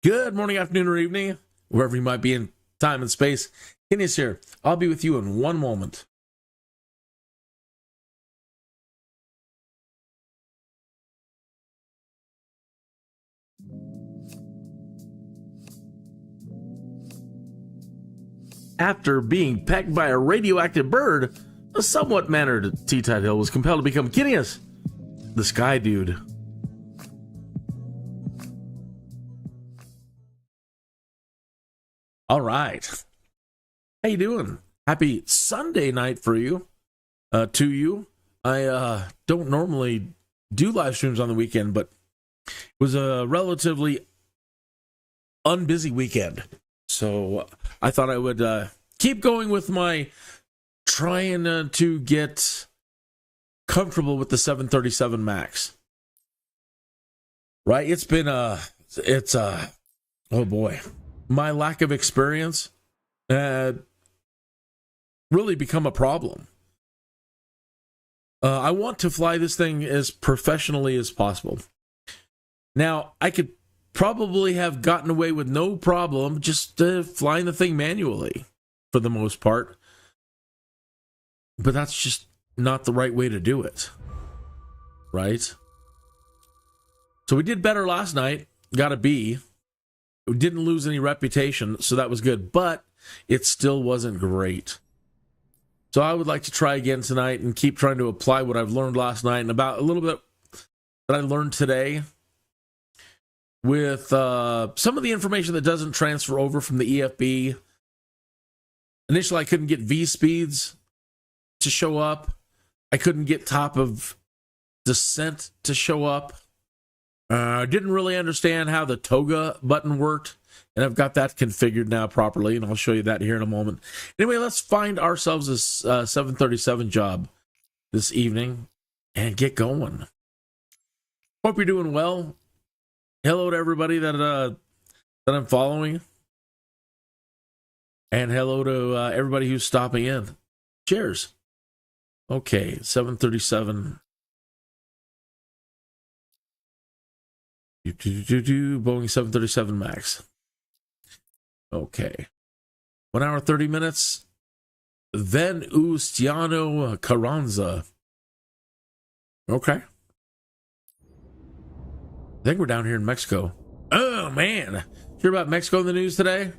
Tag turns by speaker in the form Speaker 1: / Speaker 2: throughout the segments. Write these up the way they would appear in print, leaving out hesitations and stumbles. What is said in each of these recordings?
Speaker 1: Good morning, afternoon, or evening, wherever you might be in time and space. Kenny's here. I'll be with you in one moment. After being pecked by a radioactive bird, a somewhat mannered Tuthill was compelled to become Kittius, the Skydude. All right. How you doing? Happy Sunday night for you. To you. I don't normally do live streams on the weekend, but it was a relatively unbusy weekend. So I thought I would keep going with my trying to get comfortable with the 737 Max. Right? It's been oh boy. My lack of experience really become a problem. I want to fly this thing as professionally as possible. Now, I could probably have gotten away with no problem just flying the thing manually for the most part. But that's just not the right way to do it. Right? So we did better last night. Got a B. We didn't lose any reputation, so that was good. But it still wasn't great. So I would like to try again tonight and keep trying to apply what I've learned last night and about a little bit that I learned today with some of the information that doesn't transfer over from the EFB. Initially, I couldn't get V speeds to show up. I couldn't get top of descent to show up. I didn't really understand how the TOGA button worked, and I've got that configured now properly, and I'll show you that here in a moment. Anyway, let's find ourselves a 737 job this evening and get going. Hope you're doing well. Hello to everybody that I'm following, and hello to everybody who's stopping in. Cheers. Okay, 737. Boeing 737 Max. Okay. 1 hour, 30 minutes. Then Ustiano Carranza. Okay. I think we're down here in Mexico. Oh, man. Hear about Mexico in the news today?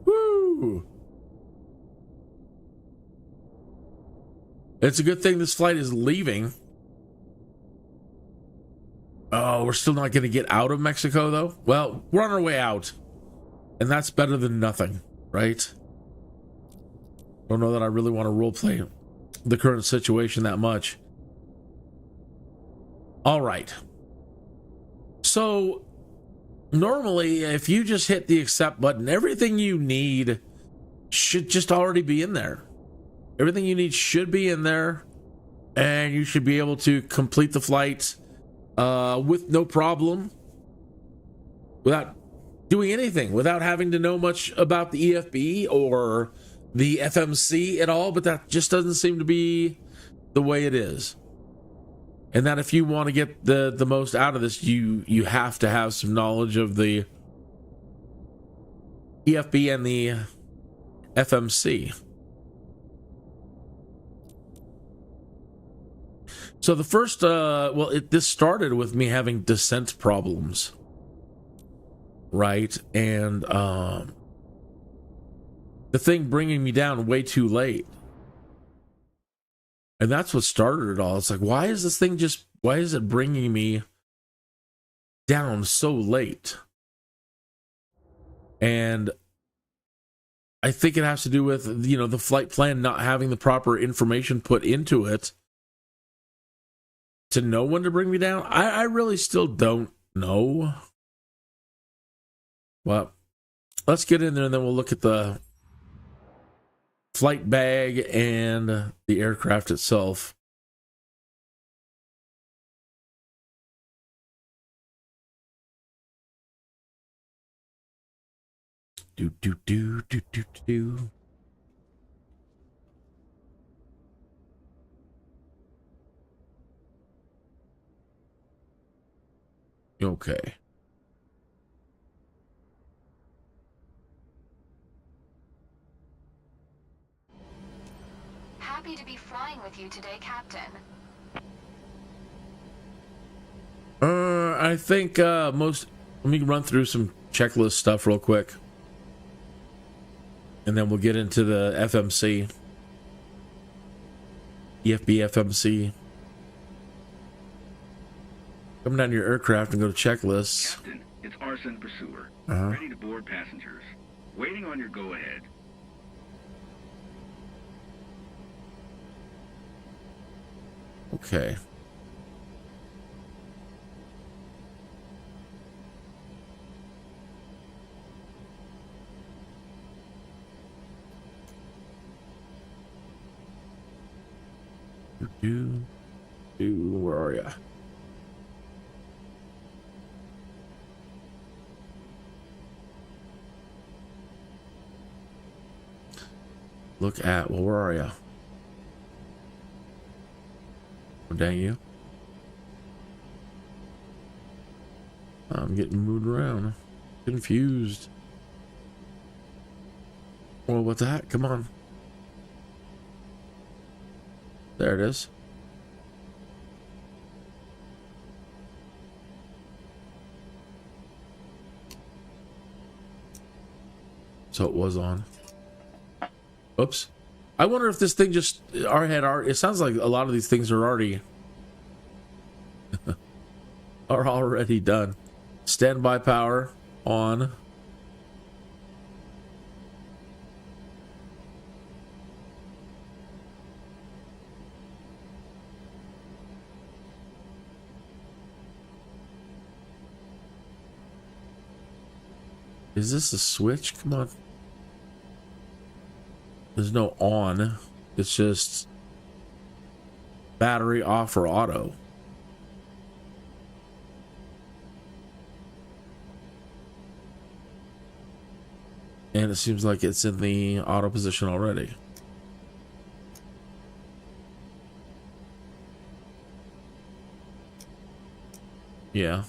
Speaker 1: Woo! It's a good thing this flight is leaving. Oh, we're still not going to get out of Mexico, though? Well, we're on our way out. And that's better than nothing, right? Don't know that I really want to roleplay the current situation that much. All right. So, normally, if you just hit the accept button, everything you need should just already be in there. Everything you need should be in there. And you should be able to complete the flight with no problem, without doing anything, without having to know much about the EFB or the FMC at all, but that just doesn't seem to be the way it is. And that if you want to get the most out of this, you have to have some knowledge of the EFB and the FMC. So the first, this started with me having descent problems, right? And the thing bringing me down way too late. And that's what started it all. It's like, why is it bringing me down so late? And I think it has to do with, the flight plan not having the proper information put into it to know when to bring me down. I really still don't know. Well, let's get in there and then we'll look at the flight bag and the aircraft itself. Do. Okay.
Speaker 2: flying with you today, Captain?
Speaker 1: I think let me run through some checklist stuff real quick. And then we'll get into the FMC. EFB FMC. Come down to your aircraft and go to checklists.
Speaker 3: Captain, it's Arson Pursuer.
Speaker 1: Uh-huh.
Speaker 3: Ready to board passengers. Waiting on your go-ahead.
Speaker 1: Okay. Where are ya? Look at, well, where are ya? Oh, dang you. I'm getting moved around. Confused. Well, what the heck? Come on. There it is. So it was on. Oops. I wonder if this thing just it sounds like a lot of these things are already done. Standby power on. Is this a switch? Come on. There's no on. It's just battery off or auto. And it seems like it's in the auto position already. Yeah.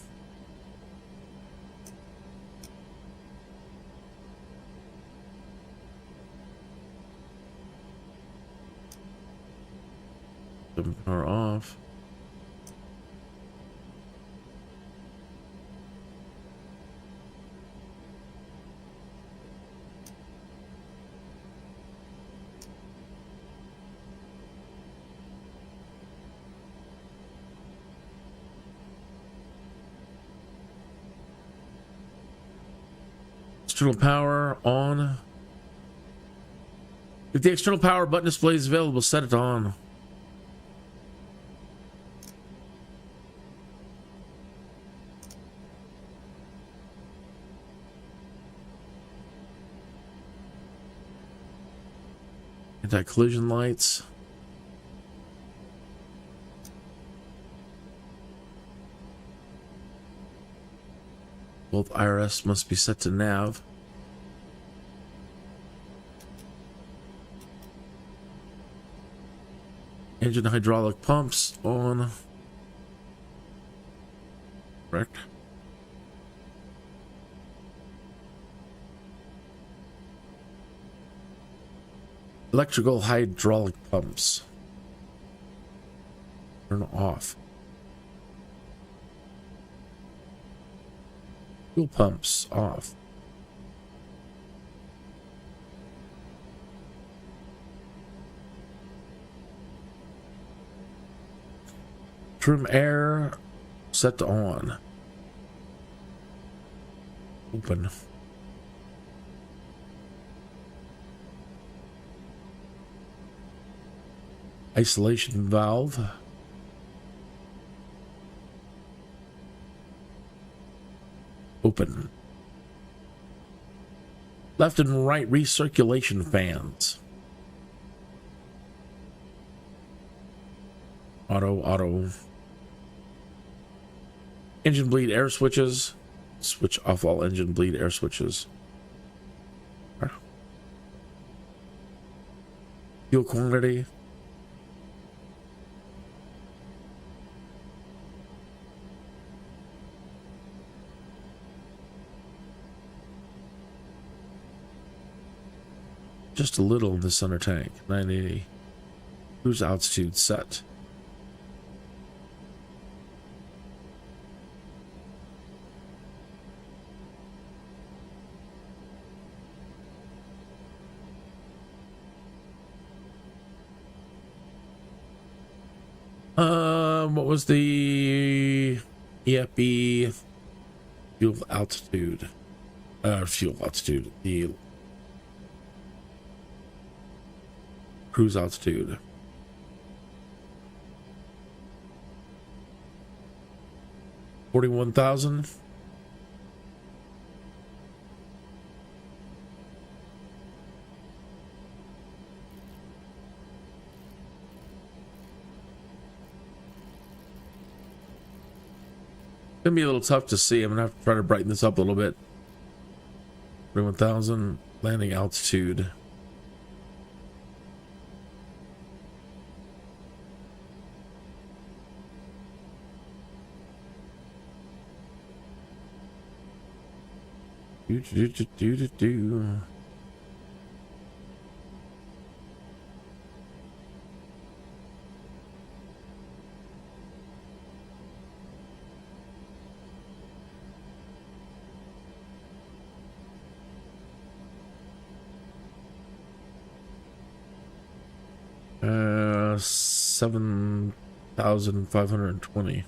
Speaker 1: Power off. External power on. If the external power button display is available, set it on. Anti-collision lights. Both IRS must be set to nav. Engine hydraulic pumps on. Correct. Electrical hydraulic pumps. Turn off. Fuel pumps off. Trim air set to on. Open. Isolation valve. Open. Left and right recirculation fans. Auto. Engine bleed air switches. Switch off all engine bleed air switches. Fuel quantity. Just a little in the center tank. 980. Cruise altitude set. What was the EFB fuel altitude? Fuel altitude. The cruise altitude. $41,000. Gonna be a little tough to see. I'm gonna have to try to brighten this up a little bit. 41,000 landing altitude. Do. 7,520.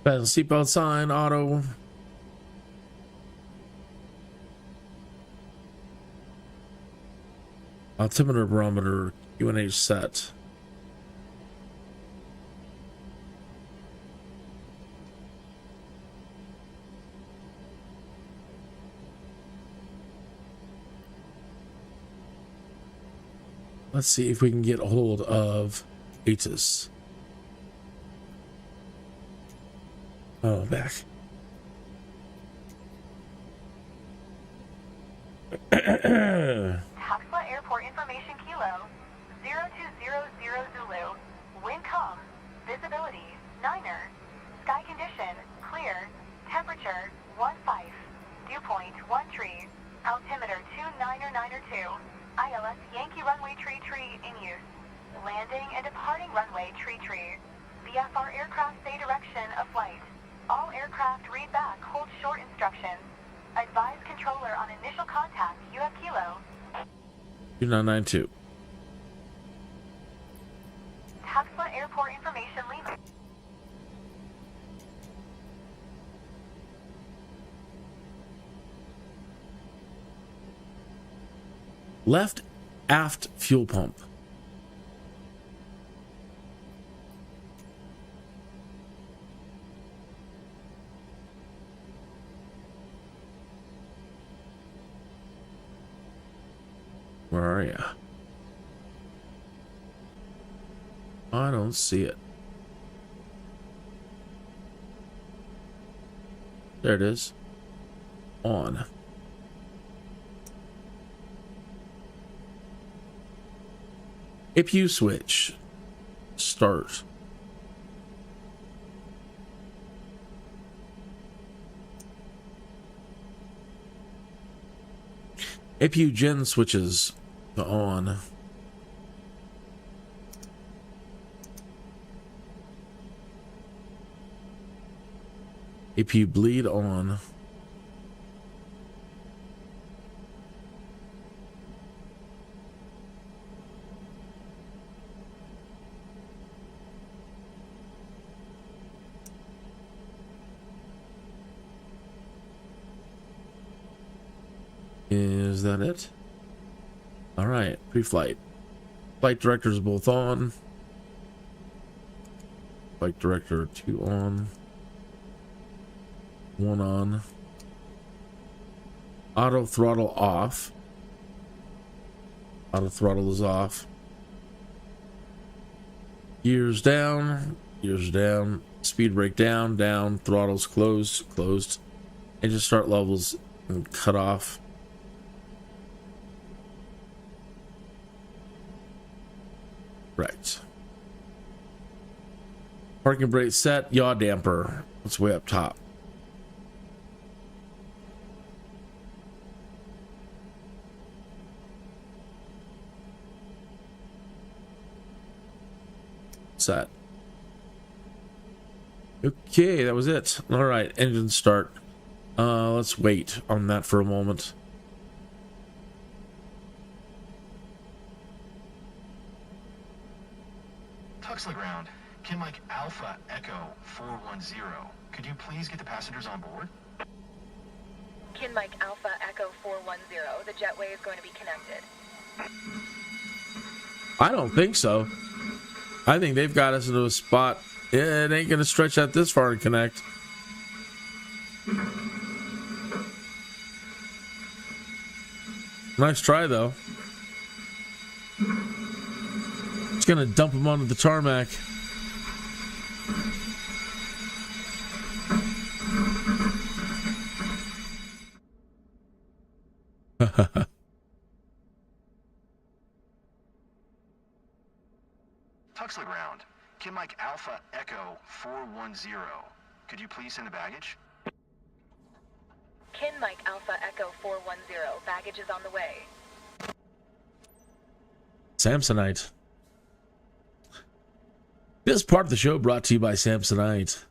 Speaker 1: Seatbelt sign, auto. Altimeter, barometer, UNH set. Let's see if we can get a hold of ATIS. Oh, back.
Speaker 2: Tuthilla Airport information kilo 0200 Zulu. Wind calm. Visibility 9er. Sky condition clear. Temperature 15. Dew point 1 tree. Altimeter 29er 2. ILS Yankee runway tree in use. Landing and departing runway tree. VFR aircraft stay direction of flight. All aircraft read back, hold short instructions. Advise controller on initial contact. You have kilo
Speaker 1: 2992.
Speaker 2: Tuthilla Airport information Lima.
Speaker 1: Left aft fuel pump. Where are you? I don't see it. There it is. On. APU switch. Start. APU gen switches to on. APU bleed on. Is that it? All right, pre-flight. Flight directors both on. Flight director 2 on. One on. Auto throttle off. Auto throttle is off. Gears down. Gears down. Speed brake down. Down. Throttles closed. Closed. Engine start levels and cut off. Right. Parking brake set. Yaw damper. It's way up top. Set. Okay, that was it. All right, engine start. Let's wait on that for a moment.
Speaker 4: Tuxley ground. Kim Mike Alpha Echo 410. Could you please get the passengers on board?
Speaker 2: Kin Mike Alpha Echo 410. The jetway is going to be connected.
Speaker 1: I don't think so. I think they've got us into a spot. It ain't going to stretch out this far to connect. Nice try, though. Just going to dump him onto the tarmac.
Speaker 4: Tuxley ground. Kim Mike Alpha Echo 410. Could you please send the baggage?
Speaker 2: Kin Mike Alpha Echo 410. Baggage is on the way.
Speaker 1: Samsonite. This part of the show brought to you by Samsonite.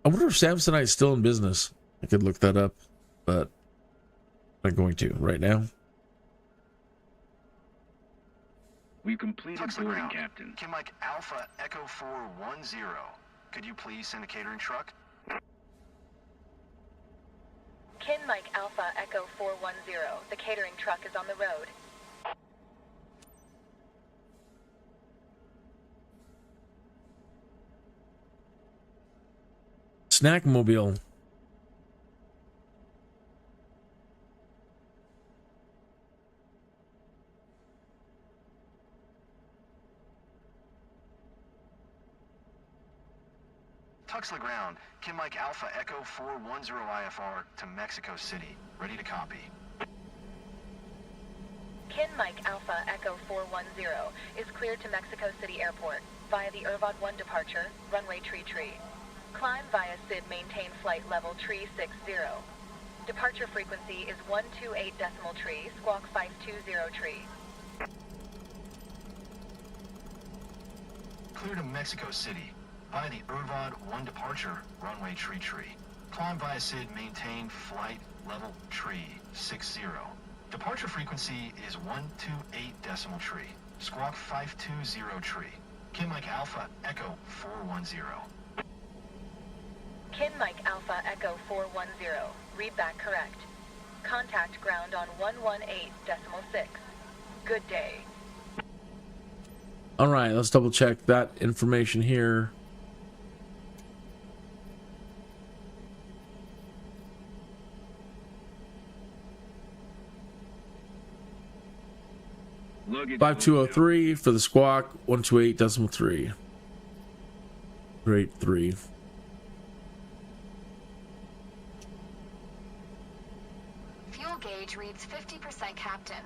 Speaker 1: I wonder if Samsonite's still in business. I could look that up, but I'm not going to right now.
Speaker 3: We've completed
Speaker 4: Tuxley
Speaker 3: boarding,
Speaker 4: ground.
Speaker 3: Captain.
Speaker 4: Kim Mike Alpha Echo 410. Could you please send a catering truck?
Speaker 2: Kin Mike Alpha Echo 410. The catering truck is on the road.
Speaker 1: Snack mobile.
Speaker 4: Tuxley ground. Kim Mike Alpha Echo 410 IFR to Mexico City. Ready to copy.
Speaker 2: Kin Mike Alpha Echo 410 is cleared to Mexico City Airport via the Irvad 1 departure, runway tree. Climb via SID, maintain flight level tree 60. Departure frequency is 128 decimal tree, squawk 520 tree.
Speaker 4: Clear to Mexico City. Via the Irvad 1 departure, runway tree. Climb via SID, maintain flight level tree 60. Departure frequency is 128 decimal tree, squawk 520 tree. Kim Mike Alpha Echo 410.
Speaker 2: Kin Mike Alpha Echo 410. Read back correct. Contact ground on 118.6. Good day.
Speaker 1: All right, let's double check that information here.
Speaker 3: Luggage
Speaker 1: 5203 for the squawk, 128.3. Great 3.
Speaker 5: Fuel gauge reads 50%, Captain.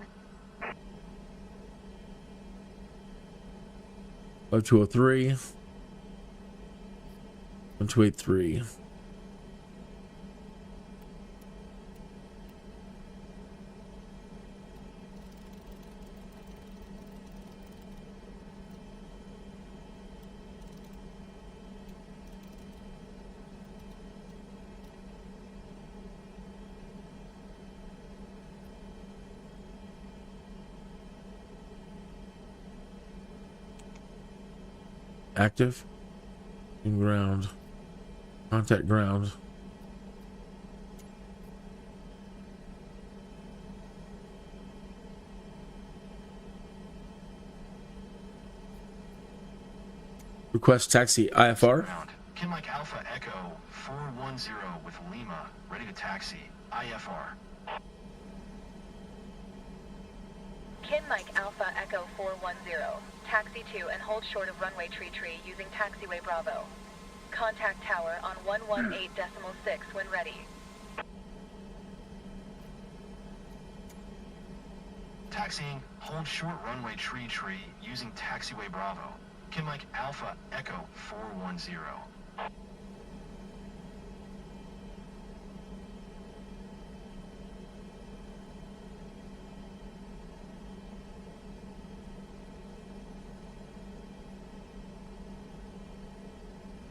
Speaker 1: 5203. 1283. Active. In ground. Contact ground. Request taxi IFR.
Speaker 4: Ground. Kim Mike Alpha Echo 410 with Lima, ready to taxi. IFR.
Speaker 2: Kin Mike Alpha Echo 410. Taxi to and hold short of runway tree using taxiway Bravo. Contact tower on 118.6 when ready.
Speaker 4: Taxiing, hold short runway tree using taxiway Bravo. Kim Mike Alpha Echo 410.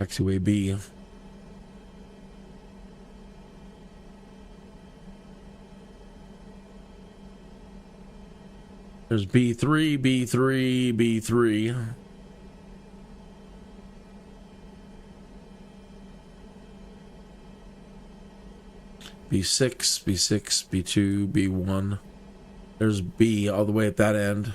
Speaker 1: Taxiway B. There's B3, B3, B3. B6, B6, B2, B1. There's B all the way at that end.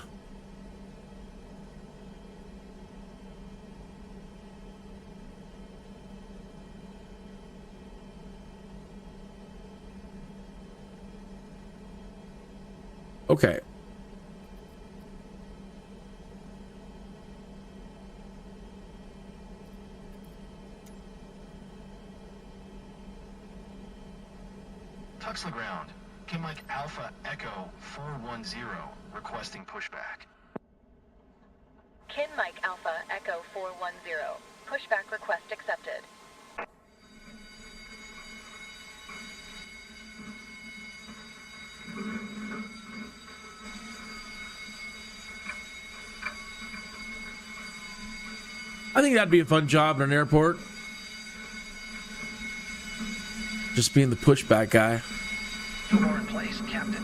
Speaker 1: Okay.
Speaker 4: Tuxla ground. Kim Mike Alpha Echo 410, requesting pushback.
Speaker 2: Kin Mike Alpha Echo 410. Pushback request accepted.
Speaker 1: I think that'd be a fun job in an airport. Just being the pushback guy.
Speaker 6: Door in place, Captain.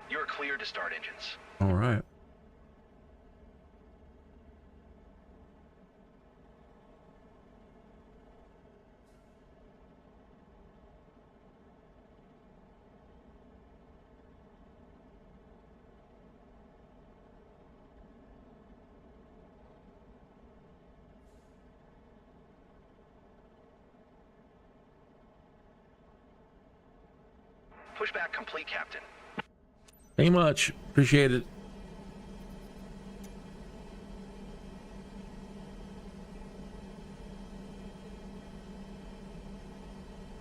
Speaker 4: You're clear to start engines.
Speaker 1: All right.
Speaker 4: Pushback complete, Captain.
Speaker 1: Thank you much. Appreciate it.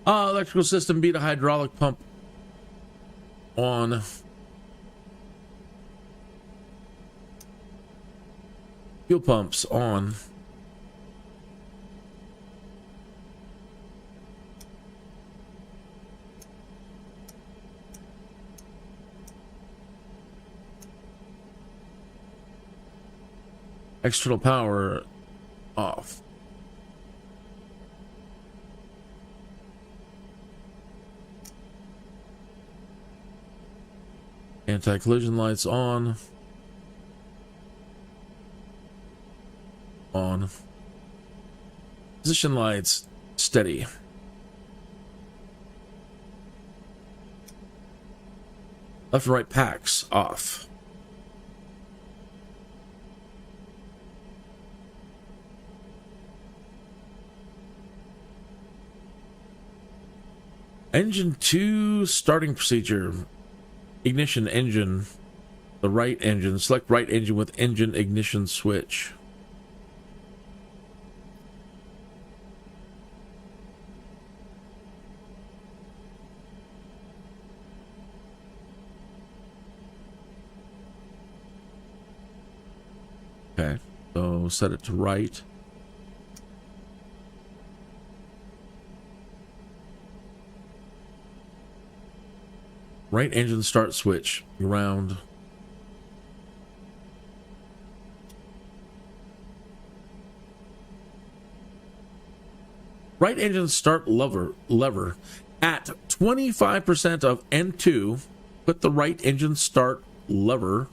Speaker 1: Electrical system B to hydraulic pump on. Fuel pumps on. External power off. Anti-collision lights on. On. Position lights steady. Left and right packs off. Engine 2 starting procedure. Ignition engine. The right engine. Select right engine with engine ignition switch. Okay, so set it to right. Right engine start switch. Ground. Right engine start lever at 25% of N2. Put the right engine start lever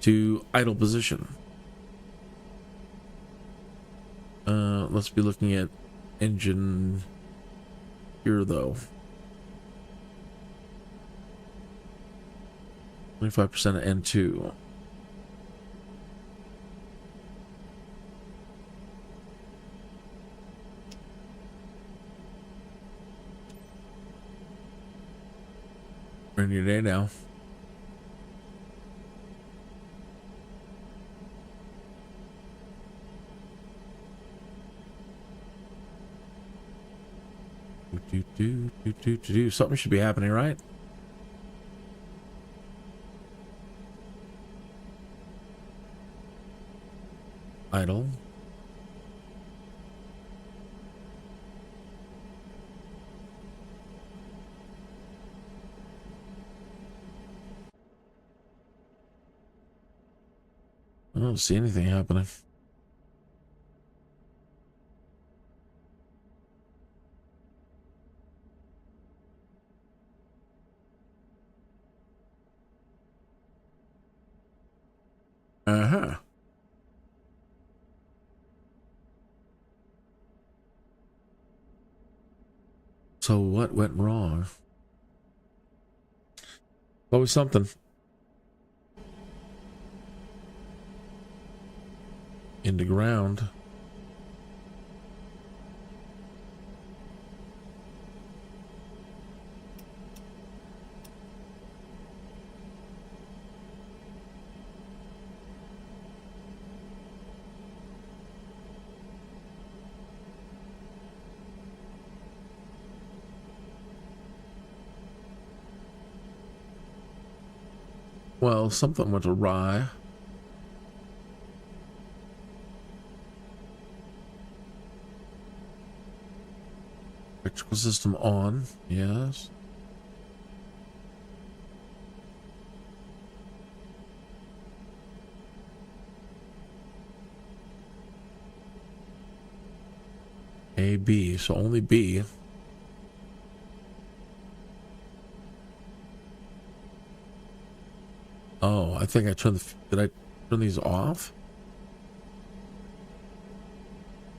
Speaker 1: to idle position. Let's be looking at engine here though. 25% of N2. Rainy day now. Something should be happening, right? Idle. I don't see anything happening. Uh-huh. So what went wrong? Always something. Into ground. Well, something went awry. Electrical system on, yes. A, B, so only B. Oh, I think I turned the... Did I turn these off?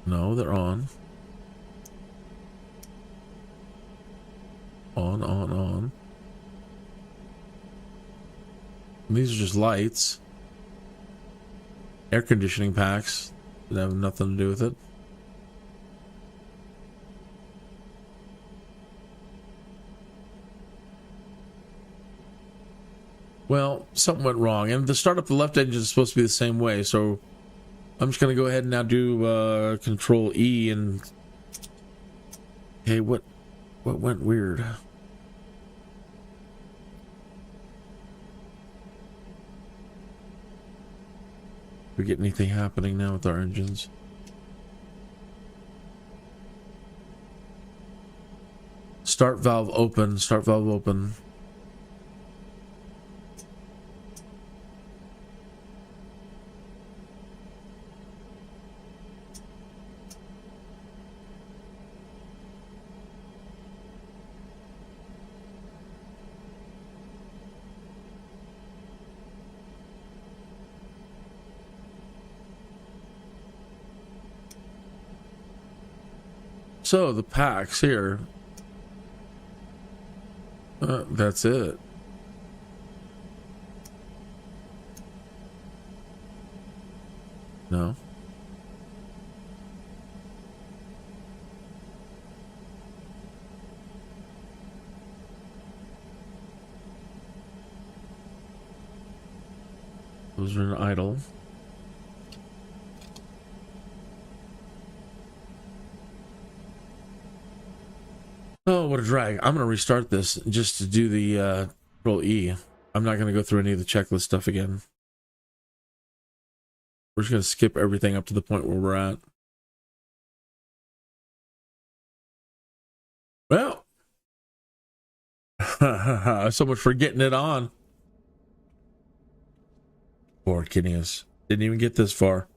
Speaker 1: No, they're on. On. And these are just lights. Air conditioning packs that have nothing to do with it. Well, something went wrong. And to start up the left engine is supposed to be the same way, so I'm just going to go ahead and now do Control E and... Okay, what went weird? We get anything happening now with our engines? Start valve open. Start valve open. So the packs here, that's it. No. Those are in idle. Oh, what a drag. I'm going to restart this just to do the Control E. I'm not going to go through any of the checklist stuff again. We're just going to skip everything up to the point where we're at. Well, so much for getting it on. Poor Kineas. Didn't even get this far.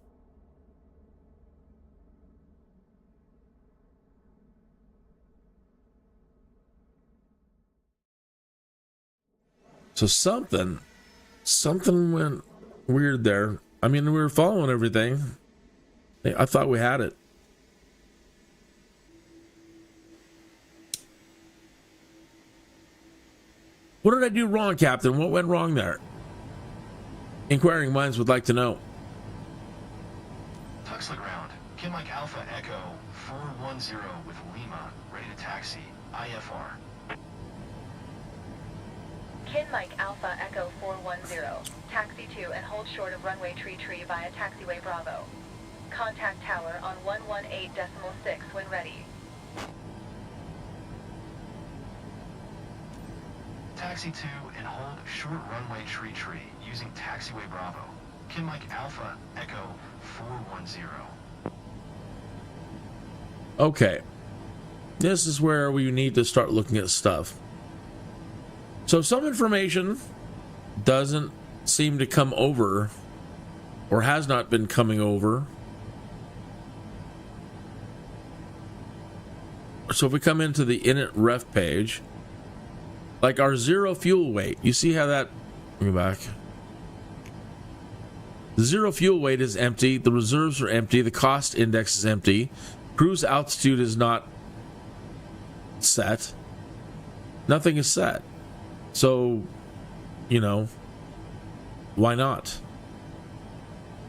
Speaker 1: So something went weird there. I mean, we were following everything. I thought we had it. What did I do wrong, Captain? What went wrong there? Inquiring minds would like to know.
Speaker 4: Tuxla ground. Kin Mike Alpha Echo 410 with Lima. Ready to taxi. IFR.
Speaker 2: Kin Mike Alpha Echo 410. Taxi to and hold short of runway tree via taxiway Bravo. Contact tower on 118.6 when ready.
Speaker 4: Taxi to and hold short runway tree using taxiway Bravo. Kin Mike Alpha Echo 410.
Speaker 1: Okay. This is where we need to start looking at stuff. So some information doesn't seem to come over, or has not been coming over. So if we come into the init ref page, like our zero fuel weight, you see how that, let me go back. The zero fuel weight is empty, the reserves are empty, the cost index is empty, cruise altitude is not set, nothing is set. So, you know, why not?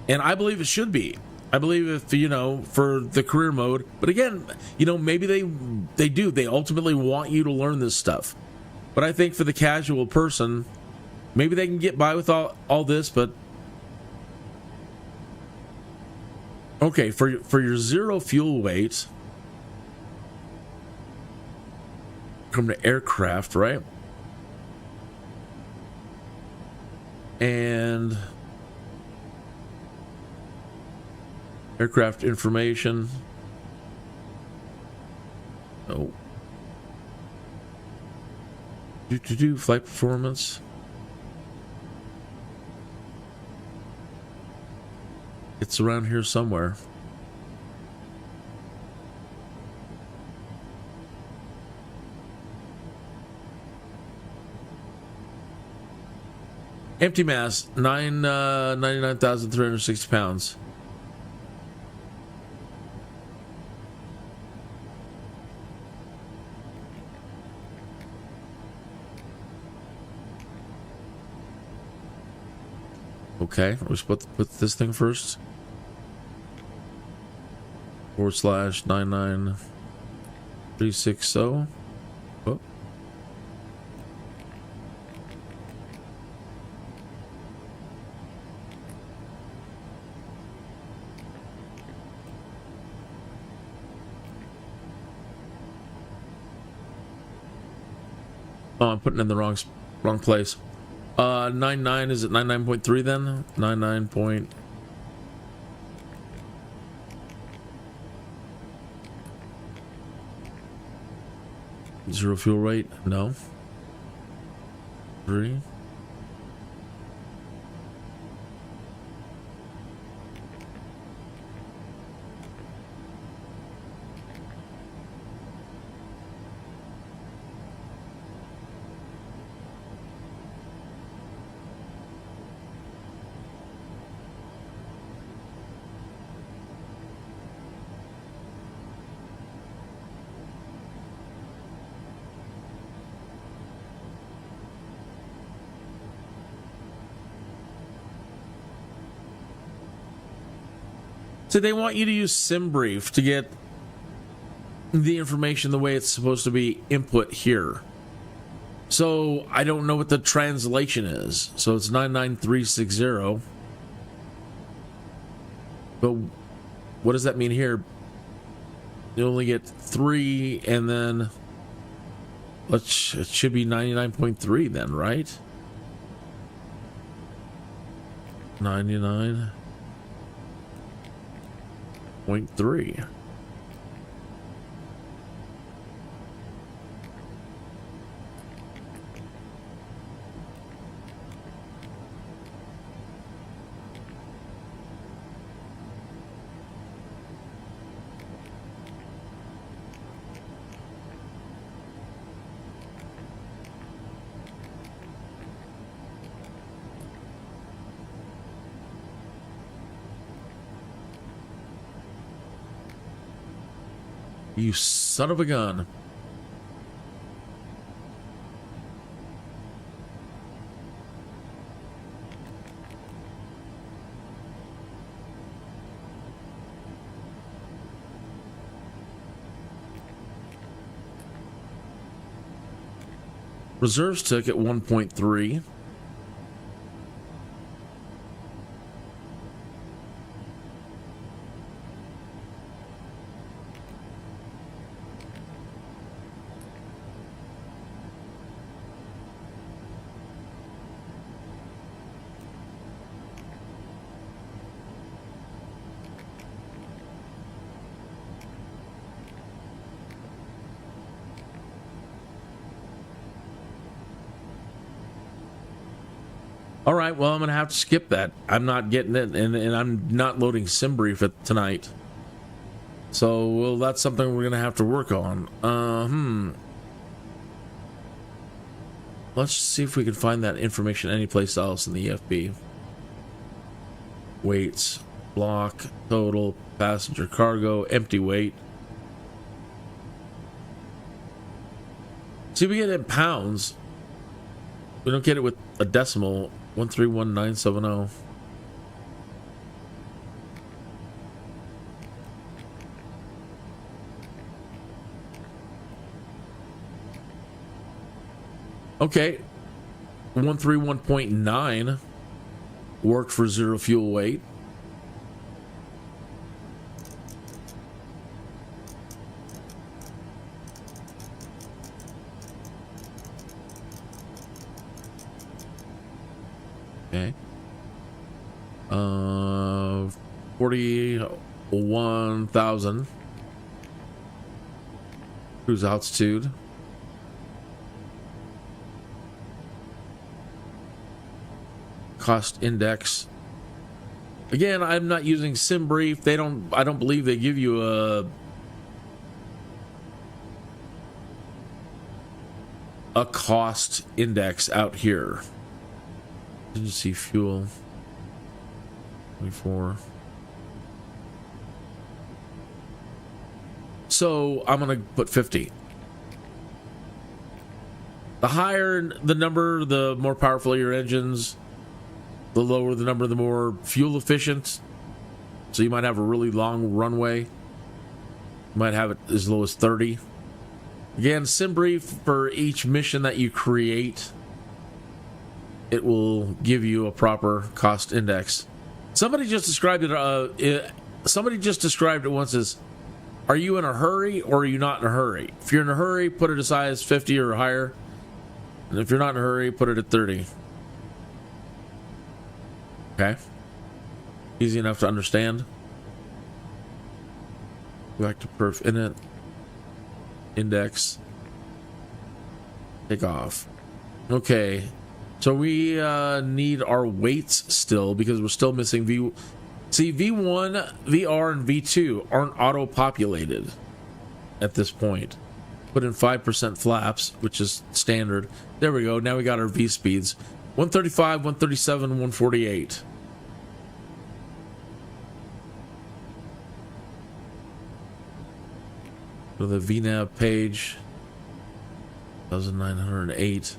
Speaker 1: And I believe it should be. I believe if, you know, for the career mode, but again, you know, maybe they ultimately want you to learn this stuff. But I think for the casual person, maybe they can get by with all this, but okay, for your zero fuel weight, come to aircraft, right? And aircraft information. Oh. Flight performance. It's around here somewhere. Empty mass, 99,360 pounds. Okay, let's put this thing first. /99360. Oh. Oh, I'm putting it in the wrong place. 99, is it 99.3 then? 99 point. Zero fuel rate? No. 3. So they want you to use SimBrief to get the information the way it's supposed to be input here. So I don't know what the translation is. So it's 99360. But what does that mean here? You only get 3, and then it should be 99.3 then, right? 99.3. You son of a gun. Reserves took at 1.3. All right, well, I'm going to have to skip that. I'm not getting it, and I'm not loading SimBrief tonight. So, well, that's something we're going to have to work on. Let's see if we can find that information anyplace else in the EFB. Weights, block, total, passenger cargo, empty weight. See, we get it in pounds. We don't get it with a decimal. 131,970. Okay. 131.9 worked for zero fuel weight. Okay. 41,000 cruise altitude. Cost index. Again, I'm not using SimBrief. I don't believe they give you a cost index out here. Didn't see fuel. 24. So I'm gonna put 50. The higher the number, the more powerful your engines. The lower the number, the more fuel efficient. So you might have a really long runway. You might have it as low as 30. Again, SimBrief, for each mission that you create, it will give you a proper cost index. Somebody just described it. Somebody just described it once as, are you in a hurry or are you not in a hurry? If you're in a hurry, put it as high as 50 or higher. And if you're not in a hurry, put it at 30. Okay. Easy enough to understand. Go back to perf init. Index. Takeoff. Okay. So we need our weights still because we're still missing V. See, V1, VR, and V2 aren't auto-populated at this point. Put in 5% flaps, which is standard. There we go. Now we got our V speeds. 135, 137, 148. Go to the VNAV page. 1,908.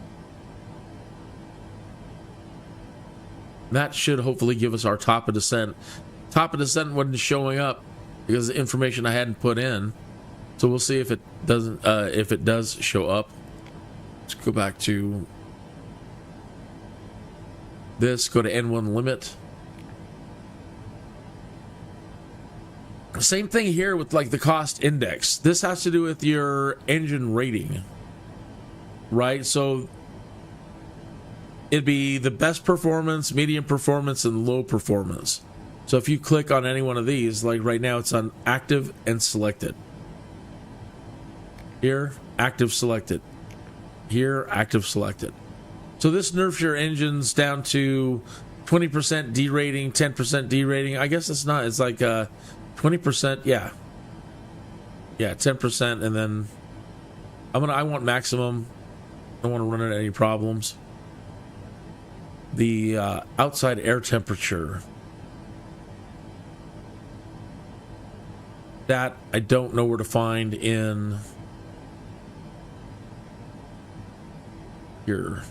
Speaker 1: That should hopefully give us our top of descent. Top of descent wasn't showing up because of the information I hadn't put in. So we'll see if it doesn't. If it does show up. Let's go back to this. Go to N1 limit. Same thing here with like the cost index. This has to do with your engine rating, right? So it'd be the best performance, medium performance, and low performance. So if you click on any one of these, like right now it's on active and selected. Here, active selected. Here, active selected. So this nerfs your engines down to 20% derating, 10% derating. I guess it's not. It's like 20%. Yeah. Yeah, 10%, and then I want maximum. I don't want to run into any problems. The outside air temperature. That I don't know where to find in here.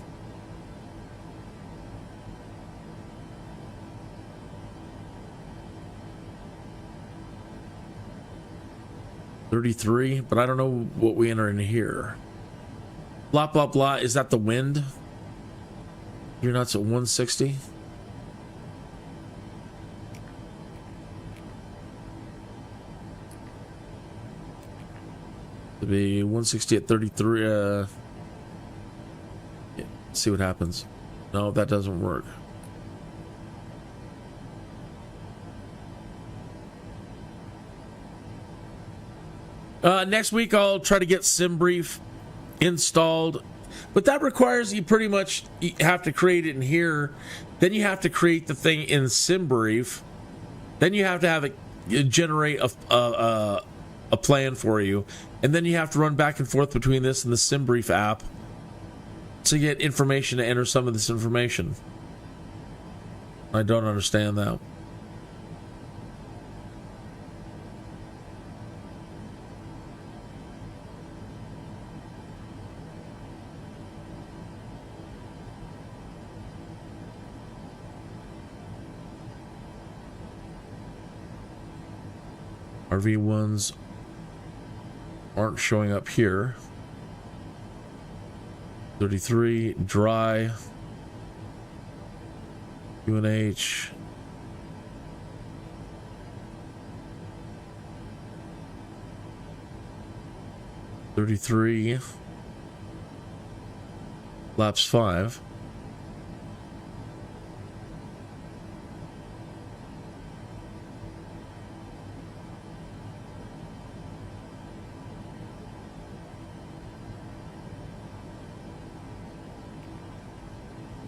Speaker 1: $33, but I don't know what we enter in here. Blah, blah, blah. Is that the wind? You're nuts at 160? It'd be 160 at 33. Yeah, see what happens. No, that doesn't work. Next week, I'll try to get SimBrief installed, but that requires you pretty much have to create it in here. Then you have to create the thing in SimBrief. Then you have to have it generate a plan for you, and then you have to run back and forth between this and the SimBrief app to get information to enter some of this information. I don't understand that. RV ones aren't showing up here. 33 dry. UNH. $33. Laps 5.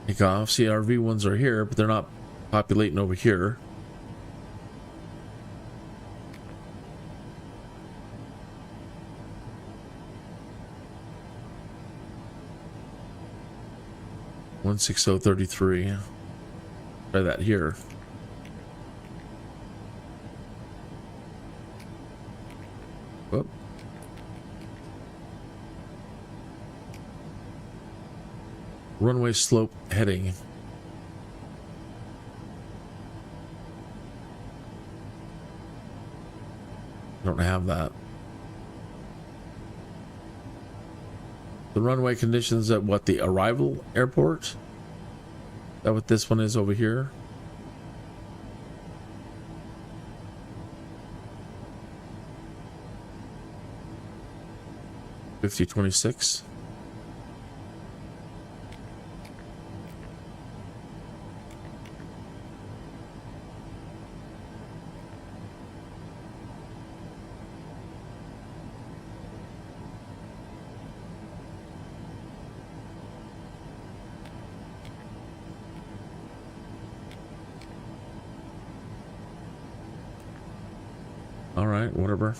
Speaker 1: Takeoff. See, our V1s are here, but they're not populating over here. $160.33. Try that here. Whoop. Runway slope heading. Don't have that. The runway conditions at what, the arrival airport? Is that what this one is over here? $50.26. All right, whatever.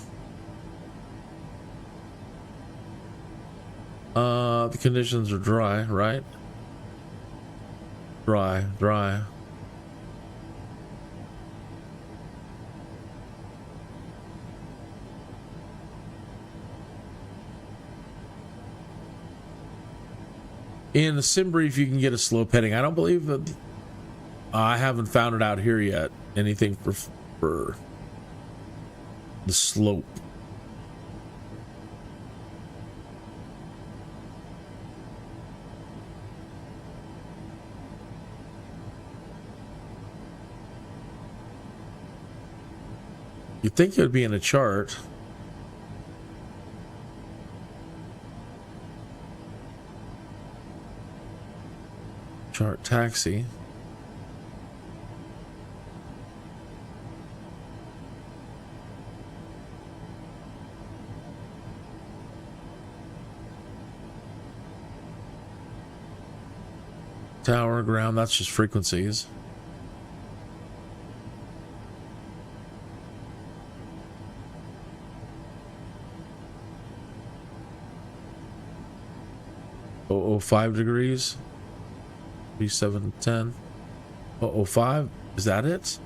Speaker 1: The conditions are dry, right? Dry. In the SimBrief, you can get a slope heading. I don't believe that. I haven't found it out here yet. Anything for the slope. You'd think it would be in a chart. Chart taxi. Tower, ground, that's just frequencies. Oh, 05 degrees. 3710. 05, is that it?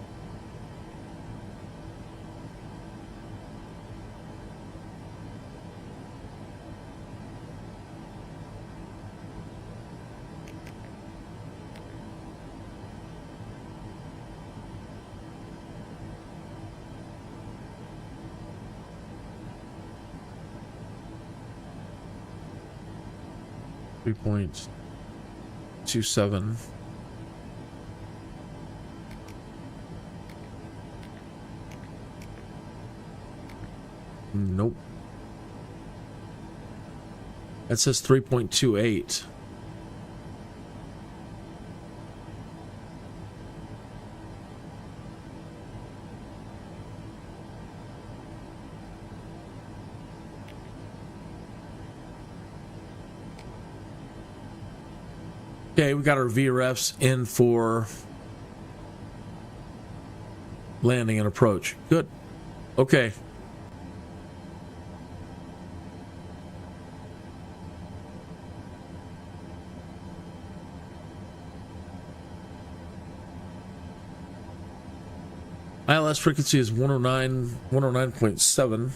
Speaker 1: 3.27. Nope. That says 3.28. Okay, we got our VRFs in for landing and approach. Good. Okay. ILS frequency is 109.7.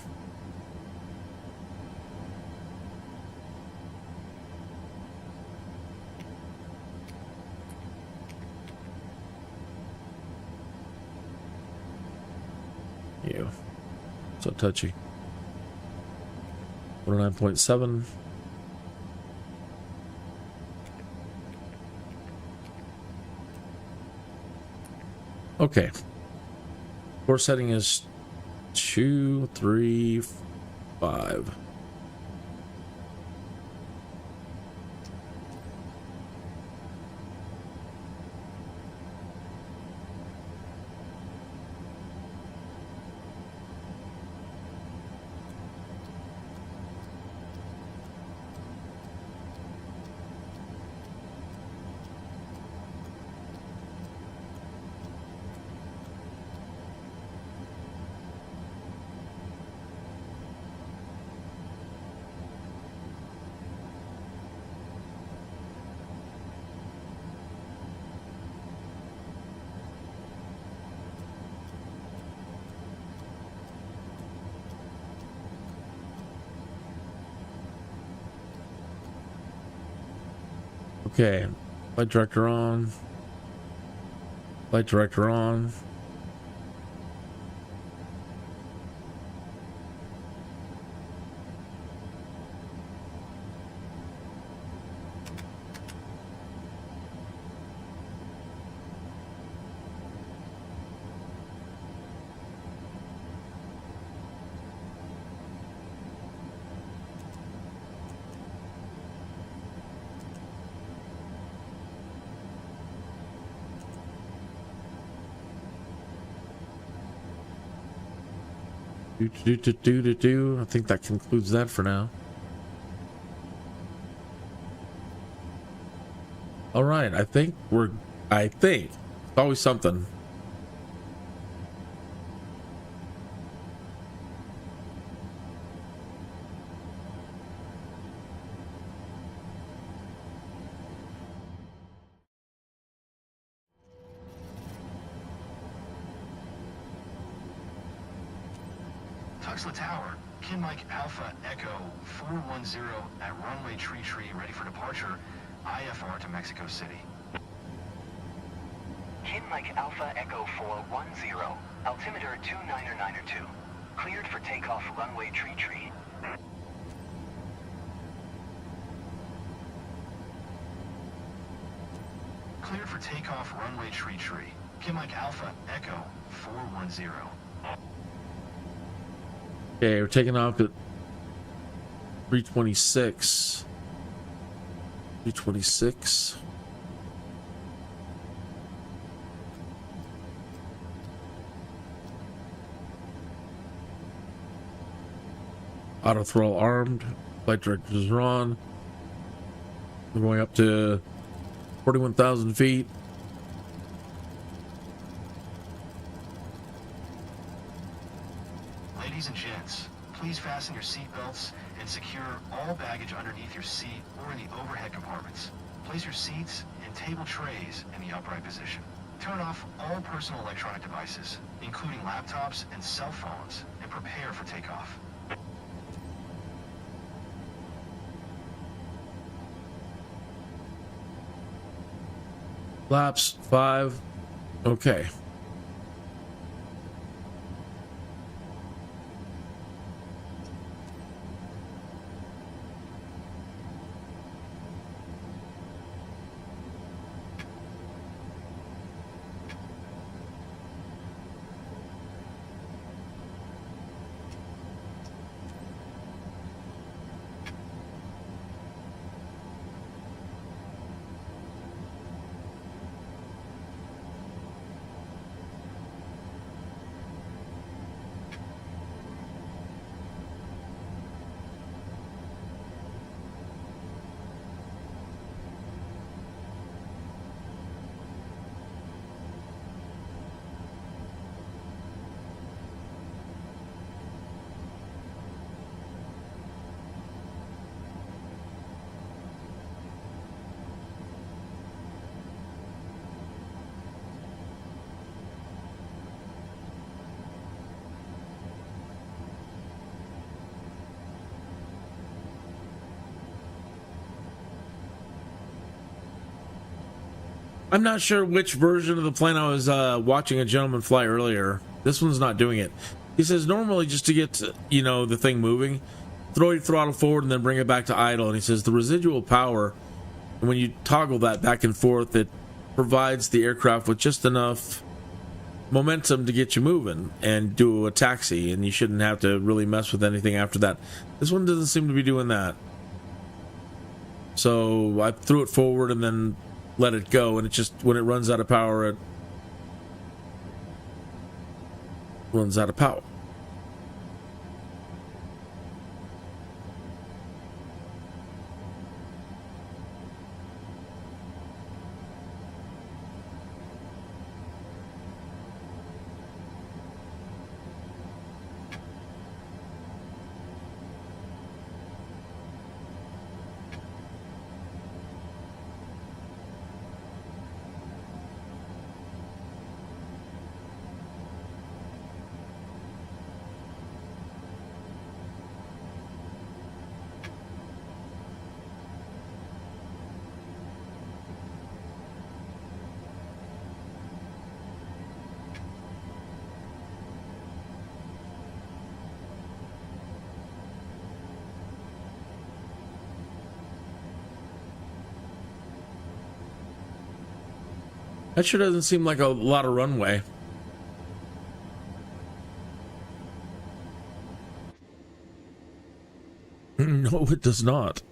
Speaker 1: You. So touchy. 109.7. Okay. Course setting is 2, 3, 5. Okay, flight director on. Flight director on. I think that concludes that for now. All right, I think it's always something.
Speaker 4: Tuthill Tower, Kin Mike Alpha Echo 410 at runway tree, ready for departure, IFR to Mexico City.
Speaker 6: Kin Mike Alpha Echo 410, altimeter 29992. Cleared for takeoff runway tree.
Speaker 4: Cleared for takeoff runway tree. Kin Mike Alpha Echo 410.
Speaker 1: Okay, we're taking off at 326. 326. Auto throttle armed. Flight directors are on. We're going up to 41,000 feet.
Speaker 4: Ladies and gents, please fasten your seatbelts and secure all baggage underneath your seat or in the overhead compartments. Place your seats and table trays in the upright position. Turn off all personal electronic devices, including laptops and cell phones, and prepare for takeoff.
Speaker 1: Flaps 5. Okay. I'm not sure which version of the plane I was watching a gentleman fly earlier. This one's not doing it. He says normally just to get, you know, the thing moving, throw your throttle forward and then bring it back to idle. And he says the residual power, when you toggle that back and forth, it provides the aircraft with just enough momentum to get you moving and do a taxi, and you shouldn't have to really mess with anything after that. This one doesn't seem to be doing that. So I threw it forward and then let it go, and it just, when it runs out of power, it runs out of power. That sure doesn't seem like a lot of runway. No, it does not.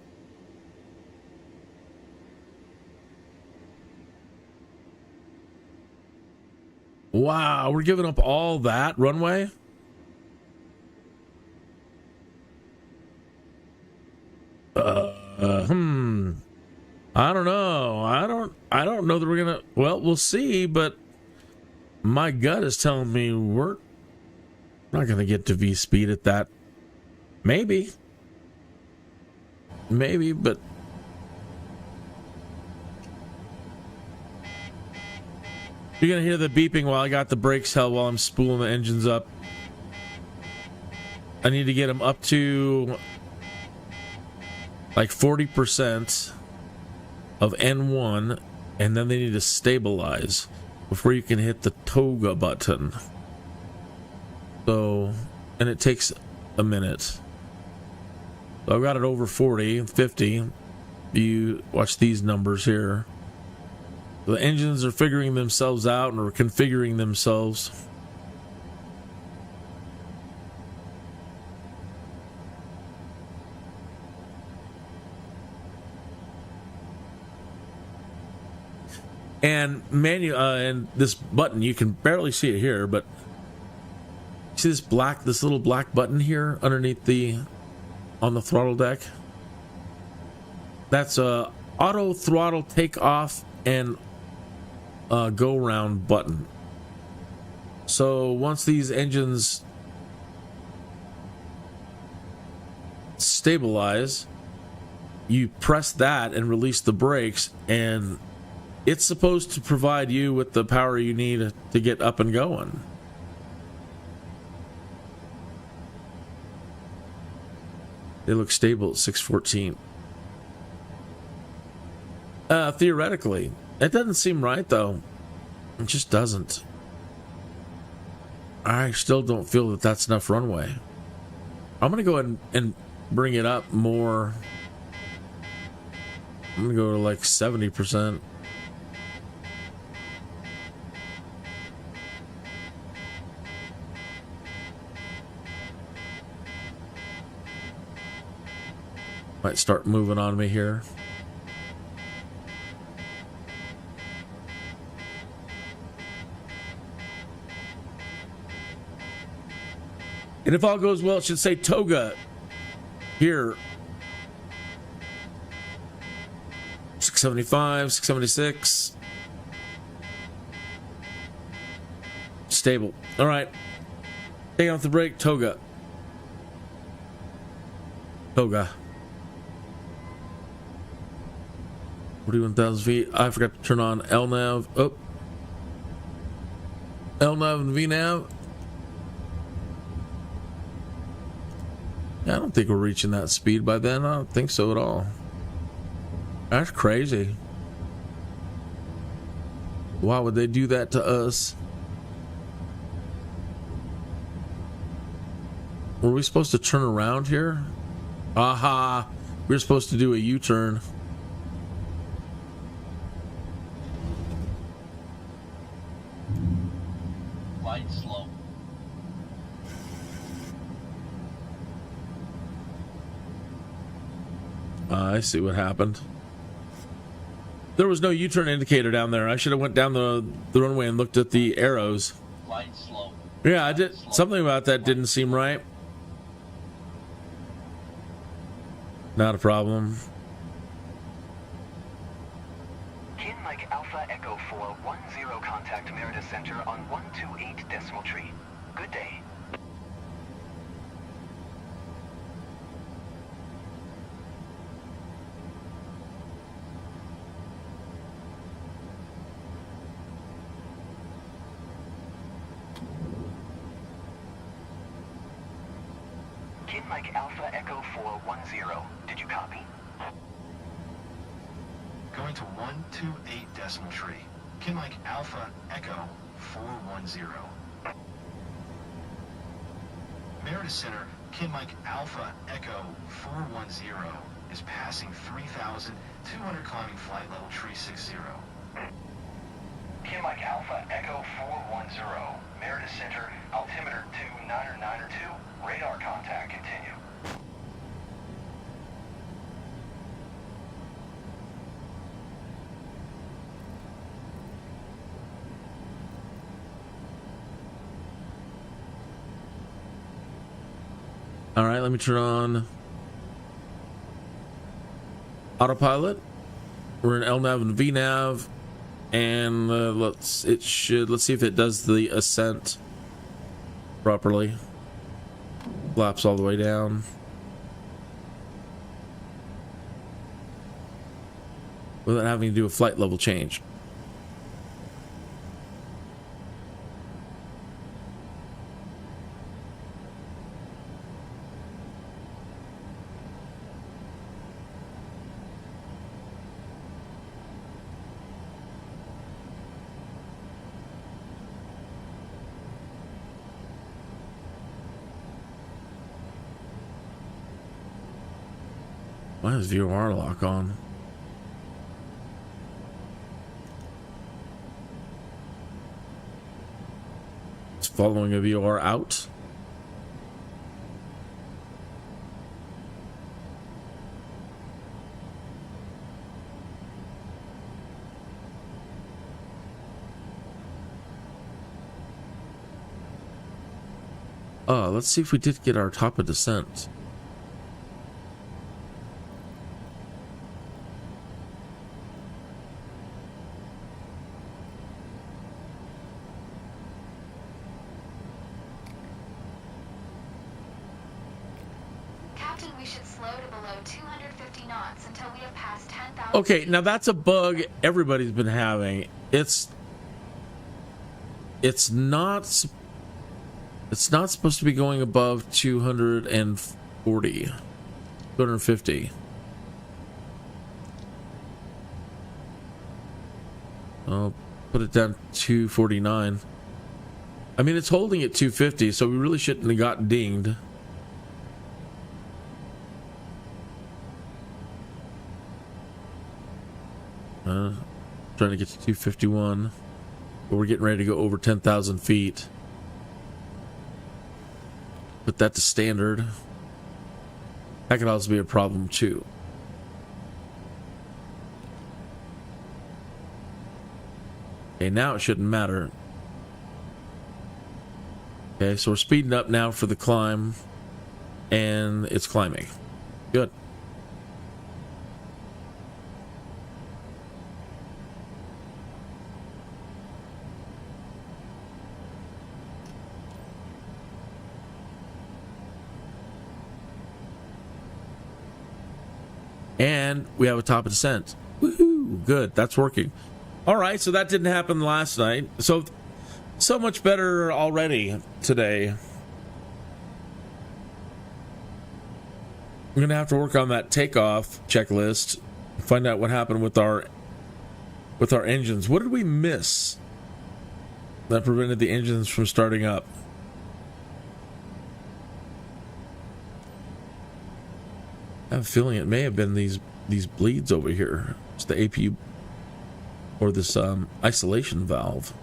Speaker 1: Wow, we're giving up all that runway? I don't know. I don't know that we're gonna. Well, we'll see. But my gut is telling me we're not gonna get to V speed at that. Maybe, but you're gonna hear the beeping while I got the brakes held while I'm spooling the engines up. I need to get them up to like 40% of N1, and then they need to stabilize before you can hit the TOGA button. So, and it takes a minute. So I've got it over 40, 50. You watch these numbers here. The engines are figuring themselves out and are configuring themselves. And and this button, you can barely see it here, but see this little black button here underneath on the throttle deck? That's a auto throttle takeoff and go round button. So once these engines stabilize, you press that and release the brakes, and it's supposed to provide you with the power you need to get up and going. They look stable at 614. Theoretically. It doesn't seem right, though. It just doesn't. I still don't feel that that's enough runway. I'm going to go ahead and bring it up more. I'm going to go to like 70%. Might start moving on me here. And if all goes well, it should say TOGA here. 675, 676. Stable. All right. Take off the brake. TOGA. TOGA. 41,000 feet. I forgot to turn on LNAV. Oh. LNAV and VNAV. I don't think we're reaching that speed by then. I don't think so at all. That's crazy. Why would they do that to us? Were we supposed to turn around here? Aha! We're supposed to do a U-turn.
Speaker 6: Light slow.
Speaker 1: I see what happened. There was no U-turn indicator down there. I should have went down the runway and looked at the arrows.
Speaker 6: Light slow.
Speaker 1: Yeah, I did. Something about that didn't seem right. Not a problem.
Speaker 6: Kin Mike Alpha Echo 410 contact Merida Center on 128 decimal tree. Good day. Kin Mike Alpha Echo 410. Did you copy?
Speaker 4: Going to 128 decimal tree. Kin Mike Alpha Echo 410. Merida Center, Kin Mike Alpha Echo 410 is passing 3,200 climbing flight level tree 60.
Speaker 6: Kin Mike Alpha Echo 410. Merida Center, altimeter 2992. Radar contact continue.
Speaker 1: All right, let me turn on autopilot. We're in LNAV and VNAV, and let's see if it does the ascent properly. Flaps all the way down. Without having to do a flight level change. Why is VOR lock on? It's following a VOR out. Let's see if we did get our top of descent. Okay, now that's a bug everybody's been having. It's not supposed to be going above 250. I'll put it down to 249. I mean, it's holding at 250, so we really shouldn't have gotten dinged. Trying to get to 251, but we're getting ready to go over 10,000 feet. Put that to standard. That could also be a problem too. Okay, now it shouldn't matter. Okay, so we're speeding up now for the climb, and it's climbing. Good. And we have a top of descent. Woohoo! Good, that's working. All right, so that didn't happen last night. So much better already today. I'm gonna have to work on that takeoff checklist, find out what happened with our with our engines. What did we miss that prevented the engines from starting up? I have a feeling it may have been these bleeds over here. It's the APU or this isolation valve.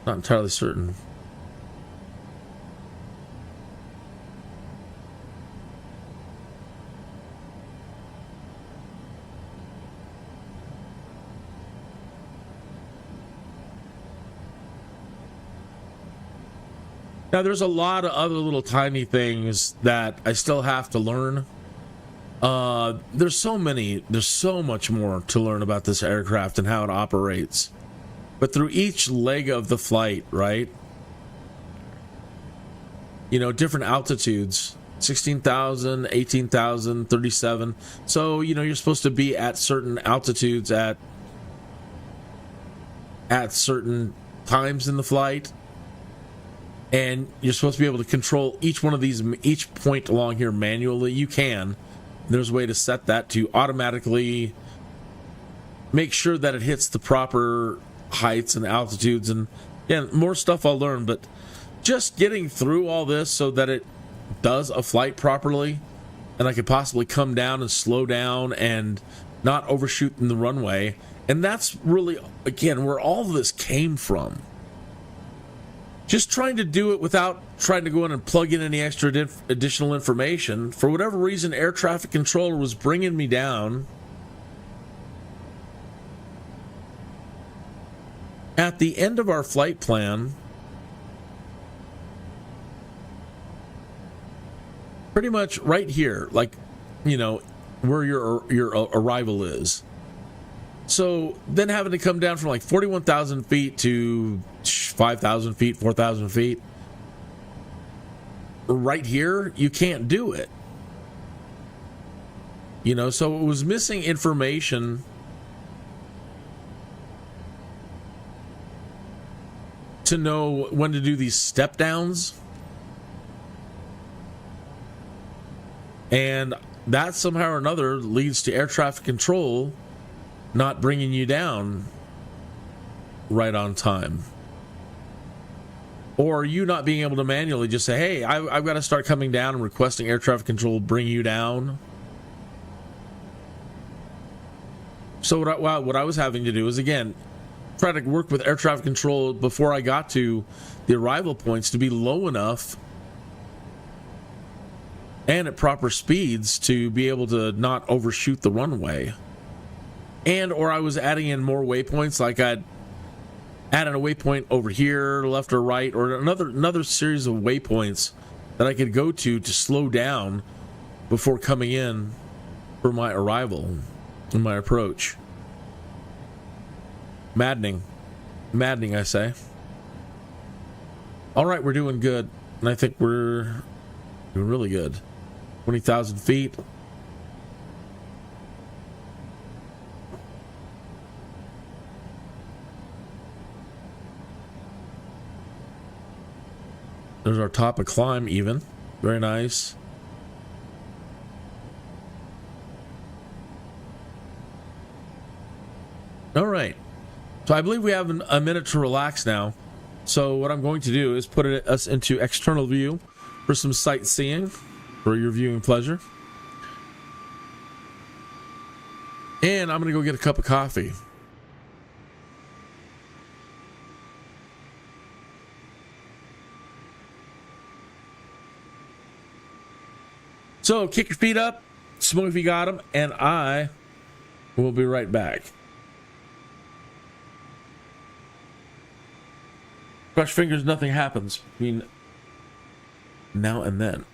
Speaker 1: Not entirely certain. Now, there's a lot of other little tiny things that I still have to learn. There's so much more to learn about this aircraft and how it operates. But through each leg of the flight, right? You know, different altitudes, 16,000, 18,000, 37. So, you know, you're supposed to be at certain altitudes at certain times in the flight. And you're supposed to be able to control each one of these, each point along here manually. You can. There's a way to set that to automatically make sure that it hits the proper heights and altitudes. And yeah, more stuff I'll learn. But just getting through all this so that it does a flight properly, and I could possibly come down and slow down and not overshoot in the runway. And that's really, again, where all of this came from. Just trying to do it without trying to go in and plug in any extra additional information. For whatever reason, air traffic controller was bringing me down. At the end of our flight plan, pretty much right here, like, you know, where your arrival is. So then having to come down from like 41,000 feet to 5,000 feet, 4,000 feet. Right here, you can't do it. You know, so it was missing information to know when to do these step downs. And that somehow or another leads to air traffic control not bringing you down right on time. Or you not being able to manually just say, hey, I've got to start coming down and requesting air traffic control bring you down. So what I was having to do is, again, try to work with air traffic control before I got to the arrival points to be low enough and at proper speeds to be able to not overshoot the runway. And or I was adding in more waypoints, like I'd added a waypoint over here, left or right, or another series of waypoints that I could go to slow down before coming in for my arrival and my approach. Maddening, I say. All right, we're doing good, and I think we're doing really good. 20,000 feet. There's our top of climb even. Very nice. All right. So I believe we have a minute to relax now. So what I'm going to do is put us into external view for some sightseeing for your viewing pleasure. And I'm going to go get a cup of coffee. So, kick your feet up, smoke if you got them, and I will be right back. Cross fingers, nothing happens between now and then.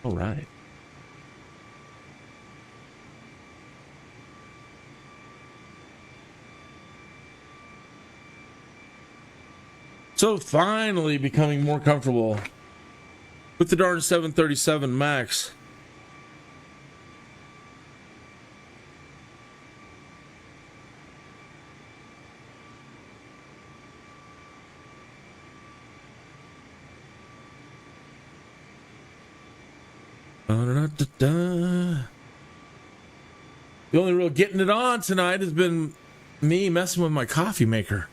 Speaker 1: All right. So finally becoming more comfortable with the darn 737 MAX. The only real getting it on tonight has been me messing with my coffee maker.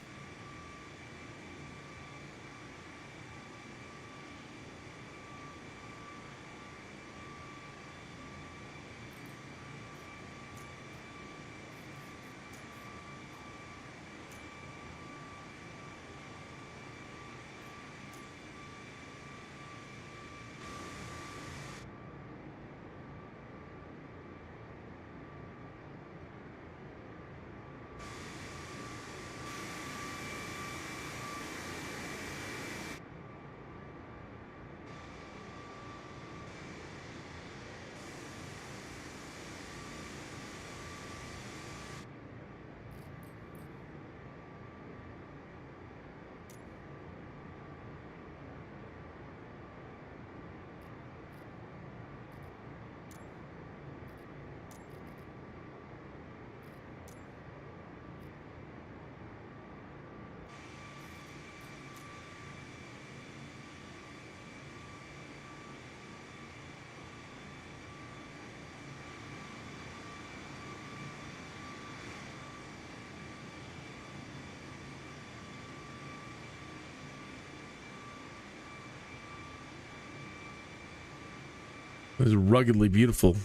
Speaker 1: It was ruggedly beautiful.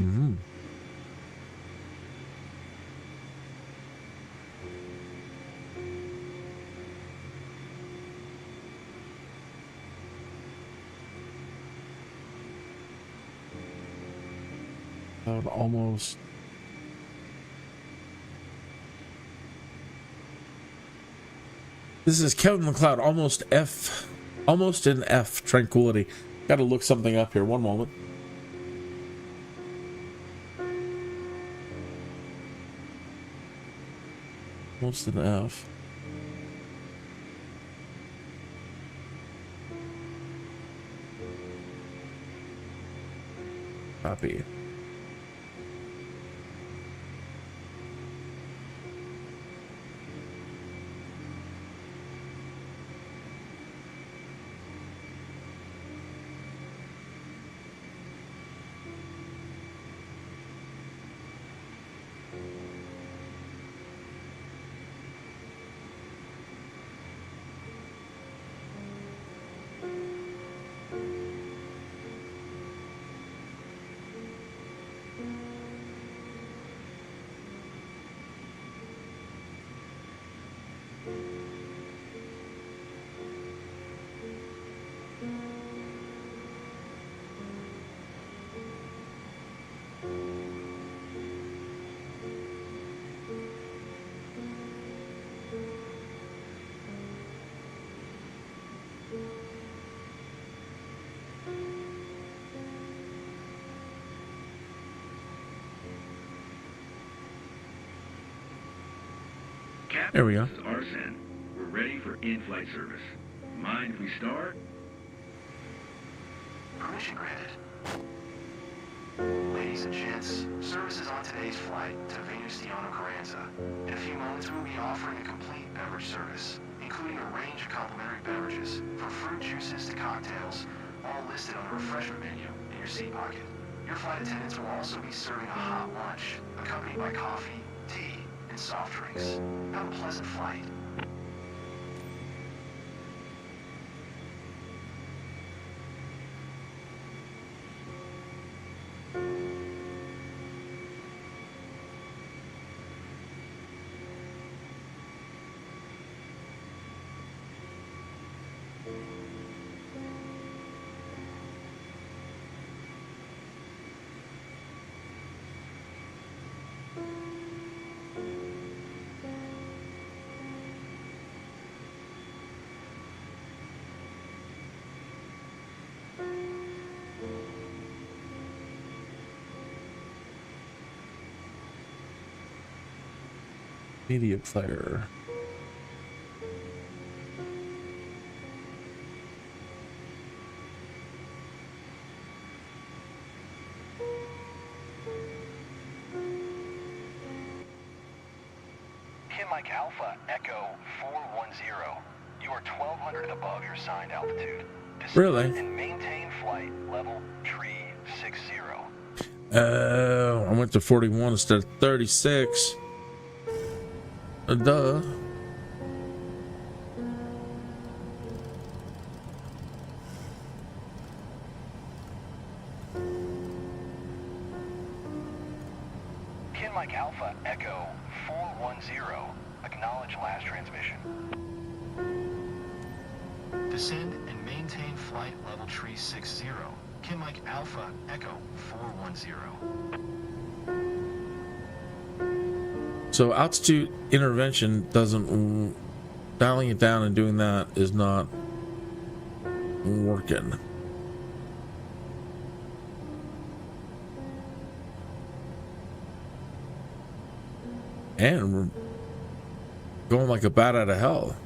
Speaker 1: Mm-hmm. Almost. This is Kevin McLeod, almost in F tranquility. Got to look something up here. One moment. Almost an F. Copy.
Speaker 3: Captain,
Speaker 1: There we go.
Speaker 3: This is Arsen. We're ready for in-flight service. Mind if we start?
Speaker 4: Permission granted. Ladies and gents, service is on today's flight to Venustiano Carranza. In a few moments, we will be offering a complete beverage service, including a range of complimentary beverages, from fruit juices to cocktails, all listed on the refreshment menu in your seat pocket. Your flight attendants will also be serving a hot lunch, accompanied by coffee, tea, and soft drinks. Have a pleasant flight.
Speaker 1: Media player.
Speaker 4: Kim Mike Alpha Echo 410. You are 1,200 above your assigned altitude. Descend
Speaker 1: Really?
Speaker 4: And maintain flight level tree 60.
Speaker 1: I went to 41 instead of 36. Duh.
Speaker 4: Kin Mike Alpha Echo 410. Acknowledge last transmission. Descend and maintain flight level tree 60. Kin Mike Alpha Echo 410.
Speaker 1: So altitude intervention doesn't, dialing it down and doing that is not working. And we're going like a bat out of hell.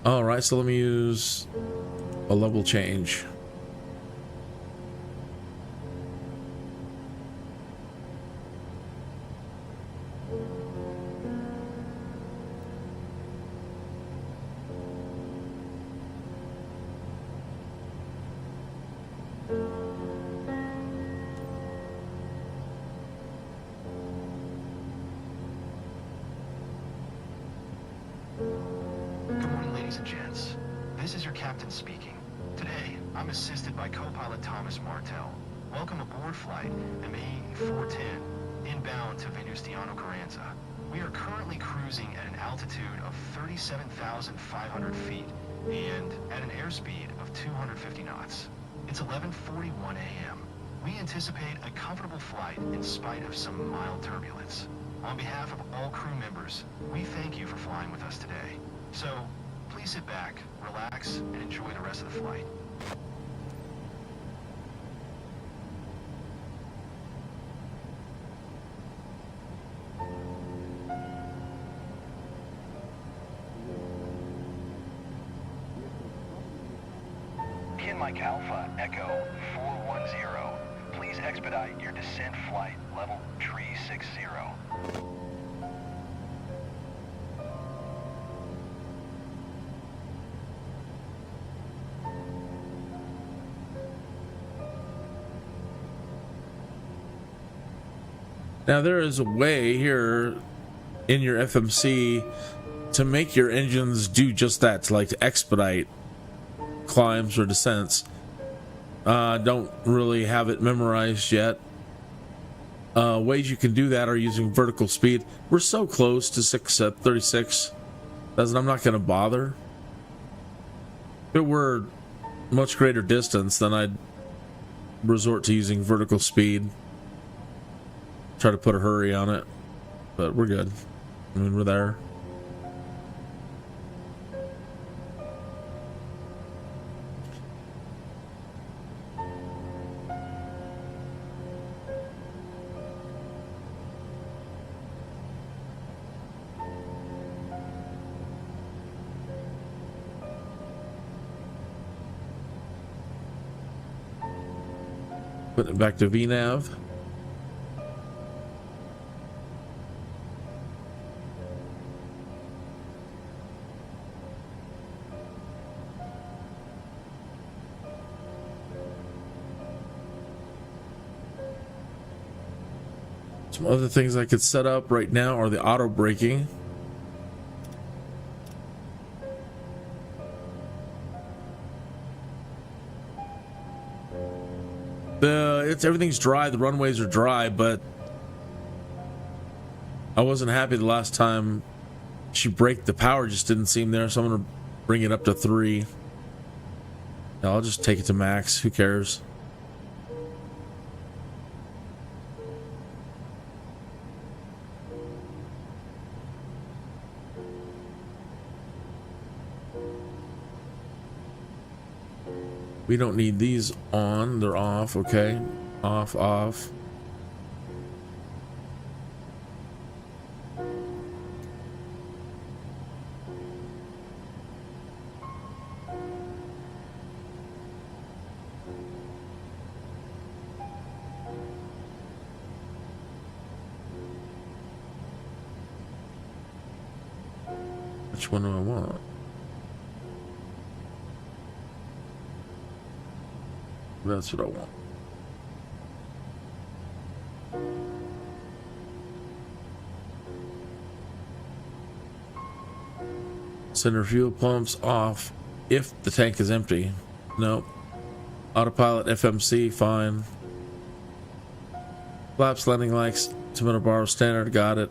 Speaker 1: All right, so let me use a level change.
Speaker 4: Good morning, ladies and gents. This is your captain speaking. Today, I'm assisted by co-pilot Thomas Martel. Welcome aboard flight ME 410, inbound to Venustiano Carranza. We are currently cruising at an altitude of 37,500 feet and at an airspeed of 250 knots. It's 11:41 a.m. We anticipate a comfortable flight in spite of some mild turbulence. On behalf of all crew members, we thank you for flying with us today. So, please sit back, relax, and enjoy the rest of the flight. Kin Mike Alpha Echo 410. Please expedite your descent flight level tree 60.
Speaker 1: Now there is a way here in your FMC to make your engines do just that, to like to expedite climbs or descents. Don't really have it memorized yet. Ways you can do that are using vertical speed. We're so close to 36. I'm not going to bother. If it were much greater distance, then I'd resort to using vertical speed. Try to put a hurry on it, but we're good. I mean, we're there. Put it back to VNAV. Some other things I could set up right now are the auto braking. Everything's dry, the runways are dry, but I wasn't happy the last time she braked. The power just didn't seem there, so I'm gonna bring it up to 3. No, I'll just take it to max, who cares? We don't need these on, they're off, okay. Off, off. Which one do I want? That's what I want. Center fuel pumps off if the tank is empty. Nope. Autopilot FMC, fine. Flaps, landing lights, 200 bar standard, got it.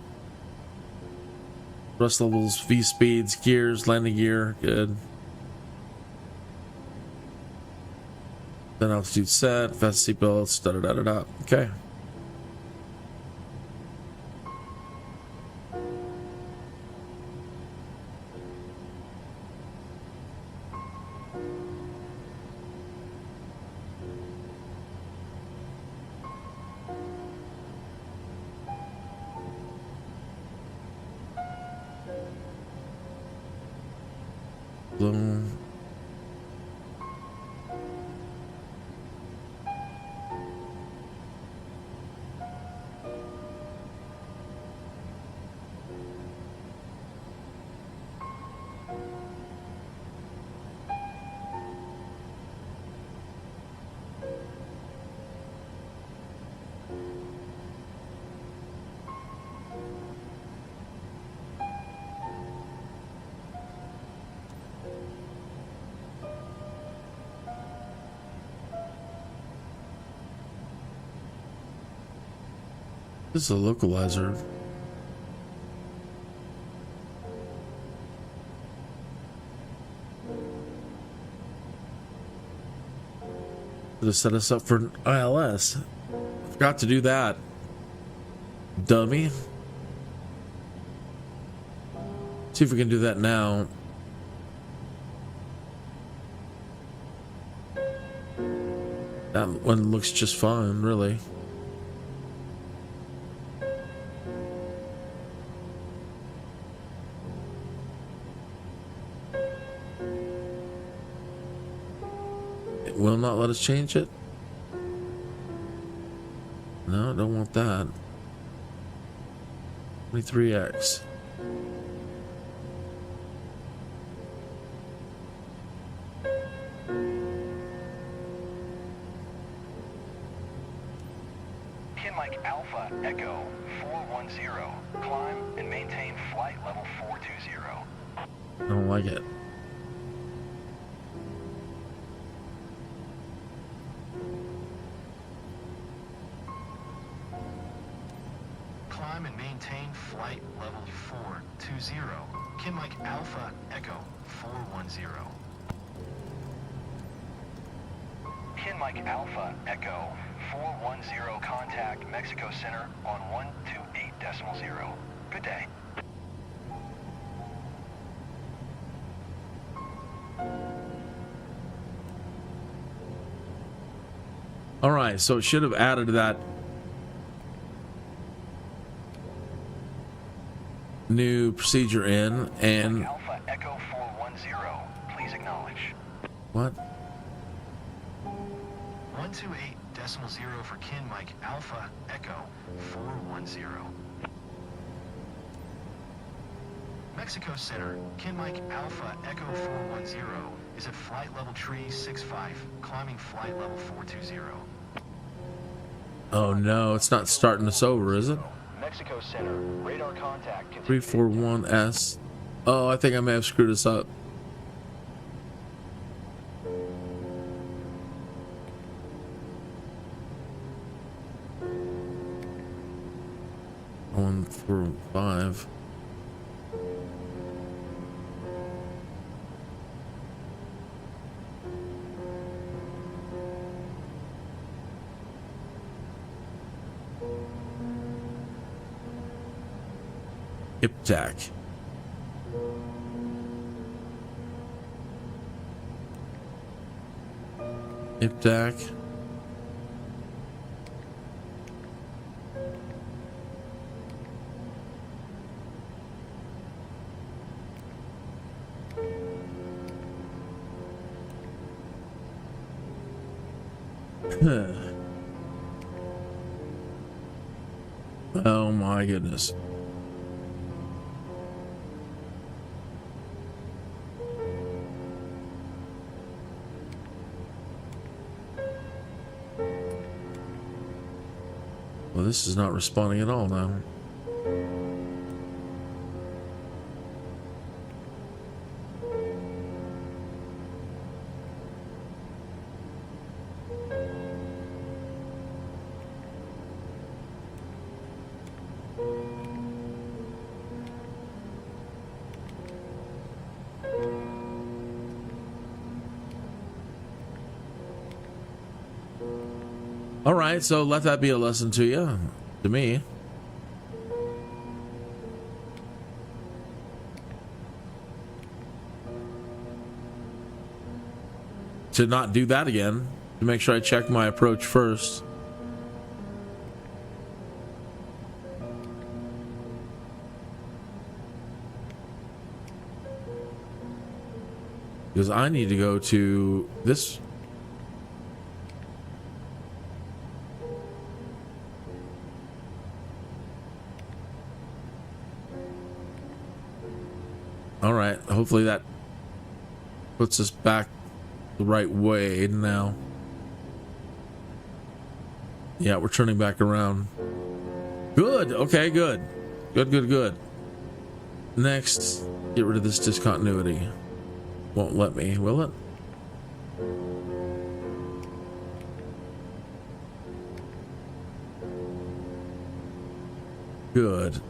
Speaker 1: Thrust levels, V speeds, gears, landing gear, good. Then altitude set, fast seatbelts, da da da da da. Okay. Boom. This is a localizer. To set us up for an ILS. Forgot to do that. Dummy. See if we can do that now. That one looks just fine, really. Will not let us change it. No, don't want that. 23X.
Speaker 6: Kin Mike Alpha Echo 410. Climb and maintain flight level 420.
Speaker 1: I don't like it.
Speaker 4: Climb and maintain flight level 420. Kin Mike Alpha Echo 410.
Speaker 6: Kin Mike Alpha Echo 410. Contact Mexico Center on 128.0. Good day.
Speaker 1: All right, so it should have added that new procedure in, and
Speaker 6: Alpha Echo 410. Please acknowledge.
Speaker 1: what?
Speaker 4: 128.0. decimal 0 for Kin Mike Alpha Echo 410. Mexico Center, Kin Mike Alpha Echo 410 is at flight level tree 65, climbing flight level 420.
Speaker 1: Oh no, it's not starting us over, is it?
Speaker 4: Mexico Center, radar contact.
Speaker 1: 341S. Oh, I think I may have screwed us up. One, 4, 5. Iptac. Iptac. Oh my goodness. Well, this is not responding at all now. All right, so let that be a lesson to you, to me. To not do that again, to make sure I check my approach first. Because I need to go to this. All right, hopefully that puts us back the right way now. Yeah, we're turning back around. Good. Okay, good. Good. Next, get rid of this discontinuity. Won't let me, will it? Good.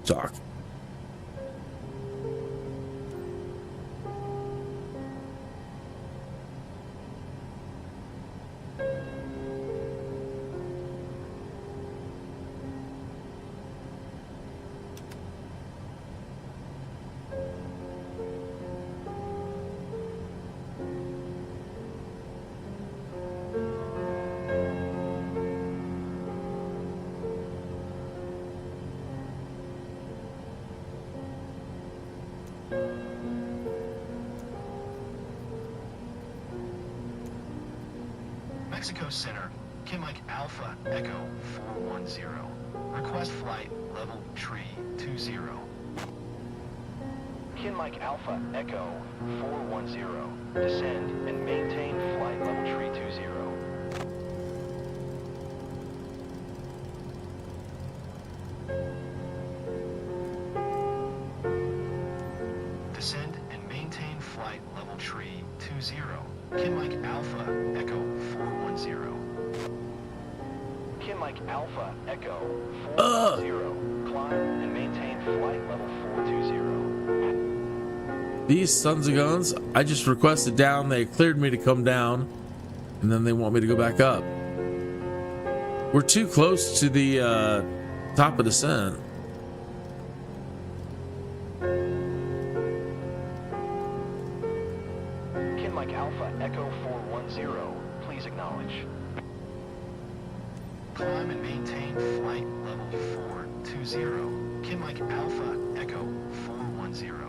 Speaker 1: Talk.
Speaker 4: Mexico Center, Kim Mike Alpha Echo 410. Request flight level tree 20. Kim Mike Alpha Echo 410. Descend and maintain flight level tree 20. Descend and maintain flight level tree 20. Kim Mike Alpha Echo 410. Kim Mike Alpha Echo 410. Climb and maintain flight level 420.
Speaker 1: These sons of guns, I just requested down, they cleared me to come down, and then they want me to go back up. We're too close to the top of descent.
Speaker 4: Kim Mike Alpha Echo 410. Please acknowledge. Climb and maintain flight level 420. Kim Mike Alpha Echo 410.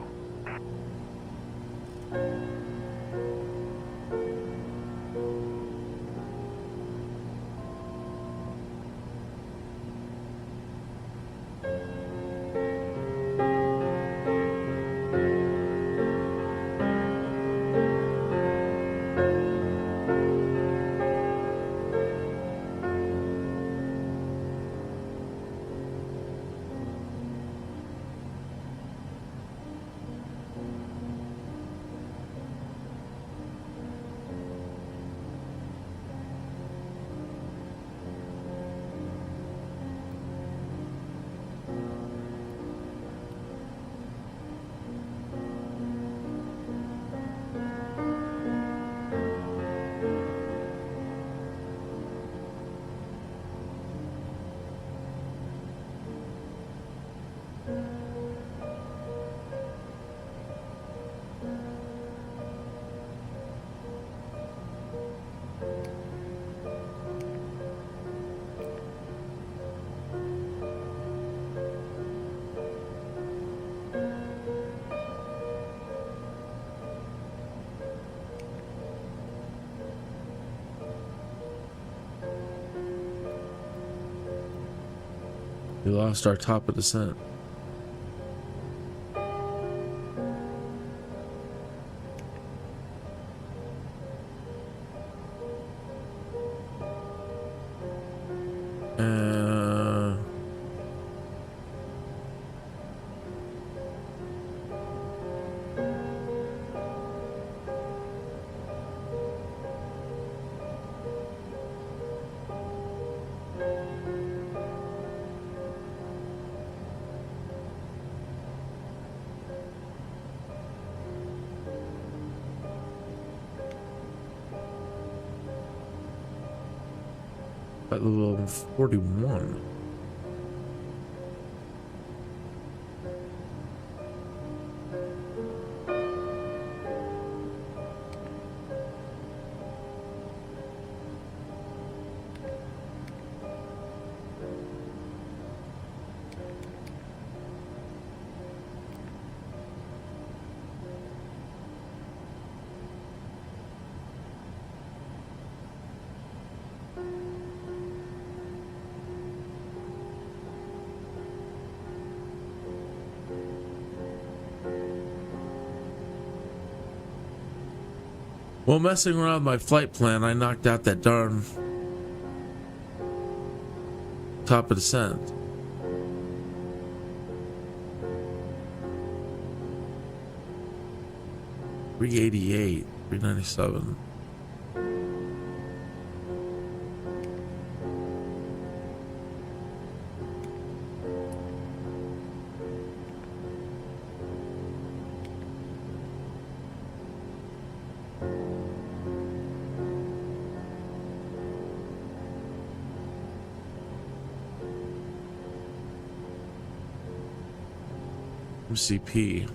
Speaker 1: We lost our top of descent. At level 41. While messing around with my flight plan, I knocked out that darn top of descent. $388, $397. MCP.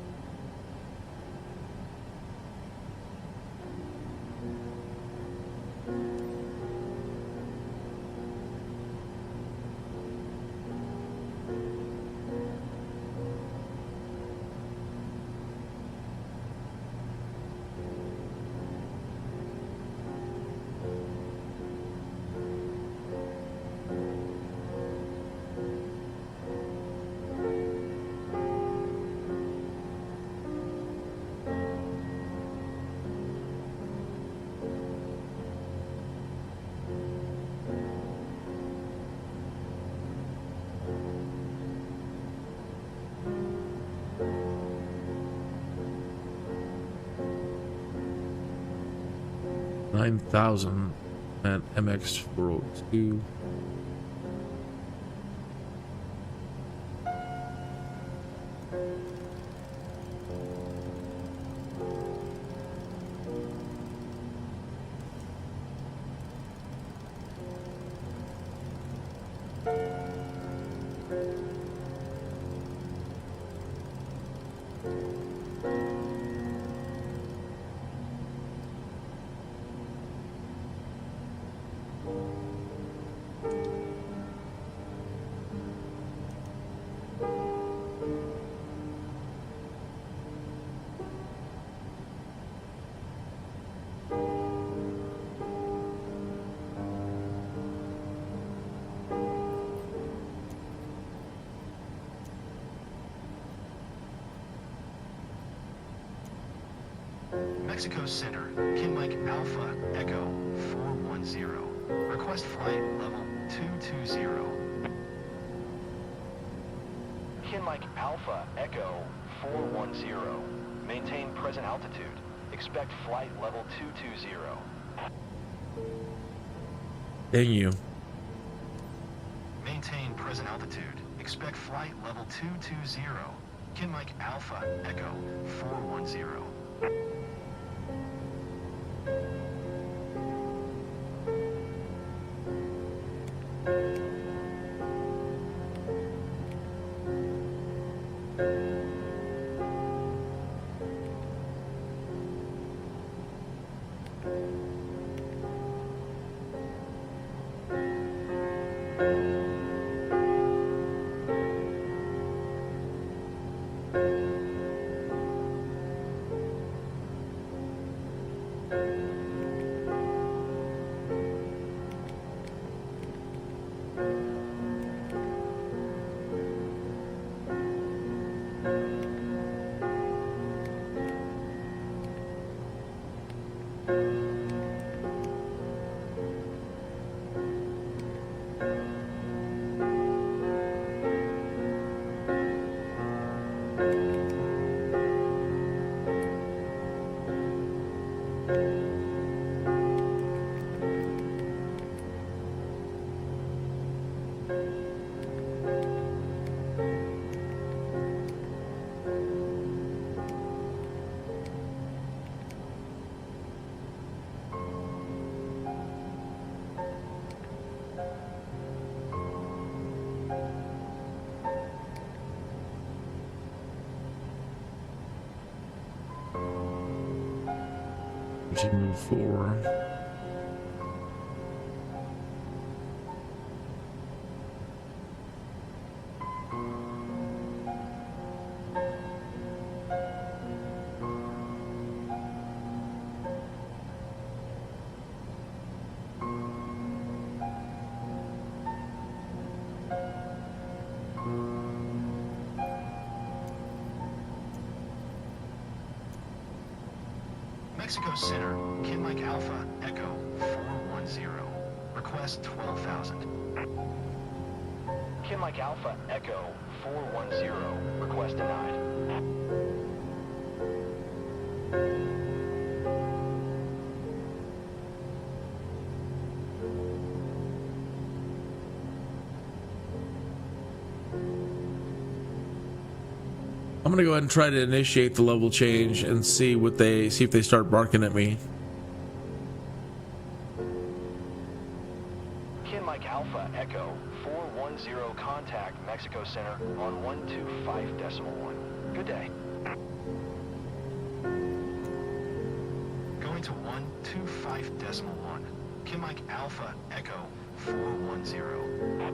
Speaker 1: 9,000 at MX 402.
Speaker 4: Mexico Center, Kinmike Alpha Echo 410. Request flight level 220. Kinmike Alpha Echo 410. Maintain present altitude. Expect flight level 220.
Speaker 1: Dang you.
Speaker 4: Maintain present altitude. Expect flight level 220. Kinmike Alpha Echo 410.
Speaker 1: We should move forward.
Speaker 4: Mexico Center, Kinmike Alpha Echo 410. Request 12,000. Kinmike Alpha Echo 410. Request denied.
Speaker 1: I'm gonna go ahead and try to initiate the level change and see if they start barking at me.
Speaker 4: Kinmike Alpha Echo 410. Contact Mexico Center on 125.1. Good day. Going to 125.1. Kinmike Alpha Echo 410.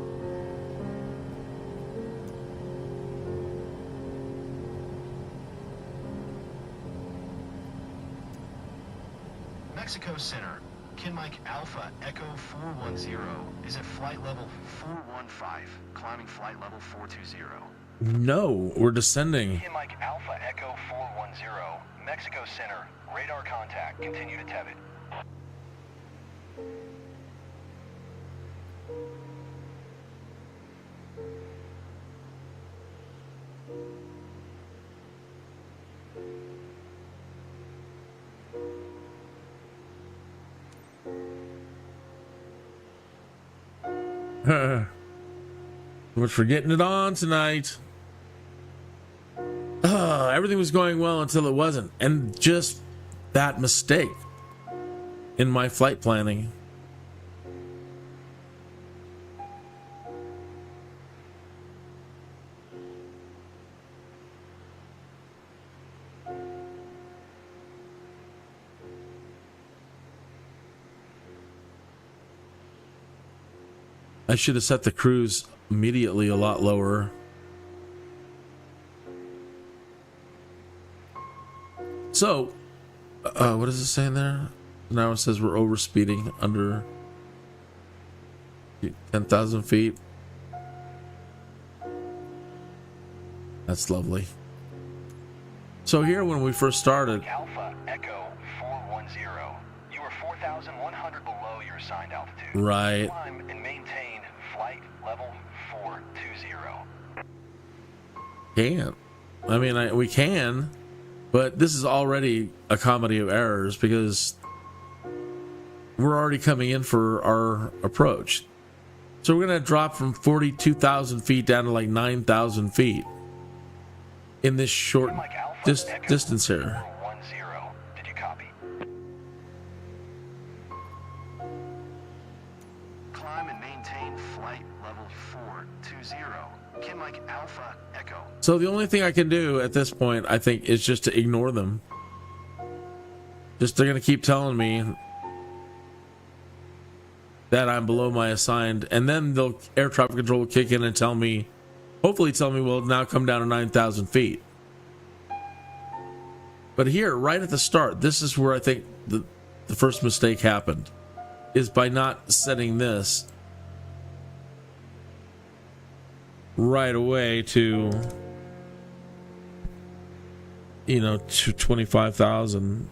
Speaker 4: Mexico Center, Kinmike Alpha Echo 410 is at flight level 415, climbing flight level 420.
Speaker 1: No, we're descending.
Speaker 4: Kinmike Alpha Echo 410, Mexico Center, radar contact, continue to Tevitt.
Speaker 1: Much for getting it on tonight. Everything was going well until it wasn't. And just that mistake in my flight planning. I should have set the cruise immediately a lot lower. So, what is it saying there? Now it says we're overspeeding under 10,000 feet. That's lovely. So here, when we first started,
Speaker 4: Alpha Echo 410. You are 4,100 below your assigned altitude.
Speaker 1: right?
Speaker 4: Climb and maintain flight level 420.
Speaker 1: Can't. I mean, we can, but this is already a comedy of errors because we're already coming in for our approach. So we're going to drop from 42,000 feet down to like 9,000 feet in this short distance here.
Speaker 4: 410. Did you copy? Climb and maintain flight level 420. Kim Mike Alpha Echo.
Speaker 1: So the only thing I can do at this point, I think, is just to ignore them. Just they're going to keep telling me that I'm below my assigned, and then they'll air traffic control will kick in and tell me, hopefully tell me, well, now come down to 9,000 feet. But here, right at the start, this is where I think the first mistake happened, is by not setting this right away to, to 25,000.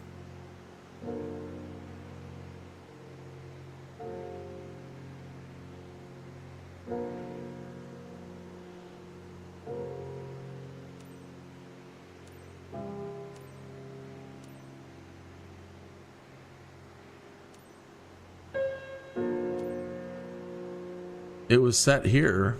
Speaker 1: It was set here.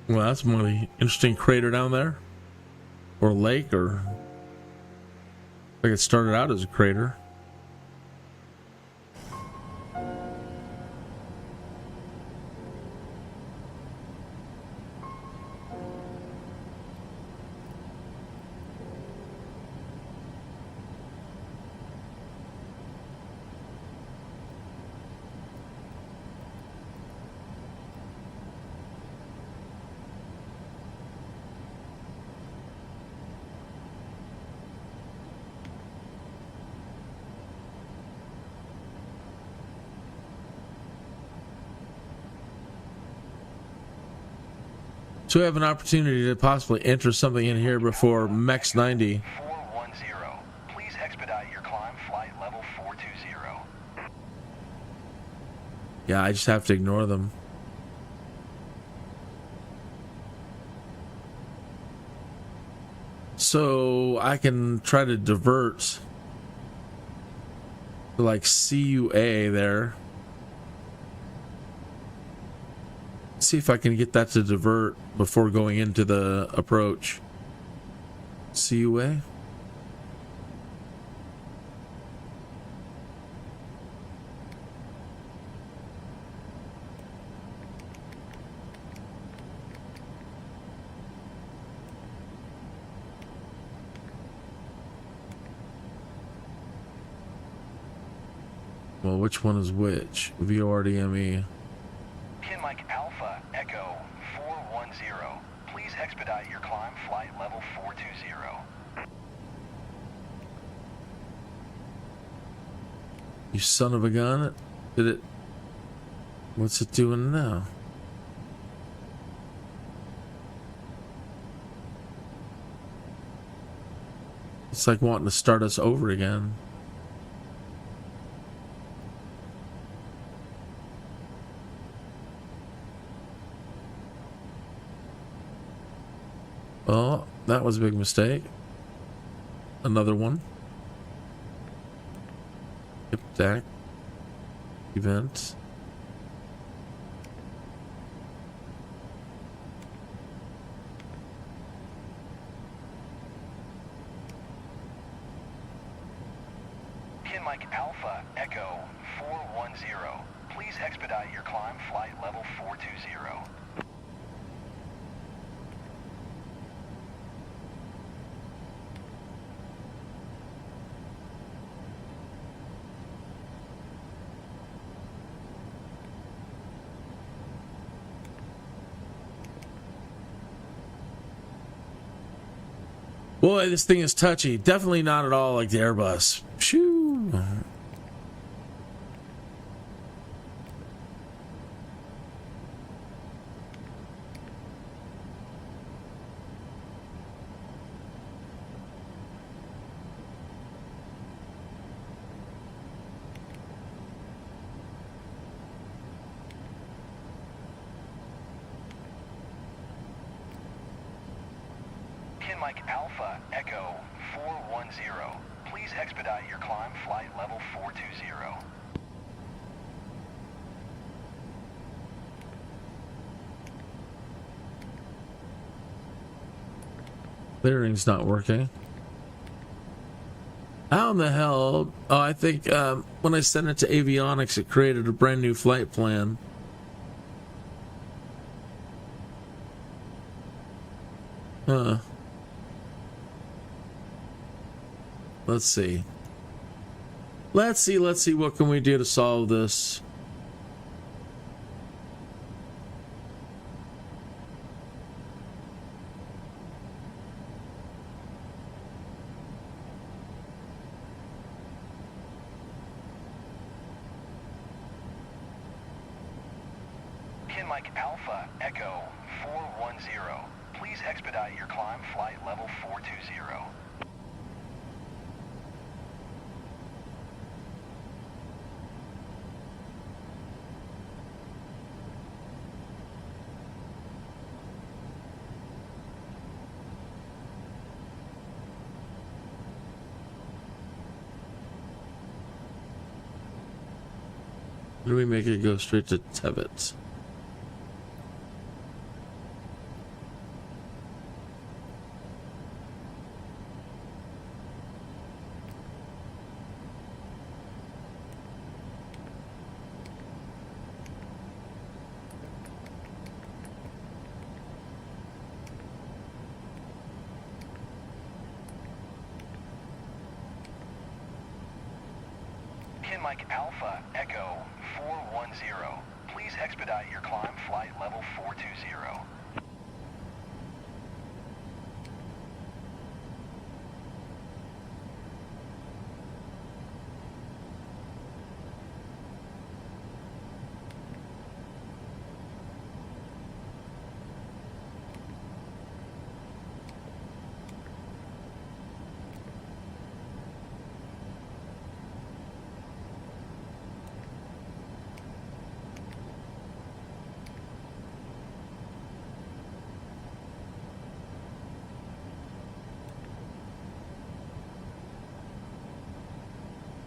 Speaker 1: Well, that's a really interesting crater down there. Or lake, or like it started out as a crater. So we have an opportunity to possibly enter something in here before Max 90.
Speaker 4: 410. Please expedite your climb flight level 420.
Speaker 1: Yeah, I just have to ignore them. So I can try to divert to like CUA there. See if I can get that to divert before going into the approach. CUA. Well, which one is which? VORDME.
Speaker 4: Pin Mike Alpha Echo 410. Please expedite your climb flight level 420.
Speaker 1: You son of a gun. Did it... What's it doing now? It's like wanting to start us over again. Oh, that was a big mistake. Another one. Yep, DAC. Event.
Speaker 4: Pin Mike Alpha Echo 410. Please expedite your climb flight level 420.
Speaker 1: Boy, this thing is touchy. Definitely not at all like the Airbus. Shoo.
Speaker 4: Pin Mike Alpha Echo 410. Please expedite your climb flight level 420.
Speaker 1: Clearing's not working. How in the hell? Oh, I think when I sent it to avionics, it created a brand new flight plan. Huh. Let's see. Let's see what can we do to solve this.
Speaker 4: Pin Mike Alpha Echo 410. Please expedite your climb flight level 420.
Speaker 1: How do we make it go straight to Tebbit?
Speaker 4: Pin Mike Alpha Echo 410. Please expedite your climb flight level 420.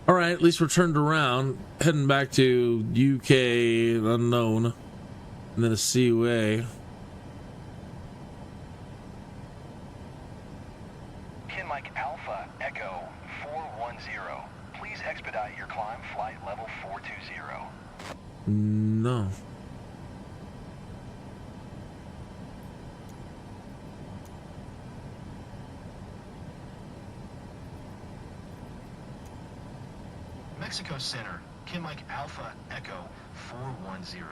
Speaker 1: All right, at least we're turned around, heading back to UK unknown, and then a CUA.
Speaker 4: Pin Mike Alpha Echo 410. Please expedite your climb flight level 420.
Speaker 1: No.
Speaker 4: Mexico Center, Kin Mike Alpha Echo 410.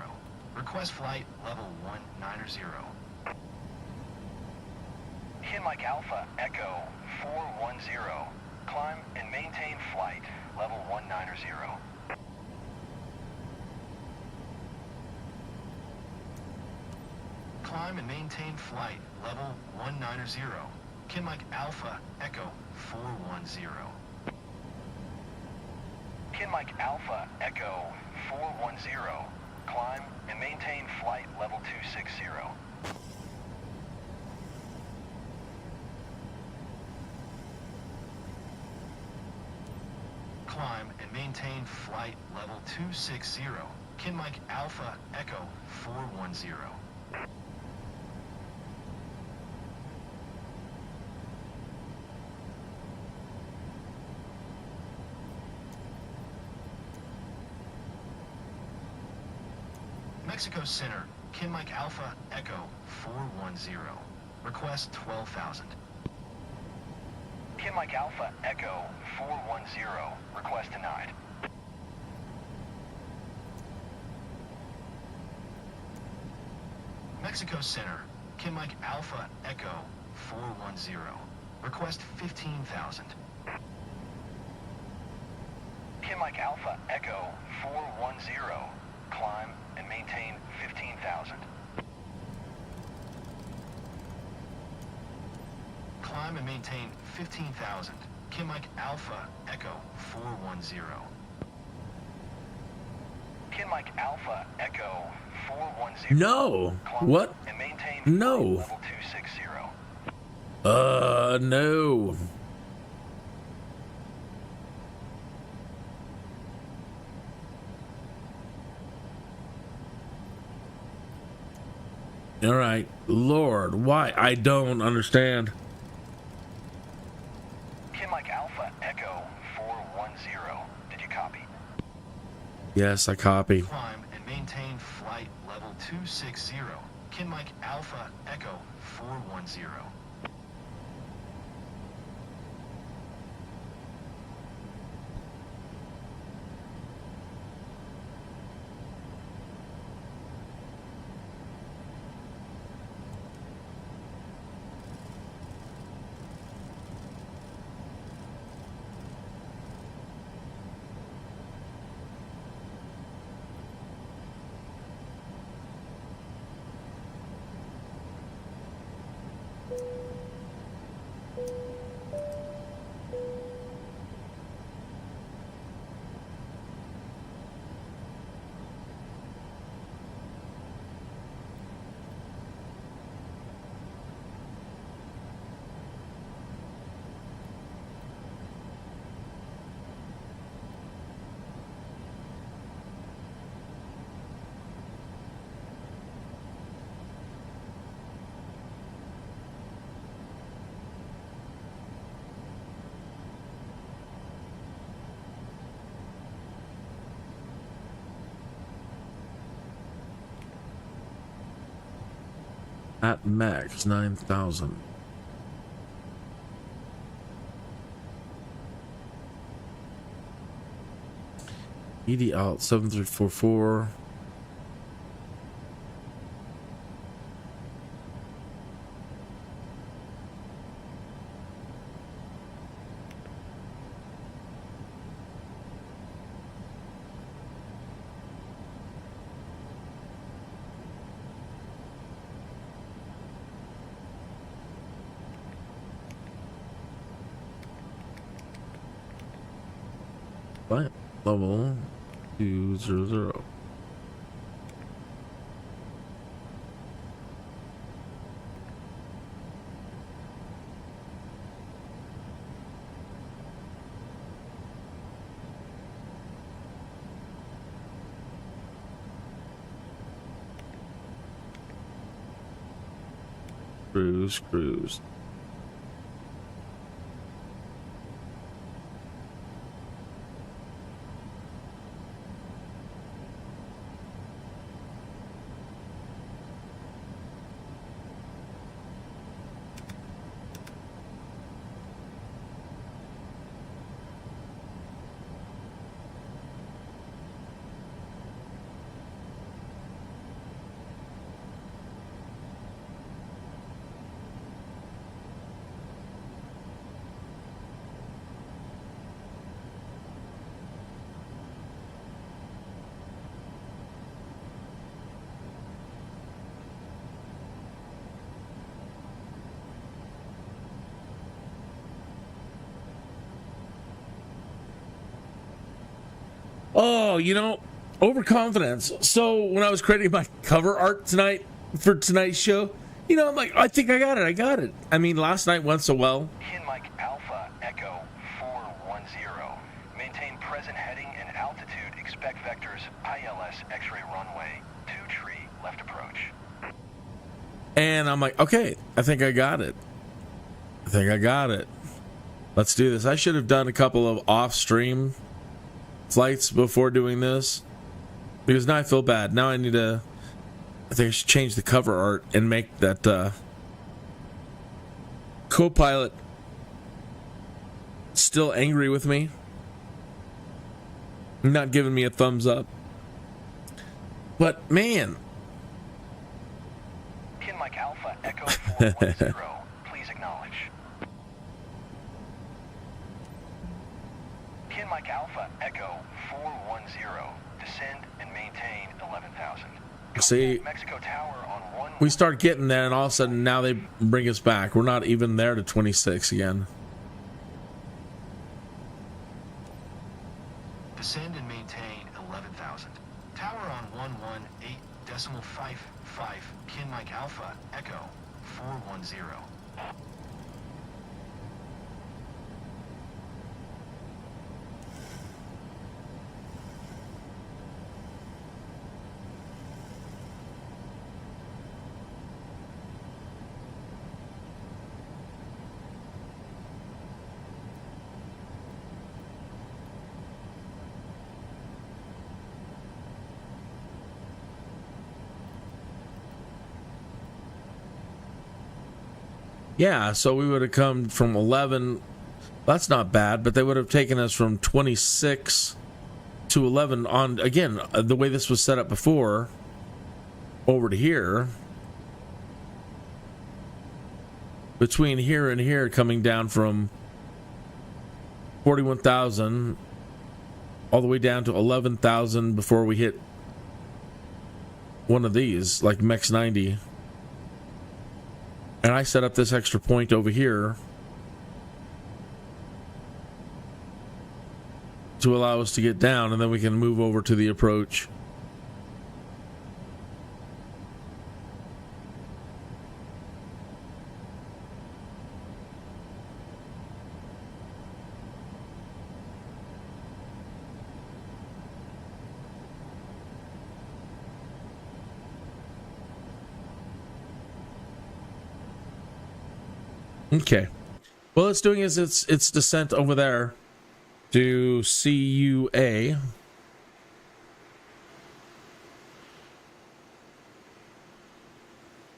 Speaker 4: Request flight level 190. Kin Mike Alpha Echo 410. Climb and maintain flight level 190. Climb and maintain flight level 190. Kin Mike Alpha Echo 410. Kin Mike Alpha Echo 410. Climb and maintain flight level 260. Climb and maintain flight level 260. Kin Mike Alpha Echo 410. Mexico Center, Kin Mike Alpha Echo 410. Request 12,000. Kin Mike Alpha Echo 410. Request denied. Mexico Center, Kin Mike Alpha Echo 410. Request 15,000. Kin Mike Alpha Echo 410. Climb and maintain 15,000. Climb and maintain 15,000. Kin Mike Alpha Echo 410. Kin Mike Alpha Echo 410.
Speaker 1: No.
Speaker 4: Climb
Speaker 1: What?
Speaker 4: and maintain
Speaker 1: No.
Speaker 4: level 260.
Speaker 1: No. All right, Lord, why? I don't understand.
Speaker 4: Kin Mike Alpha Echo 410. Did you copy?
Speaker 1: Yes, I copy.
Speaker 4: Climb and maintain flight level 260. Kin Mike Alpha Echo 410.
Speaker 1: At max 9,000. ED out 7344. Flight level 200. Cruise. Oh, overconfidence. So when I was creating my cover art tonight for tonight's show, I'm like, I think I got it. I mean, last night went so well.
Speaker 4: Kin Mike Alpha Echo 410. Maintain present heading and altitude. Expect vectors ILS X-ray runway 2 tree left approach.
Speaker 1: And I'm like, okay, I think I got it. Let's do this. I should have done a couple of off-stream flights before doing this, because now I feel bad. Now I think I should change the cover art and make that co-pilot still angry with me, not giving me a thumbs up. But man,
Speaker 4: Kin Mike Alpha Echo 410. Please acknowledge. Kin Mike Alpha Echo 410. Descend and maintain 11,000.
Speaker 1: see,
Speaker 4: Mexico Tower on 1.
Speaker 1: we start getting there, and all of a sudden now they bring us back. We're not even there to 26 again.
Speaker 4: Descend and maintain 11,000. Tower on 118.55. Kin Mike Alpha Echo 410.
Speaker 1: Yeah, so we would have come from 11. That's not bad, but they would have taken us from 26 to 11 on, again, the way this was set up before, over to here. Between here and here, coming down from 41,000 all the way down to 11,000 before we hit one of these, like MEX 90. And I set up this extra point over here to allow us to get down, and then we can move over to the approach. Okay. Well, it's doing is its descent over there to CUA.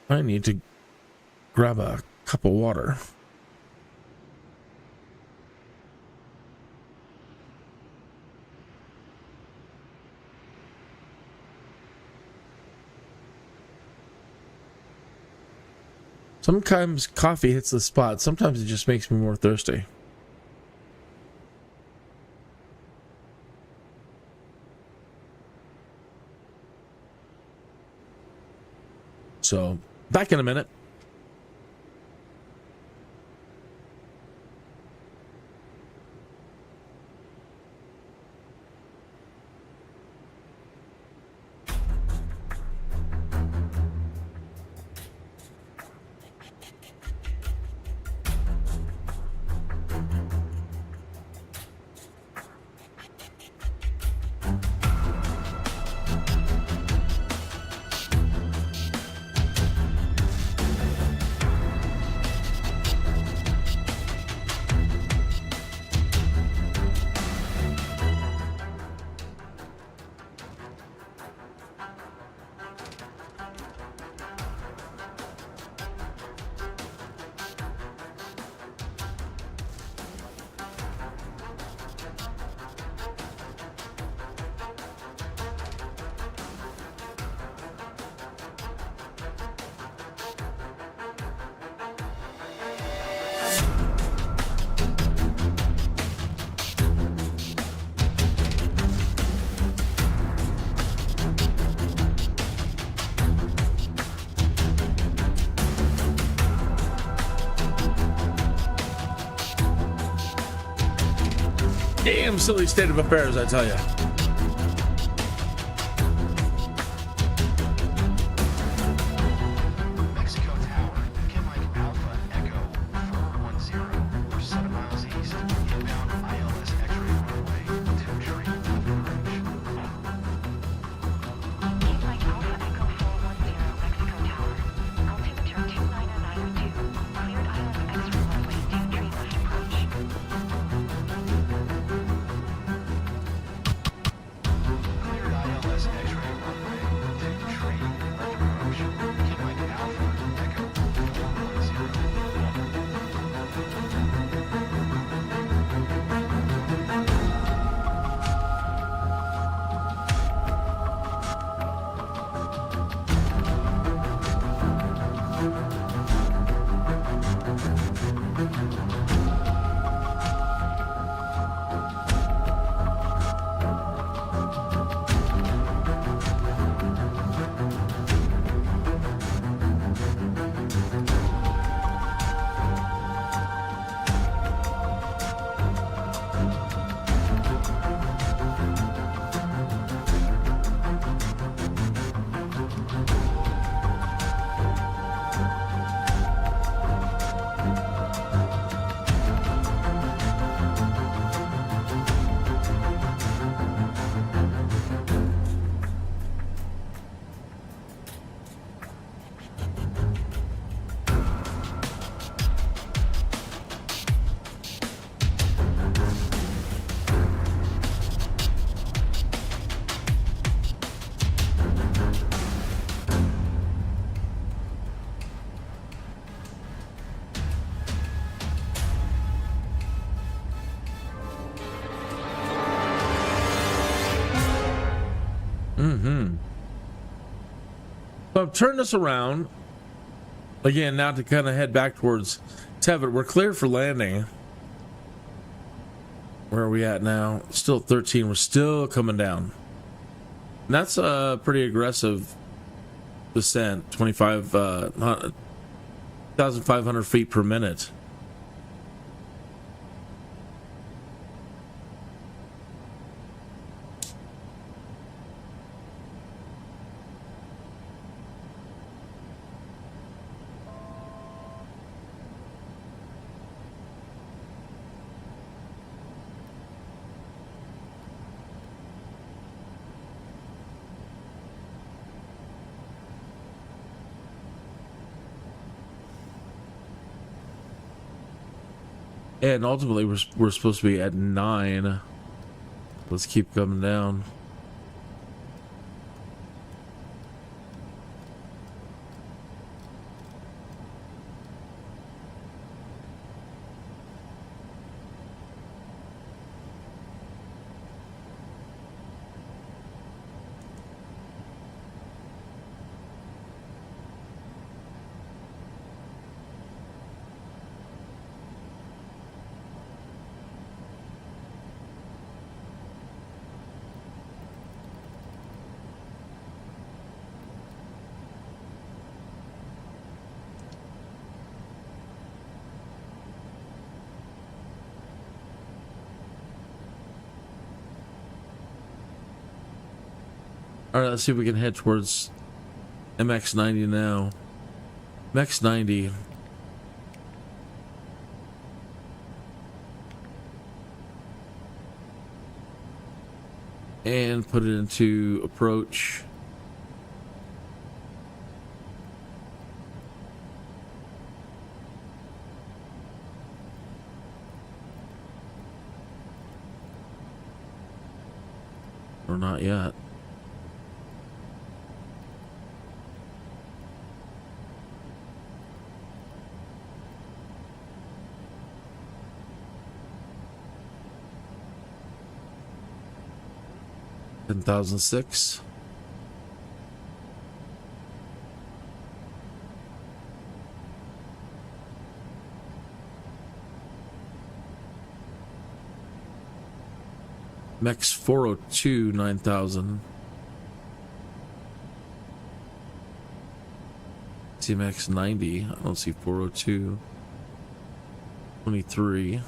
Speaker 1: I need to grab a cup of water. Sometimes coffee hits the spot. Sometimes it just makes me more thirsty. So, back in a minute. Damn silly state of affairs, I tell you. Mm-hmm. So I've turned this around again now to kind of head back towards Tevitt. We're clear for landing. Where are we at now? Still at 13. We're still coming down. And that's a pretty aggressive descent. 1,500 feet per minute. And ultimately, we're supposed to be at 9. Let's keep coming down. All right, let's see if we can head towards MX90 now. MX90. And put it into approach. Or not yet. $10,006. Mex 402 9,000. CMX 90. I don't see 402. 23.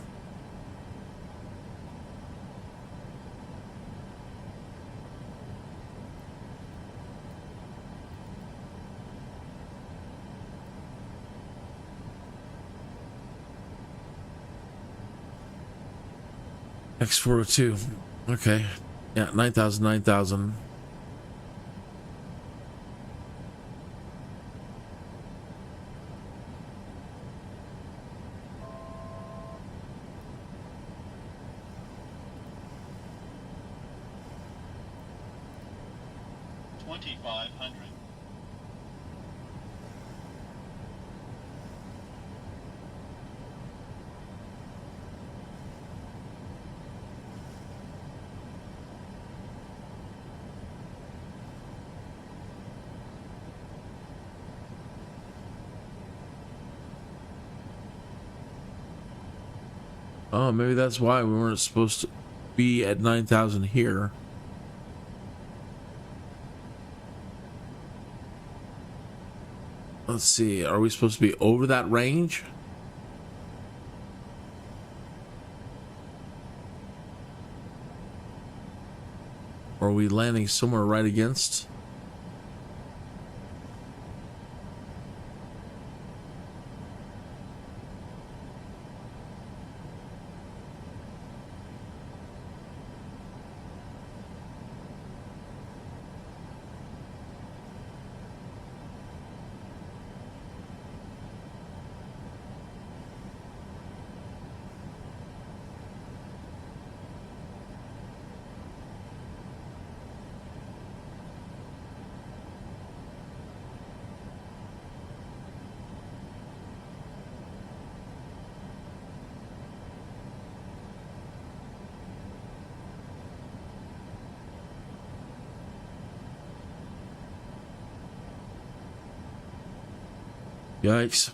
Speaker 1: X402. Okay. Yeah, 9,000, 9,000. Oh, maybe that's why we weren't supposed to be at 9,000 here. Let's see. Are we supposed to be over that range? Or are we landing somewhere right against? Yikes.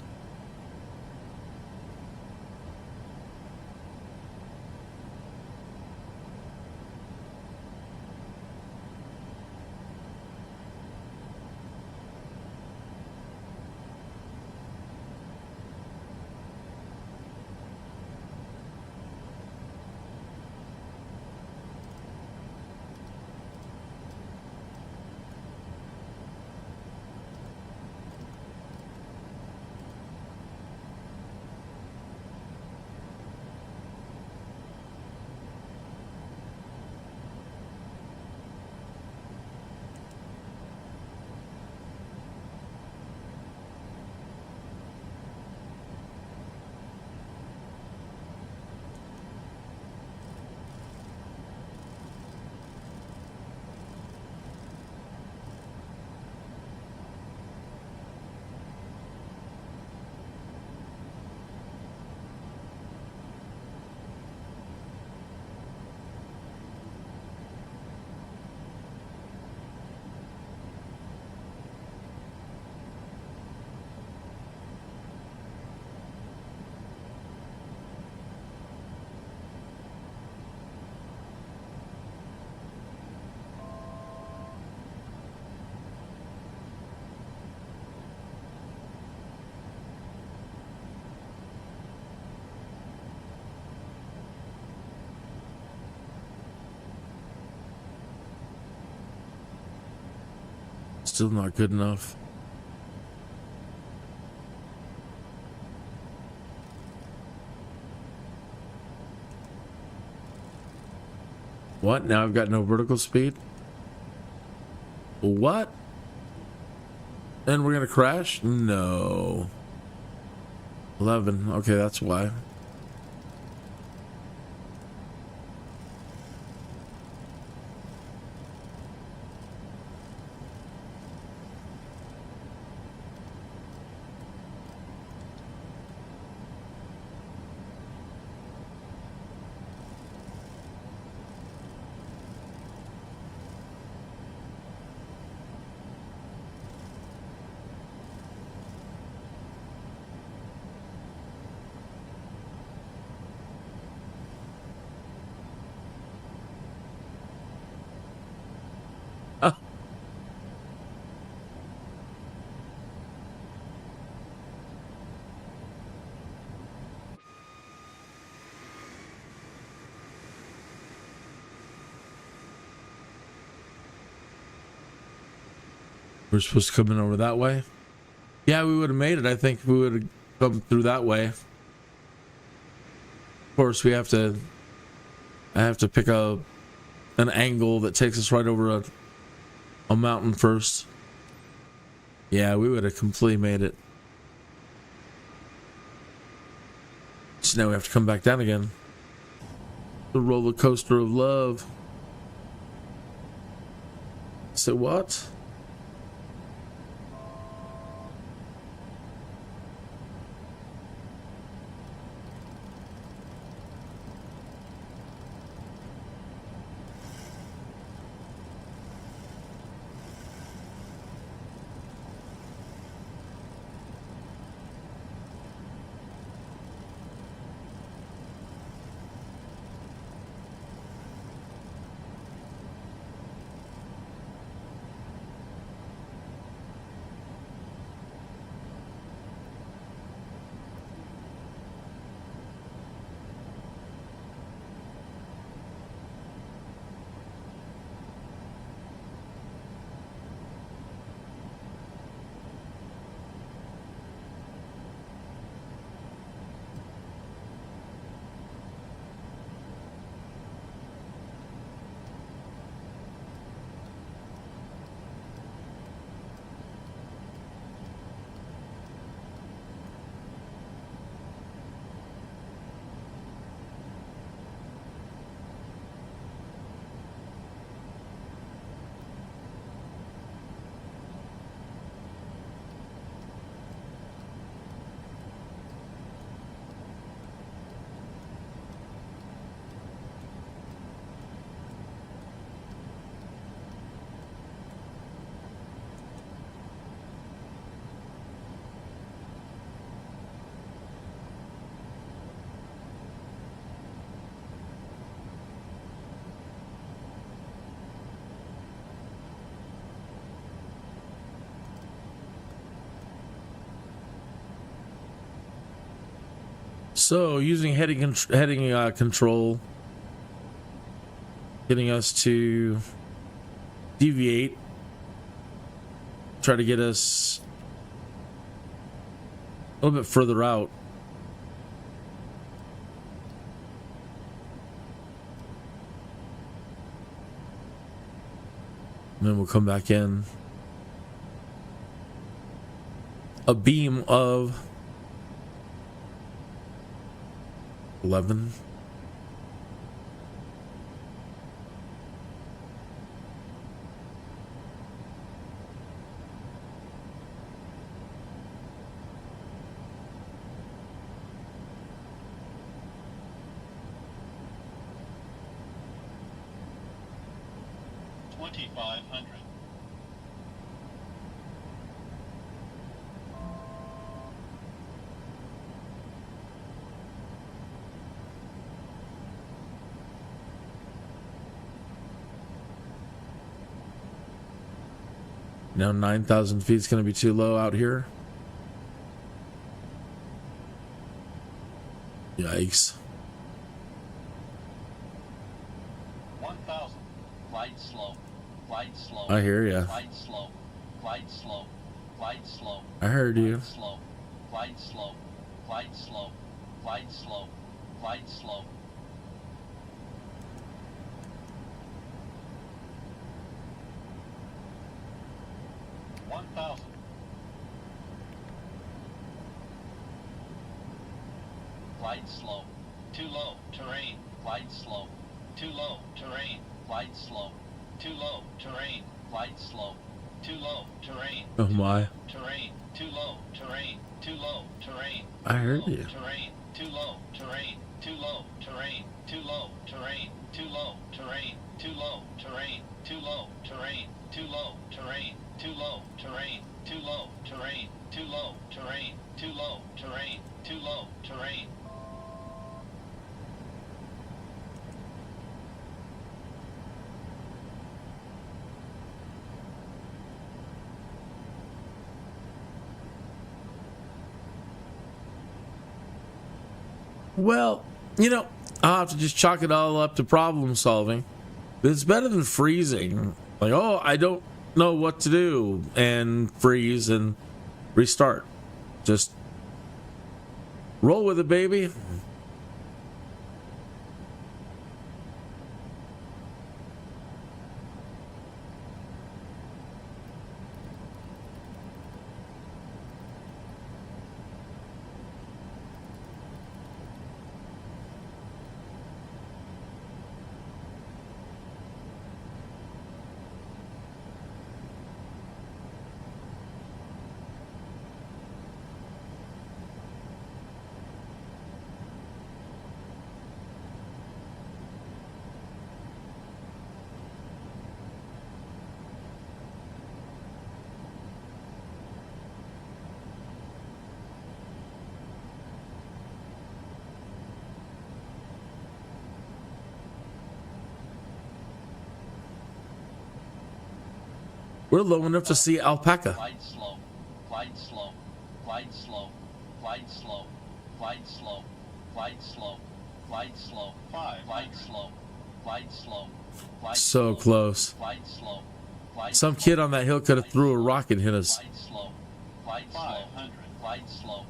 Speaker 1: Still not good enough. What? Now I've got no vertical speed? What? And we're gonna crash? No. 11. Okay, that's why. We're supposed to come in over that way. Yeah, we would have made it. I think we would have come through that way. Of course, I have to pick an angle that takes us right over a mountain first. Yeah, we would have completely made it. So now we have to come back down again. The roller coaster of love. So what? So using heading control, getting us to deviate, try to get us a little bit further out. And then we'll come back in. A beam of 11. Now 9,000 feet is going to be too low out here. Yikes.
Speaker 7: 1,000. Glide slow. Glide slow.
Speaker 1: I hear ya.
Speaker 7: Glide slow. Glide slow. Glide slow.
Speaker 1: I heard you.
Speaker 7: Glide slow. Glide slow. Glide slow. Glide slow. Glide slow. Glide slow. Too low. Terrain. Glide slow. Too low. Terrain. Glide slow. Too low. Terrain. Glide slow. Too low. Terrain.
Speaker 1: Oh my.
Speaker 7: Terrain. Too low. Terrain. Too low. Terrain.
Speaker 1: I heard you.
Speaker 7: Terrain. Too low. Terrain. Too low. Terrain. Too low. Terrain. Too low. Terrain. Too low. Terrain. Too low. Terrain. Too low. Terrain. Too low. Terrain. Too low. Terrain. Too low. Terrain. Too low. Terrain. Too low. Terrain.
Speaker 1: Well, you know, I'll have to just chalk it all up to problem solving. But it's better than freezing. Like, oh, I don't know what to do, and freeze and restart. Just roll with it, baby. We're low enough to see alpaca.
Speaker 7: Glide slow. Glide slow. Glide slow. Glide slow. Glide slow. Glide slow. Glide slow. 5. Glide slow. Glide slow. Glide
Speaker 1: So close.
Speaker 7: Glide slow. Glide
Speaker 1: Some kid on that hill could have threw a rock and hit us.
Speaker 7: Glide slow. Glide slow. 500. Glide slow.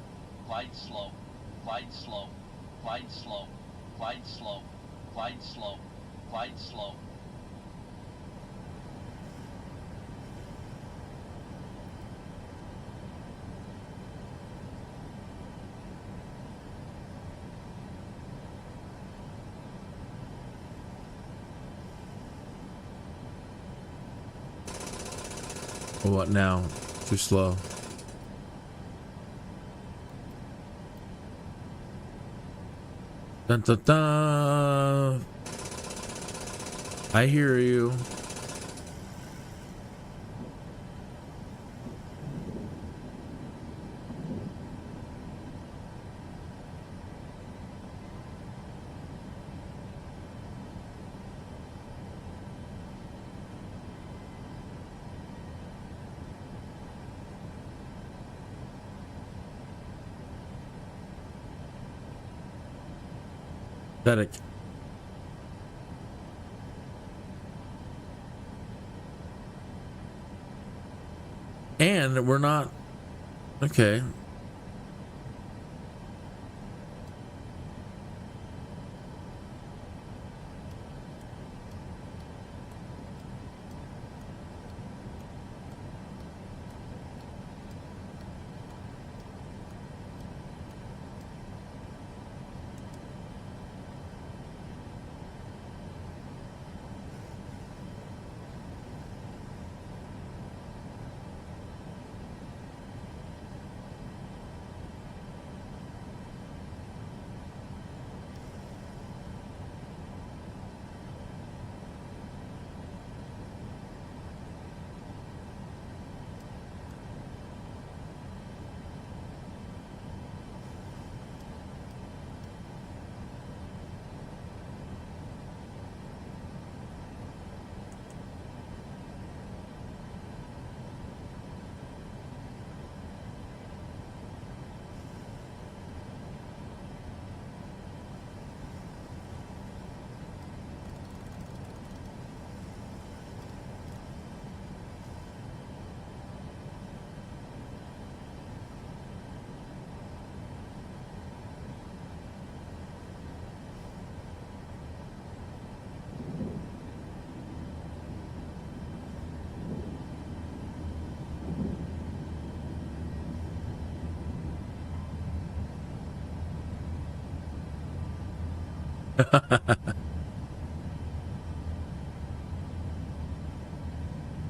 Speaker 7: Glide slow. Glide slow. Glide slow. Glide slow. Glide slow. Glide slow.
Speaker 1: What now? Too slow. Dun, dun, dun. I hear you. Pathetic. And we're not okay.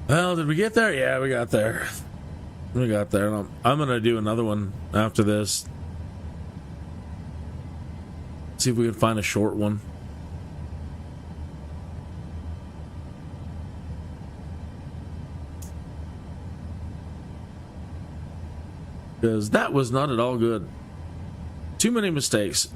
Speaker 1: Well, did we get there? Yeah, we got there. We got there. I'm gonna do another one after this. See if we can find a short one. Because that was not at all good. Too many mistakes.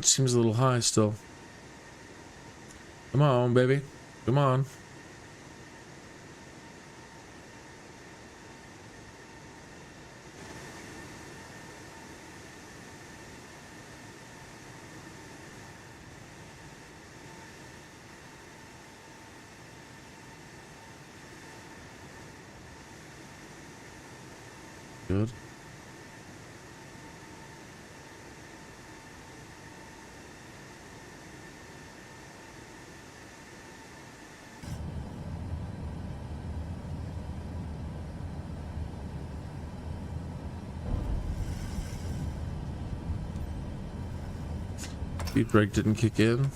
Speaker 1: Seems a little high still. Come on, baby. Come on. Good. Speed brake didn't kick in.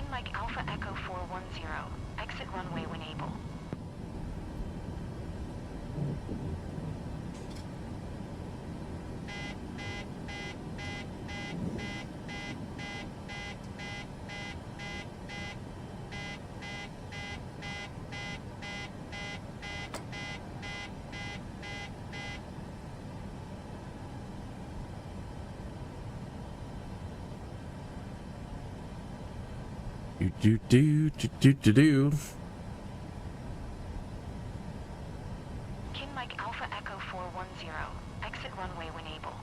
Speaker 5: King Mike Alpha Echo 410. Exit runway when able.
Speaker 1: Do.
Speaker 5: King Mike Alpha Echo 410. Exit runway when able.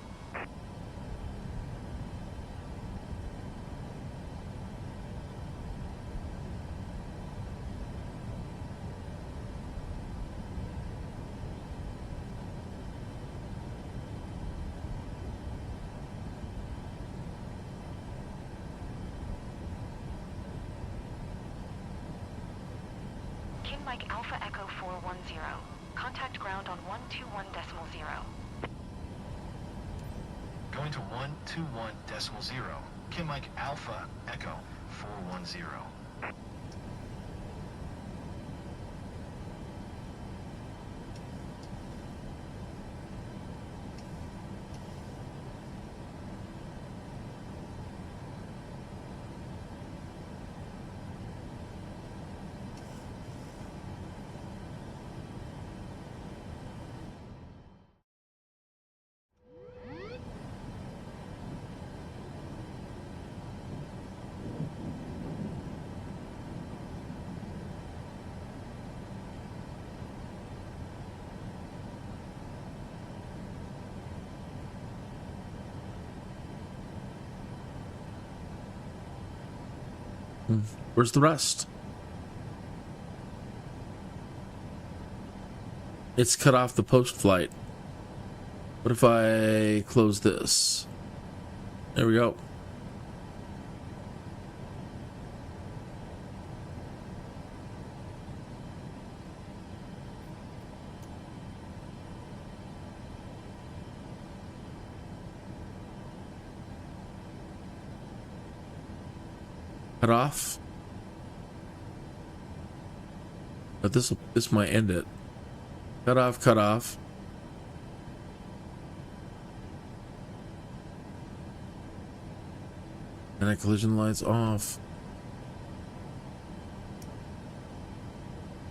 Speaker 5: King Mike Alpha Echo 410. Contact ground on 121.0.
Speaker 4: Going to 121.0. King Mike Alpha Echo 410.
Speaker 1: Where's the rest? It's cut off the post flight. What if I close this? There we go. Cut off. But this might end it. Cut off, cut off. And collision lights off.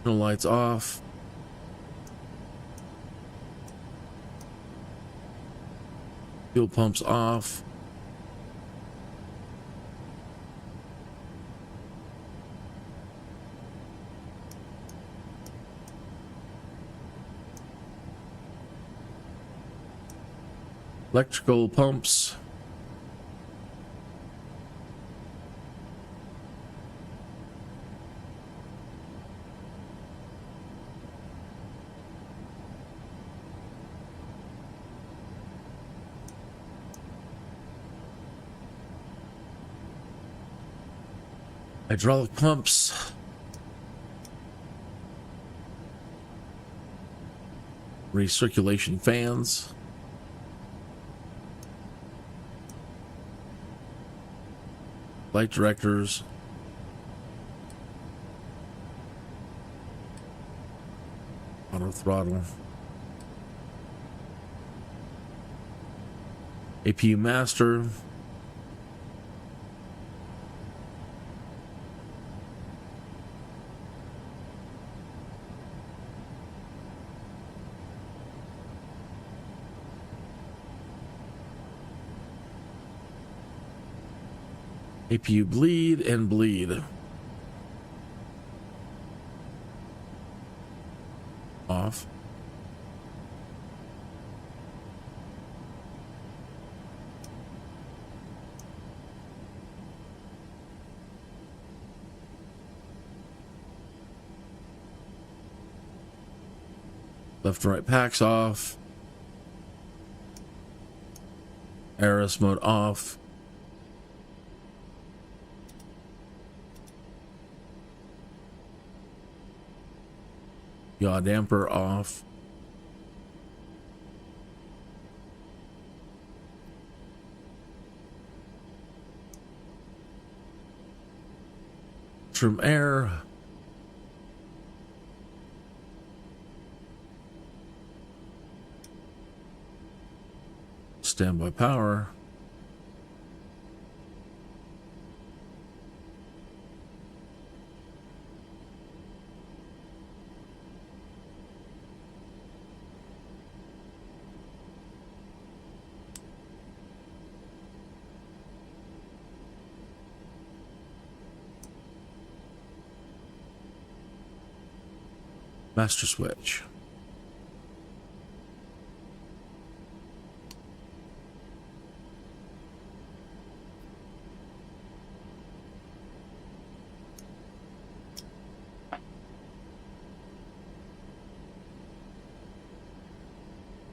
Speaker 1: No lights off. Fuel pumps off. Electrical pumps. Hydraulic pumps. Recirculation fans. Flight directors. Auto throttle. APU master. APU bleed and bleed. Off. Left and right packs off. Aeros mode off. Yaw damper off. trim air. Standby power. Master switch.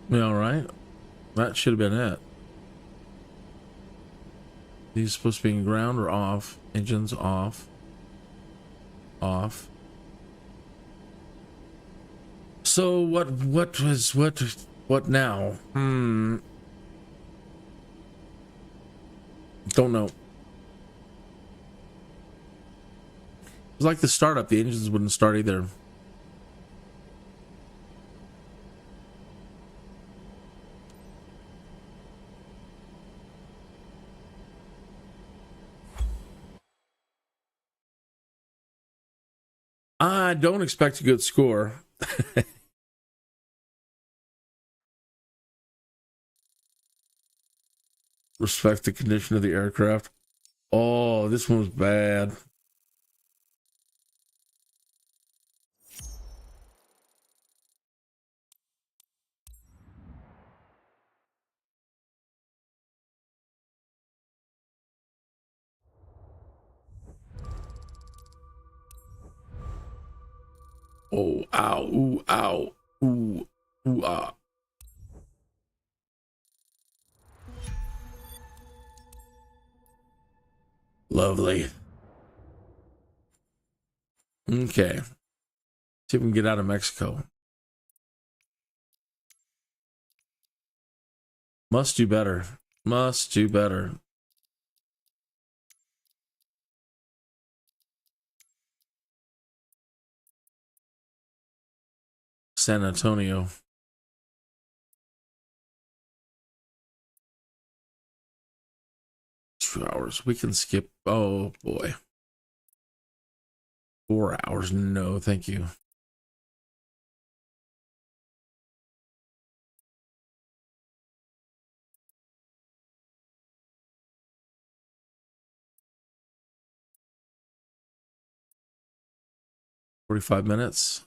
Speaker 1: We all right? That should have been it. These supposed to be in ground or off? Engines off. Off. So what now? Don't know. It's like the startup, the engines wouldn't start either. I don't expect a good score. Respect the condition of the aircraft. Oh, this one was bad. Oh, ow, ooh, ow, ooh, ooh, ah. Lovely. Okay. See if we can get out of Mexico. Must do better. Must do better. San Antonio. Hours. We can skip. Oh boy. 4 hours. No, thank you. $45 minutes.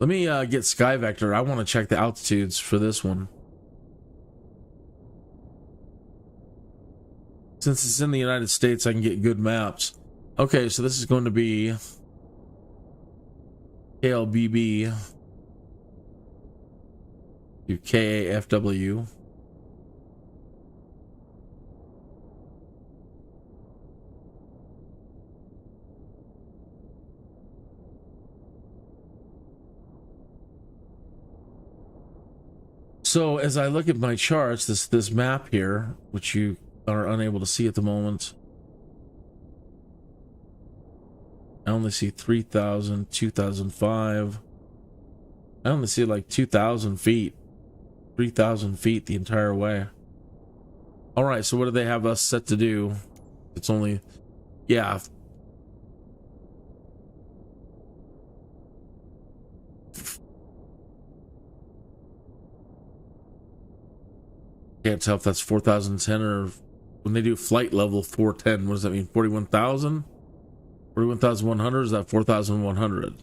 Speaker 1: Let me get Sky Vector. I want to check the altitudes for this one. Since it's in the United States, I can get good maps. Okay, so this is going to be KLBB to KAFW. So as I look at my charts, this map here, which you are unable to see at the moment, I only see 3,000, 2005. I only see like 2,000 feet, 3,000 feet the entire way. All right, so what do they have us set to do? It's only, yeah. Can't tell if that's 4,010 or when they do flight level 410, what does that mean? 41,000? 41,100? Is that 4,100?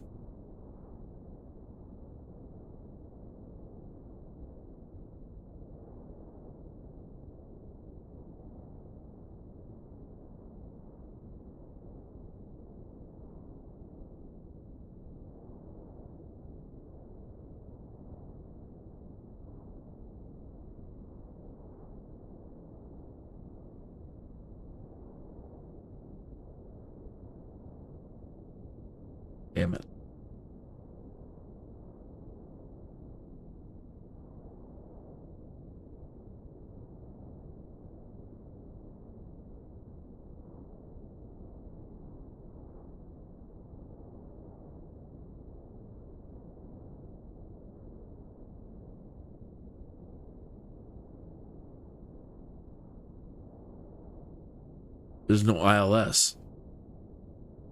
Speaker 1: there's no ILS.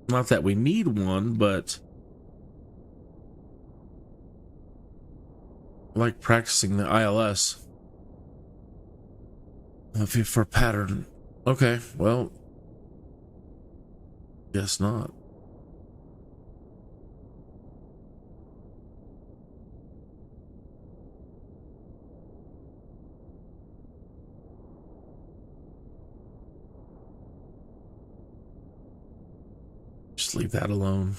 Speaker 1: Not that we need one, but I like practicing the ILS. For pattern. Okay, well, guess not. Just leave that alone.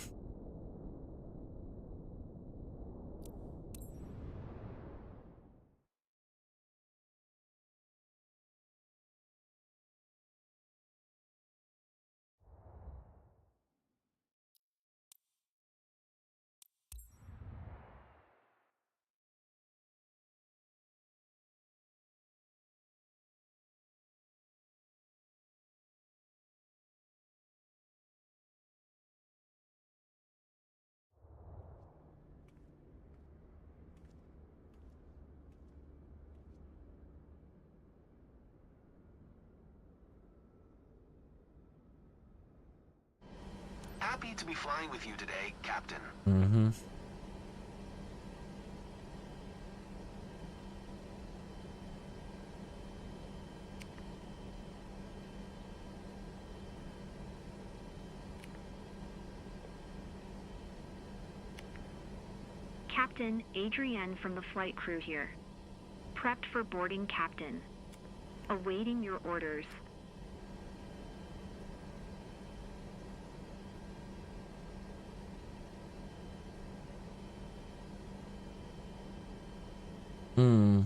Speaker 4: Happy to be flying with you today, Captain.
Speaker 1: Mm-hmm.
Speaker 8: Captain Adrienne from the flight crew here. Prepped for boarding, Captain. Awaiting your orders.
Speaker 1: Hmm.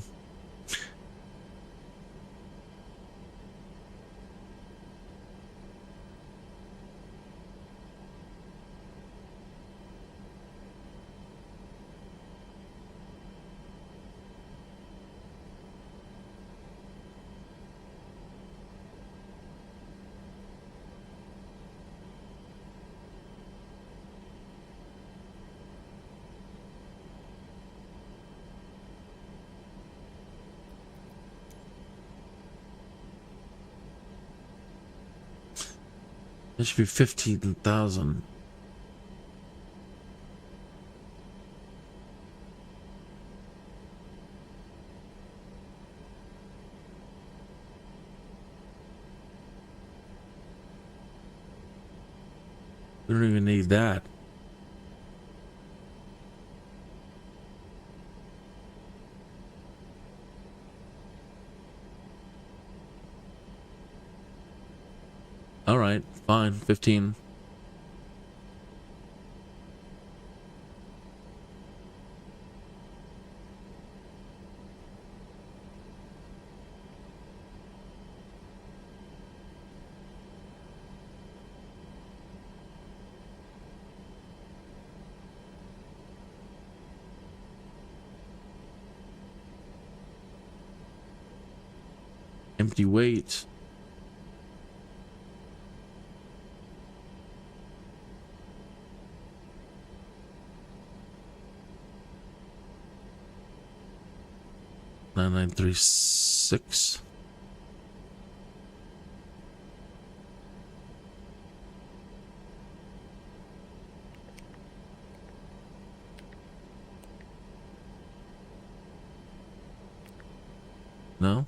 Speaker 1: It should be 15,000. We don't even need that. All right, fine, 15. Empty weight. Nine 936. No.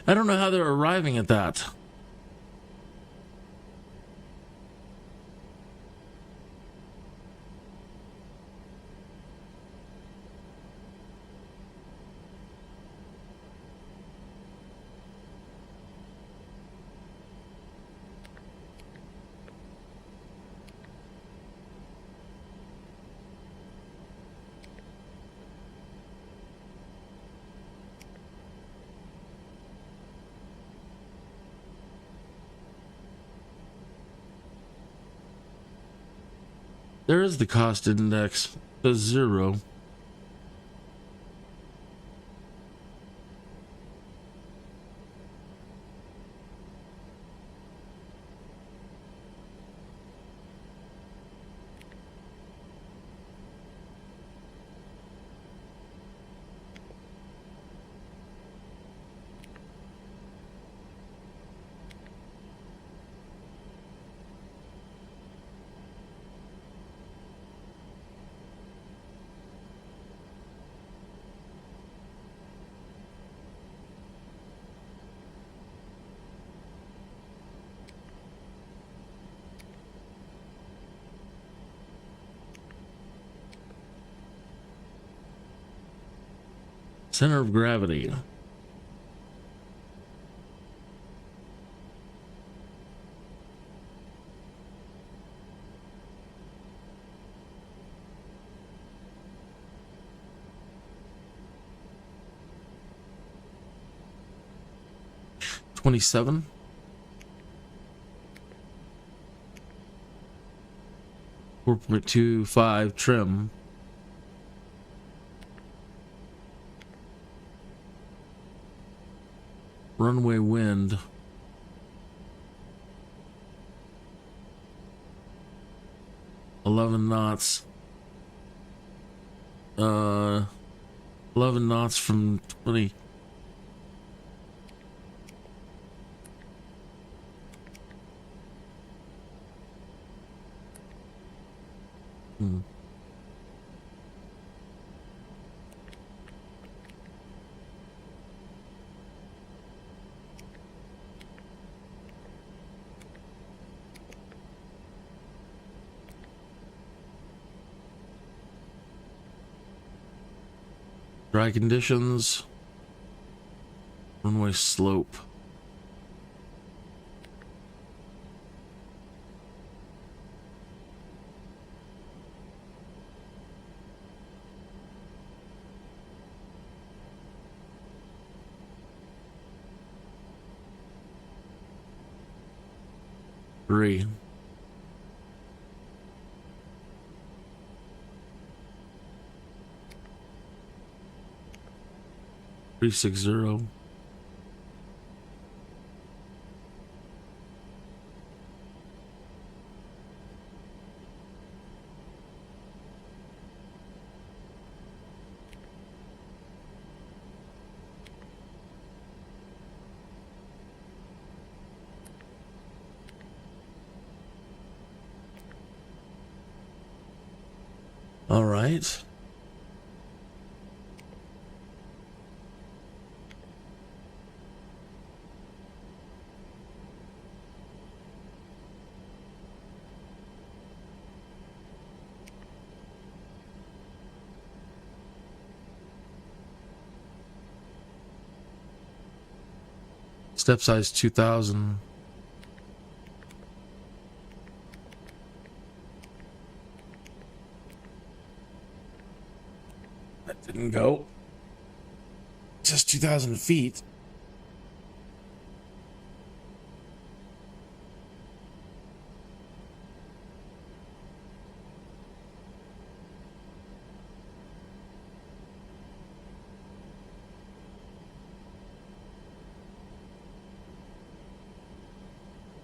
Speaker 1: I don't know how they're arriving at that. There is the cost index. The 0. Center of gravity. $27. $4.25 trim. Runway wind. $11 knots. 11 knots from 20. Dry conditions. Runway slope. Three. $360. All right. Step size 2000. That didn't go. Just 2,000 feet.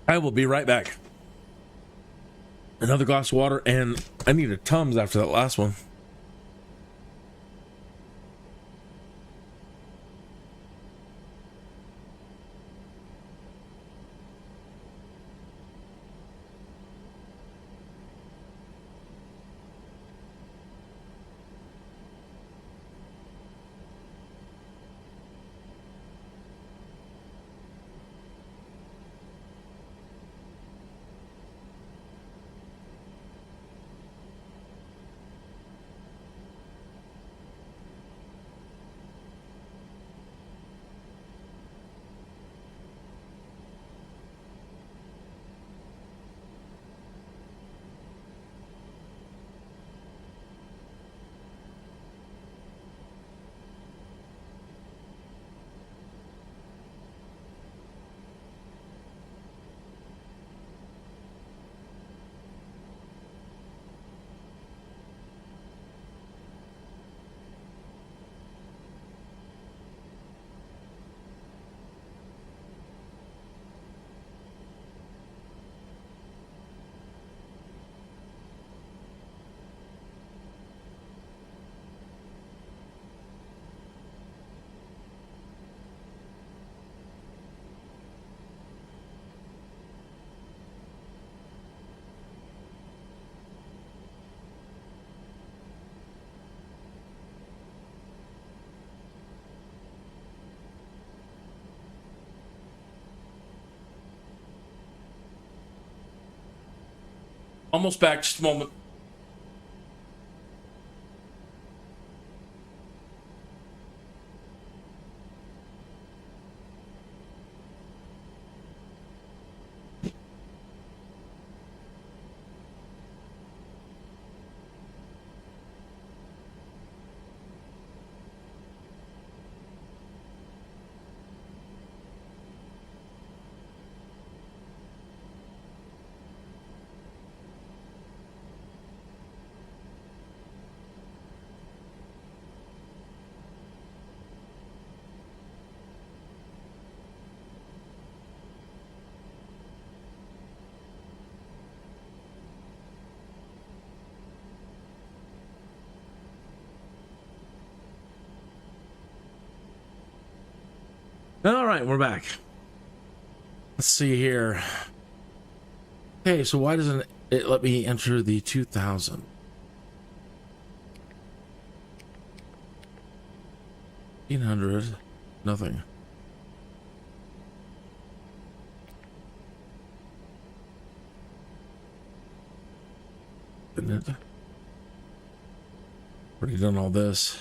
Speaker 1: I will be right back. Another glass of water, and I need a Tums after that last one. Almost back, just a moment. All right, we're back. Let's see here. Okay, so why doesn't it let me enter the 2000? $1,500, nothing. Isn't it? Already done all this.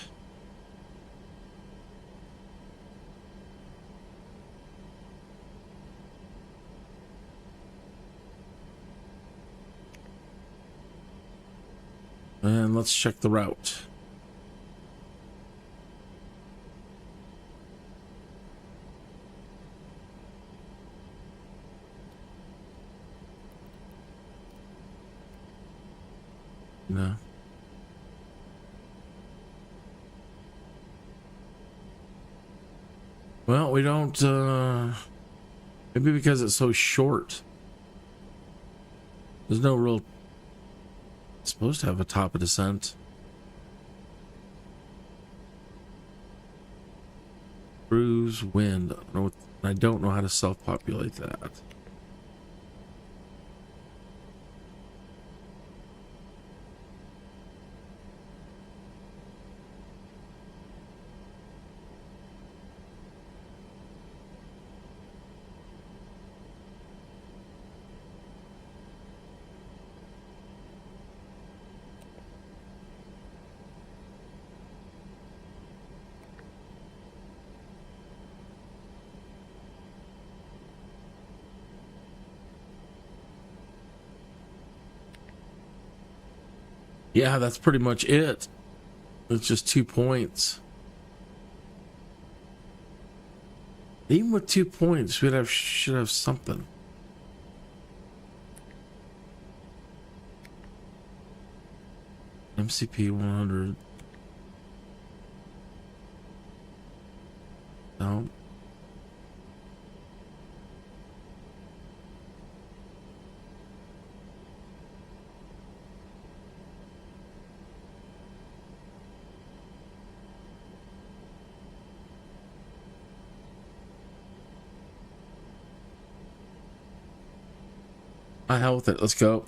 Speaker 1: And let's check the route. No. Well, we don't, maybe because it's so short. There's no real, it's supposed to have a top of descent. Cruise, wind. I don't know how to self-populate that. Yeah, that's pretty much it. It's just 2 points. Even with 2 points, should have something. MCP 100. No. Hell with it. Let's go.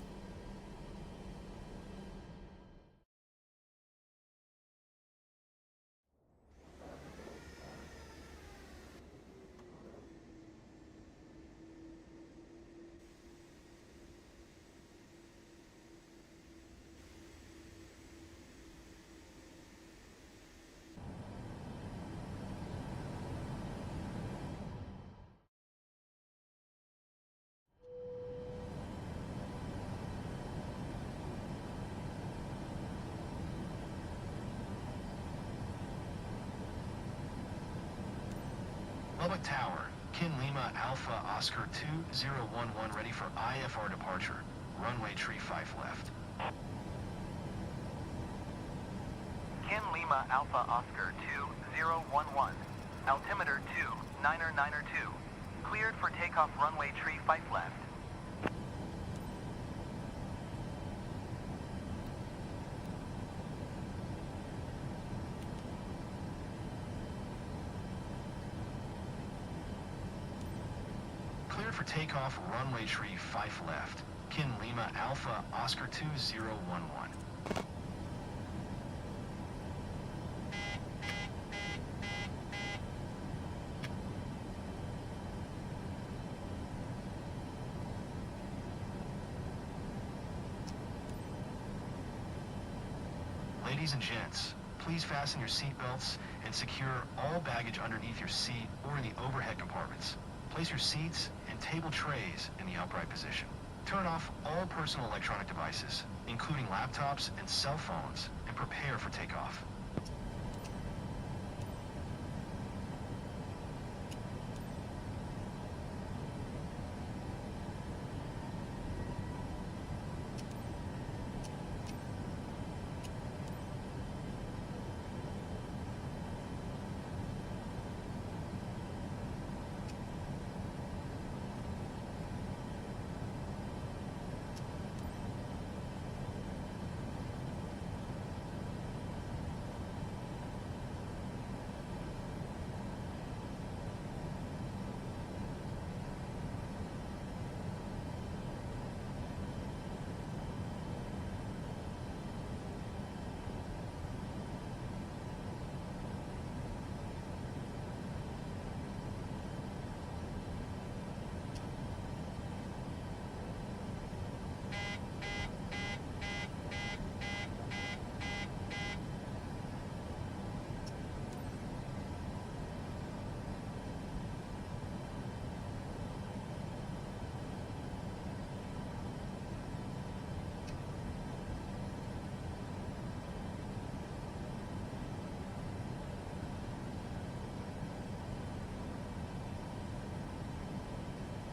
Speaker 4: Lubbock Tower, Kin Lima Alpha Oscar 2011 ready for IFR departure. Runway tree 5 left.
Speaker 6: Kin Lima Alpha Oscar 2011. Altimeter 29er 2. Cleared for takeoff runway tree 5 left.
Speaker 4: Cleared for takeoff runway tree 5 left. Kin Lima Alpha Oscar 2011. Ladies and gents, please fasten your seat belts and secure all baggage underneath your seat or in the overhead compartments. Place your seats and table trays in the upright position. Turn off all personal electronic devices, including laptops and cell phones, and prepare for takeoff.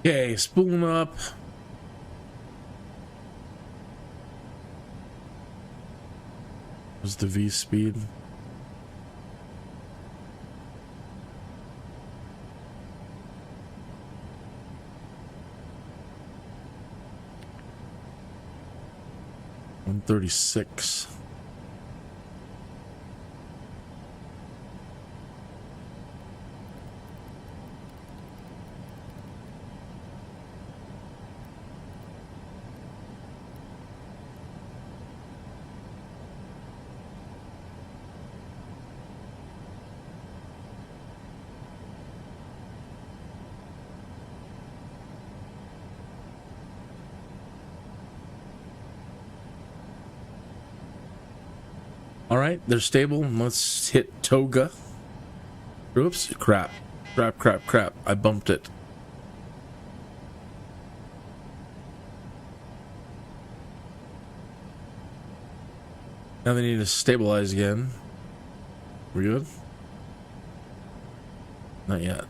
Speaker 1: Okay, spooling up. What's the V speed? $136. All right, they're stable. Let's hit TOGA. Oops, crap. I bumped it. Now they need to stabilize again. We good? Not yet.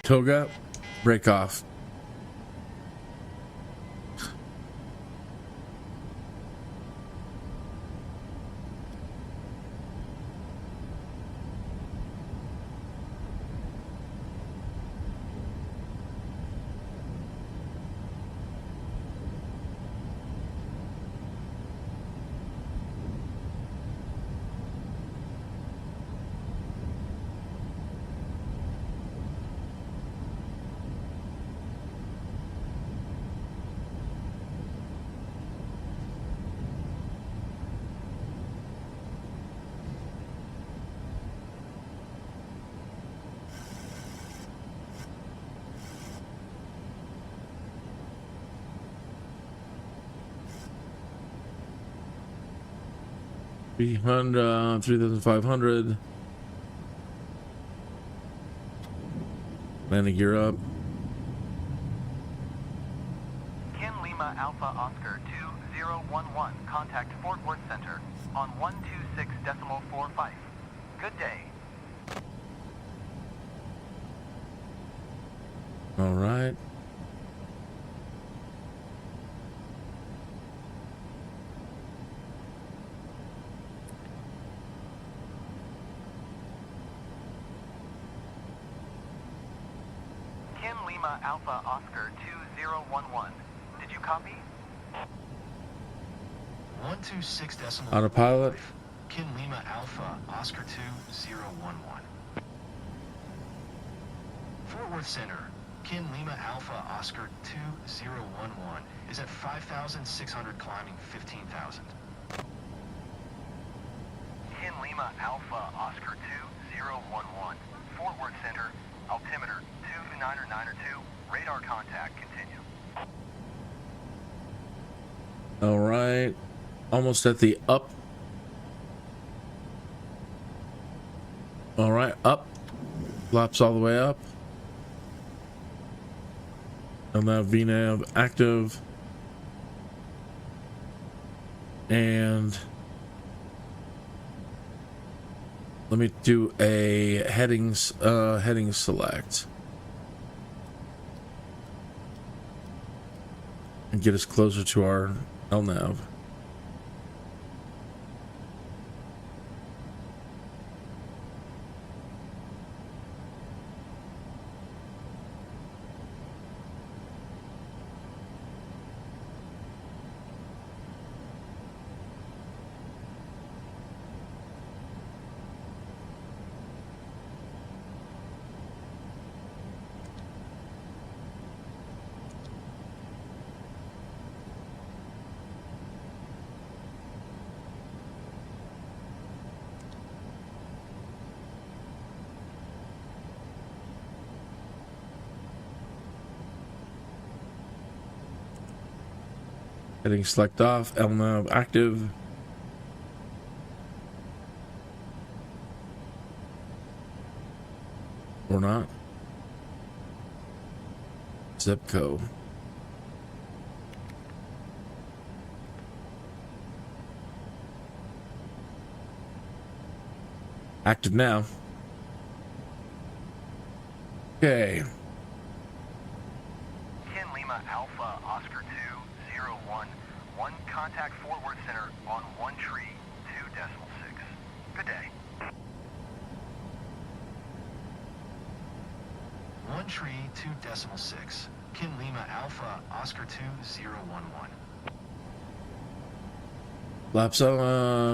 Speaker 1: TOGA, break off. $300, 3,500. Landing gear up.
Speaker 6: Kin Lima Alpha Oscar 2011. Contact Fort Worth Center on 126.45. Good day.
Speaker 1: All right.
Speaker 6: Kin Lima Alpha Oscar 2011. Did you copy?
Speaker 4: 126.45.
Speaker 1: Autopilot.
Speaker 4: Kin Lima Alpha Oscar 2011. Fort Worth Center. Kin Lima Alpha Oscar 2011 is at 5,600 climbing 15,000.
Speaker 6: Kin Lima Alpha Oscar 2011, Fort Worth Center, altimeter 2992, radar contact, continue.
Speaker 1: All right, almost at the up. All right, up, flaps all the way up. And now VNAV active. And let me do a heading select and get us closer to our LNAV. Heading select off, LNAV active. Or not. Zipco. Active now. Okay.
Speaker 6: Kin Lima Alpha Oscar 201, 1 contact Fort Worth Center on 1 tree 2.6. Good day.
Speaker 4: 1 tree 2.6. Kin Lima Alpha Oscar 2011.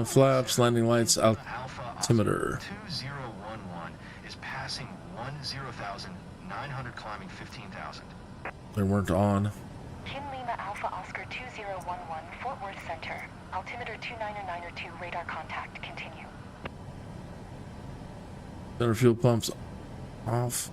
Speaker 1: Flaps, landing lights, altimeter.
Speaker 4: 2011 is passing 10,900, climbing 15,000.
Speaker 1: They weren't on.
Speaker 5: Kin Lima Alpha Oscar 2011, Fort Worth Center. Altimeter 2992, radar contact, continue.
Speaker 1: Center fuel pumps off.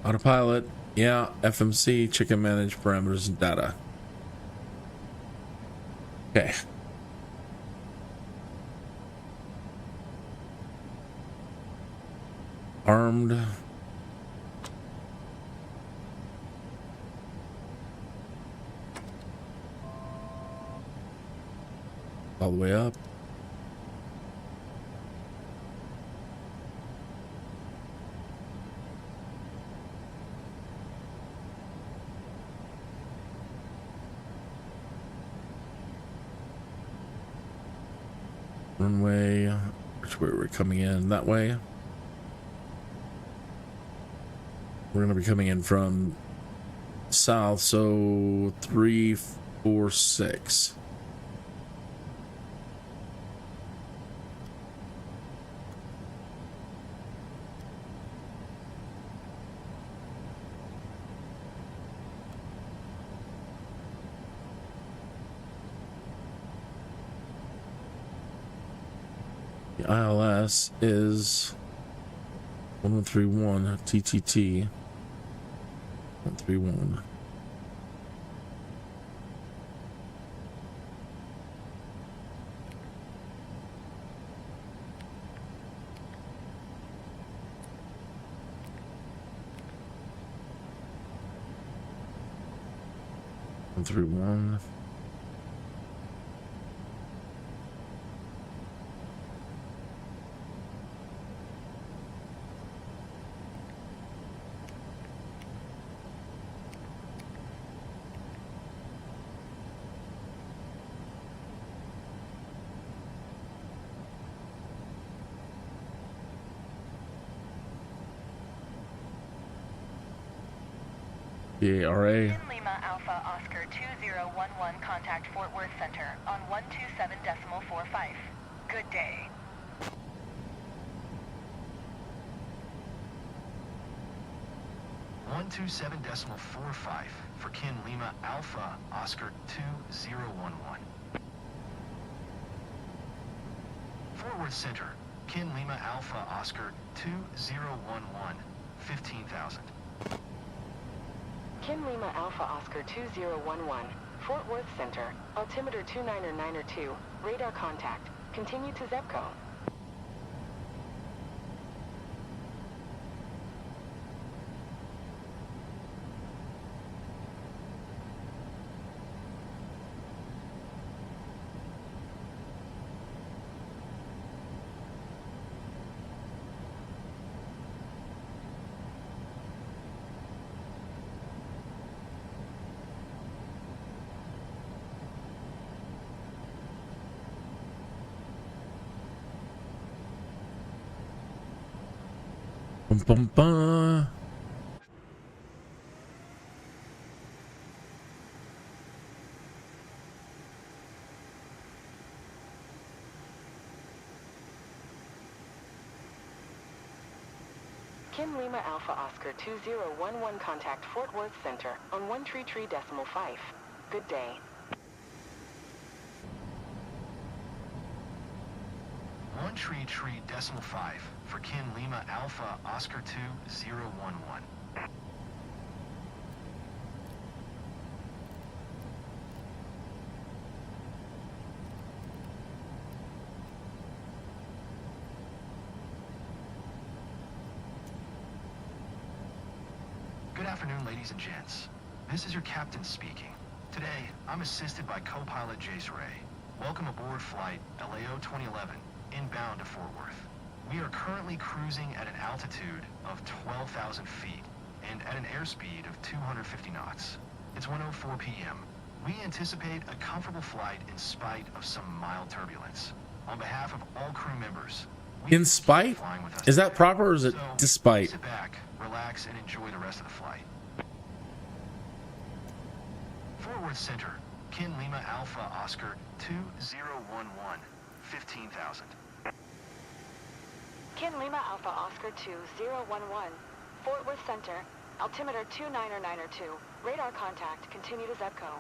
Speaker 1: Autopilot, yeah, FMC, check and manage parameters and data. Okay. Armed. All the way up. Runway, which way we're coming in? That way. We're going to be coming in from south, so 346. The ILS is 1131 TTT 131. One through one. PARA.
Speaker 5: In Lima Alpha Oscar 2011, contact Fort Worth Center on 127.45. Good day.
Speaker 4: 127.45 for Kin Lima Alpha Oscar 2011. Fort Worth Center, Kin Lima Alpha Oscar 2011, 15,000.
Speaker 5: Kin Lima Alpha Oscar 2011, Fort Worth Center, altimeter 29902, radar contact. Continue to ZEPCO.
Speaker 1: Bum, bum, bum.
Speaker 5: Kin Lima Alpha Oscar 2011, contact Fort Worth Center on 133.5. Good day.
Speaker 4: One tree 5 for Kin Lima Alpha Oscar 2011. Good afternoon, ladies and gents. This is your captain speaking. Today, I'm assisted by co-pilot Jace Ray. Welcome aboard flight LAO 2011, inbound to Fort Worth. We are currently cruising at an altitude of 12,000 feet and at an airspeed of 250 knots. It's 1:04 p.m. We anticipate a comfortable flight in spite of some mild turbulence. On behalf of all crew members,
Speaker 1: In spite? Is that proper or is it despite?
Speaker 4: Sit back, relax, and enjoy the rest of the flight. Fort Worth Center, Kin Lima Alpha Oscar 2011, 15,000.
Speaker 5: Kin Lima Alpha Oscar 2011, Fort Worth Center, altimeter 29902, radar contact. Continue to ZEPCO.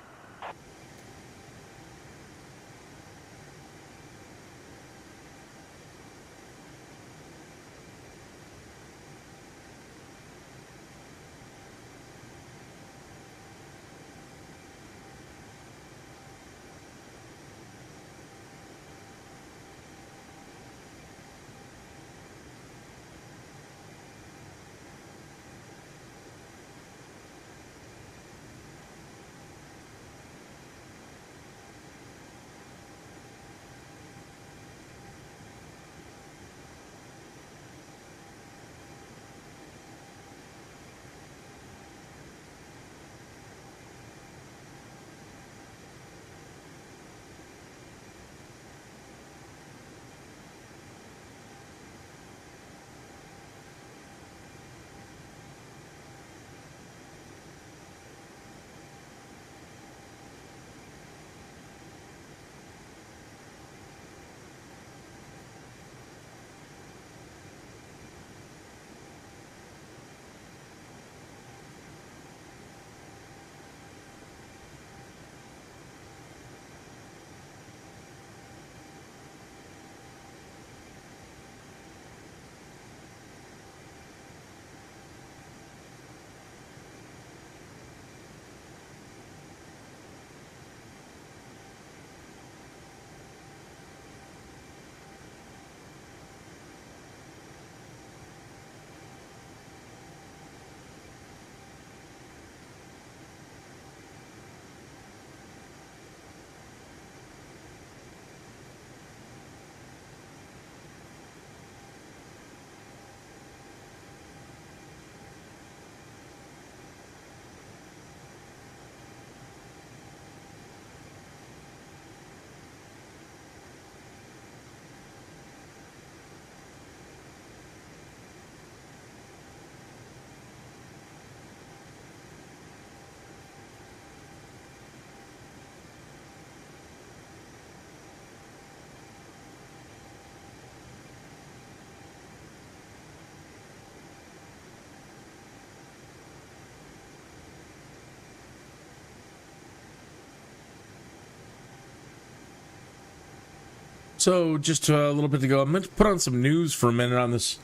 Speaker 1: So, just a little bit to go. I'm going to put on some news for a minute on this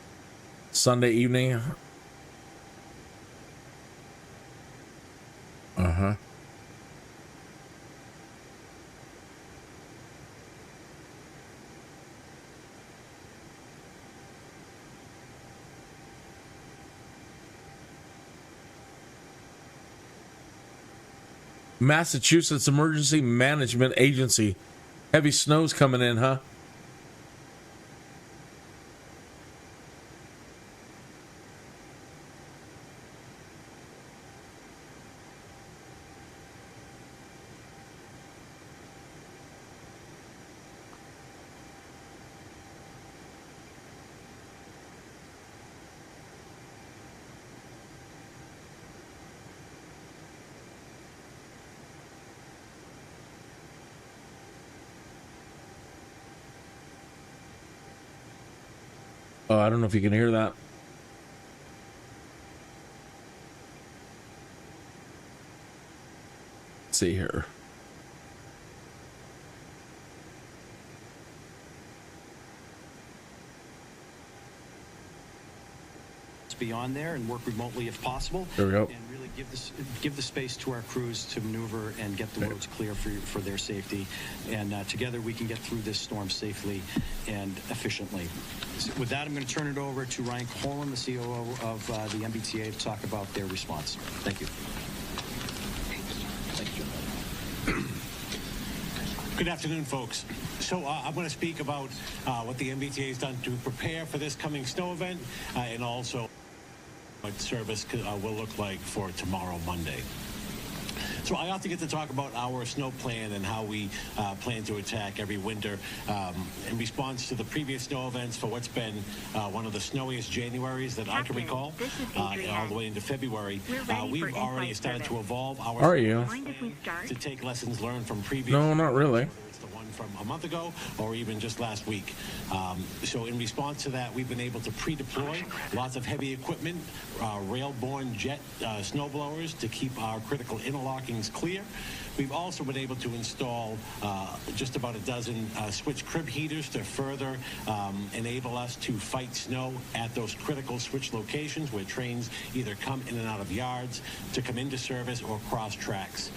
Speaker 1: Sunday evening. Uh-huh. Massachusetts Emergency Management Agency. Heavy snow's coming in, huh? I don't know if you can hear that. Let's see here.
Speaker 9: Be on there and work remotely if possible.
Speaker 1: There we go.
Speaker 9: And really give the space to our crews to maneuver and get the roads clear for their safety. And together we can get through this storm safely and efficiently. So with that, I'm going to turn it over to Ryan Colan, the COO of the MBTA, to talk about their response. Thank you.
Speaker 10: Good afternoon, folks. So I'm going to speak about what the MBTA has done to prepare for this coming snow event and also what service will look like for tomorrow, Monday. So I often get to talk about our snow plan and how we plan to attack every winter in response to the previous snow events for what's been one of the snowiest Januaries that I can recall, all the way into February. We've already started to evolve our to take lessons learned from previous.
Speaker 1: No, not really.
Speaker 10: From a month ago or even just last week. So in response to that, we've been able to pre-deploy lots of heavy equipment, rail-borne jet snowblowers to keep our critical interlockings clear. We've also been able to install just about a dozen switch crib heaters to further enable us to fight snow at those critical switch locations where trains either come in and out of yards to come into service or cross tracks.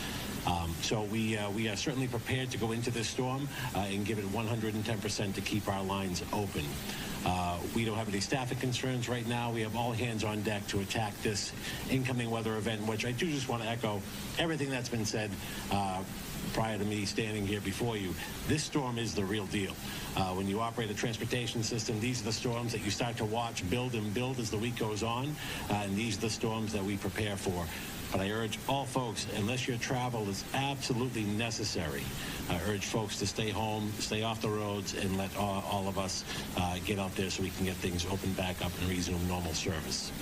Speaker 10: So we are certainly prepared to go into this storm and give it 110% to keep our lines open. We don't have any staffing concerns right now. We have all hands on deck to attack this incoming weather event, which I do just want to echo everything that's been said prior to me standing here before you. This storm is the real deal. When you operate a transportation system, these are the storms that you start to watch build and build as the week goes on, and these are the storms that we prepare for. But I urge all folks, unless your travel is absolutely necessary, I urge folks to stay home, stay off the roads, and let all of us get out there so we can get things opened back up and resume normal service.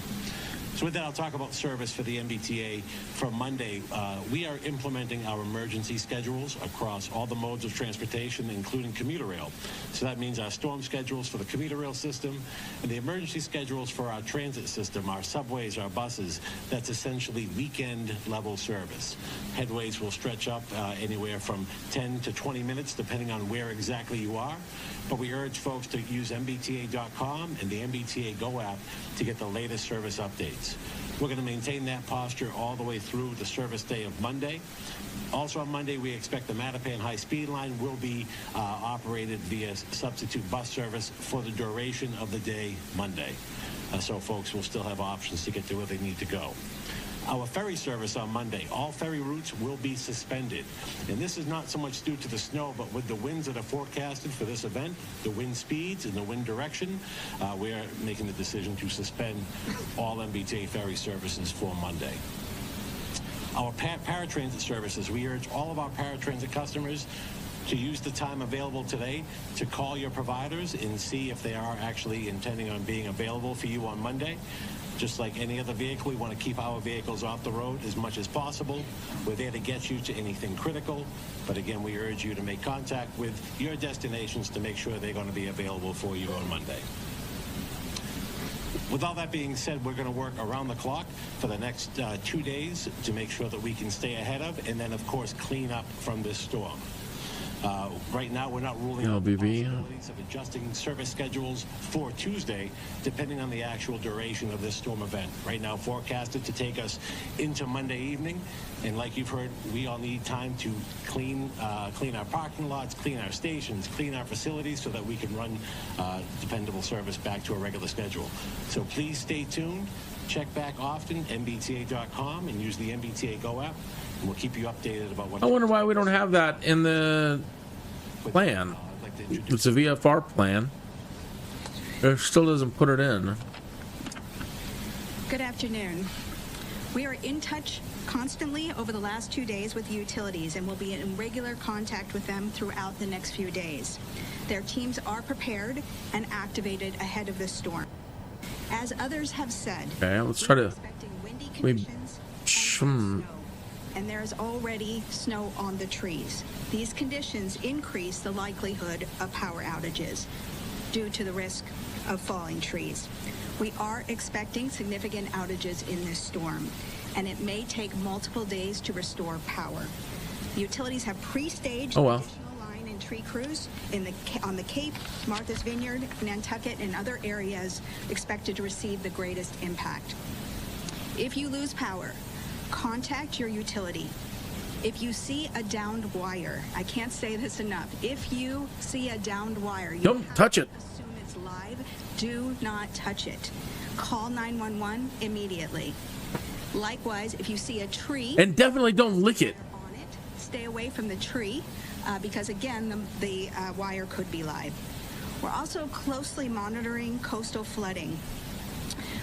Speaker 10: So with that, I'll talk about service for the MBTA. For Monday, we are implementing our emergency schedules across all the modes of transportation, including commuter rail. So that means our storm schedules for the commuter rail system and the emergency schedules for our transit system, our subways, our buses. That's essentially weekend level service. Headways will stretch up anywhere from 10 to 20 minutes, depending on where exactly you are. But we urge folks to use MBTA.com and the MBTA Go app to get the latest service updates. We're going to maintain that posture all the way through the service day of Monday. Also on Monday, we expect the Mattapan high-speed line will be operated via substitute bus service for the duration of the day Monday. So folks will still have options to get to where they need to go. Our ferry service on Monday, all ferry routes will be suspended. And this is not so much due to the snow, but with the winds that are forecasted for this event, the wind speeds and the wind direction, we are making the decision to suspend all MBTA ferry services for Monday. Our paratransit services, we urge all of our paratransit customers to use the time available today to call your providers and see if they are actually intending on being available for you on Monday. Just like any other vehicle, we want to keep our vehicles off the road as much as possible. We're there to get you to anything critical. But again, we urge you to make contact with your destinations to make sure they're going to be available for you on Monday. With all that being said, we're going to work around the clock for the next 2 days to make sure that we can stay ahead of and then, of course, clean up from this storm. Right now, we're not ruling out the possibilities of adjusting service schedules for Tuesday, depending on the actual duration of this storm event. Right now, forecasted to take us into Monday evening, and like you've heard, we all need time to clean our parking lots, clean our stations, clean our facilities, so that we can run dependable service back to a regular schedule. So please stay tuned. Check back often, mbta.com, and use the MBTA Go app, and we'll keep you updated about what.
Speaker 1: I wonder why we don't have that in the plan. It's a VFR plan. It still doesn't put it in.
Speaker 11: Good afternoon. We are in touch constantly over the last 2 days with the utilities, and will be in regular contact with them throughout the next few days. Their teams are prepared and activated ahead of this storm. As others have said,
Speaker 1: okay, let's try to.
Speaker 11: Windy conditions and there is already snow on the trees. These conditions increase the likelihood of power outages due to the risk of falling trees. We are expecting significant outages in this storm, and it may take multiple days to restore power. The utilities have pre-staged additional line and tree crews on the Cape, Martha's Vineyard, Nantucket, and other areas expected to receive the greatest impact. If you lose power, contact your utility. If you see a downed wire, I can't say this enough. If you see a downed wire, you
Speaker 1: don't touch it.
Speaker 11: Assume it's live. Do not touch it. Call 911 immediately. Likewise, if you see a tree,
Speaker 1: and definitely don't lick it.
Speaker 11: On it, stay away from the tree because again, the wire could be live. We're also closely monitoring coastal flooding.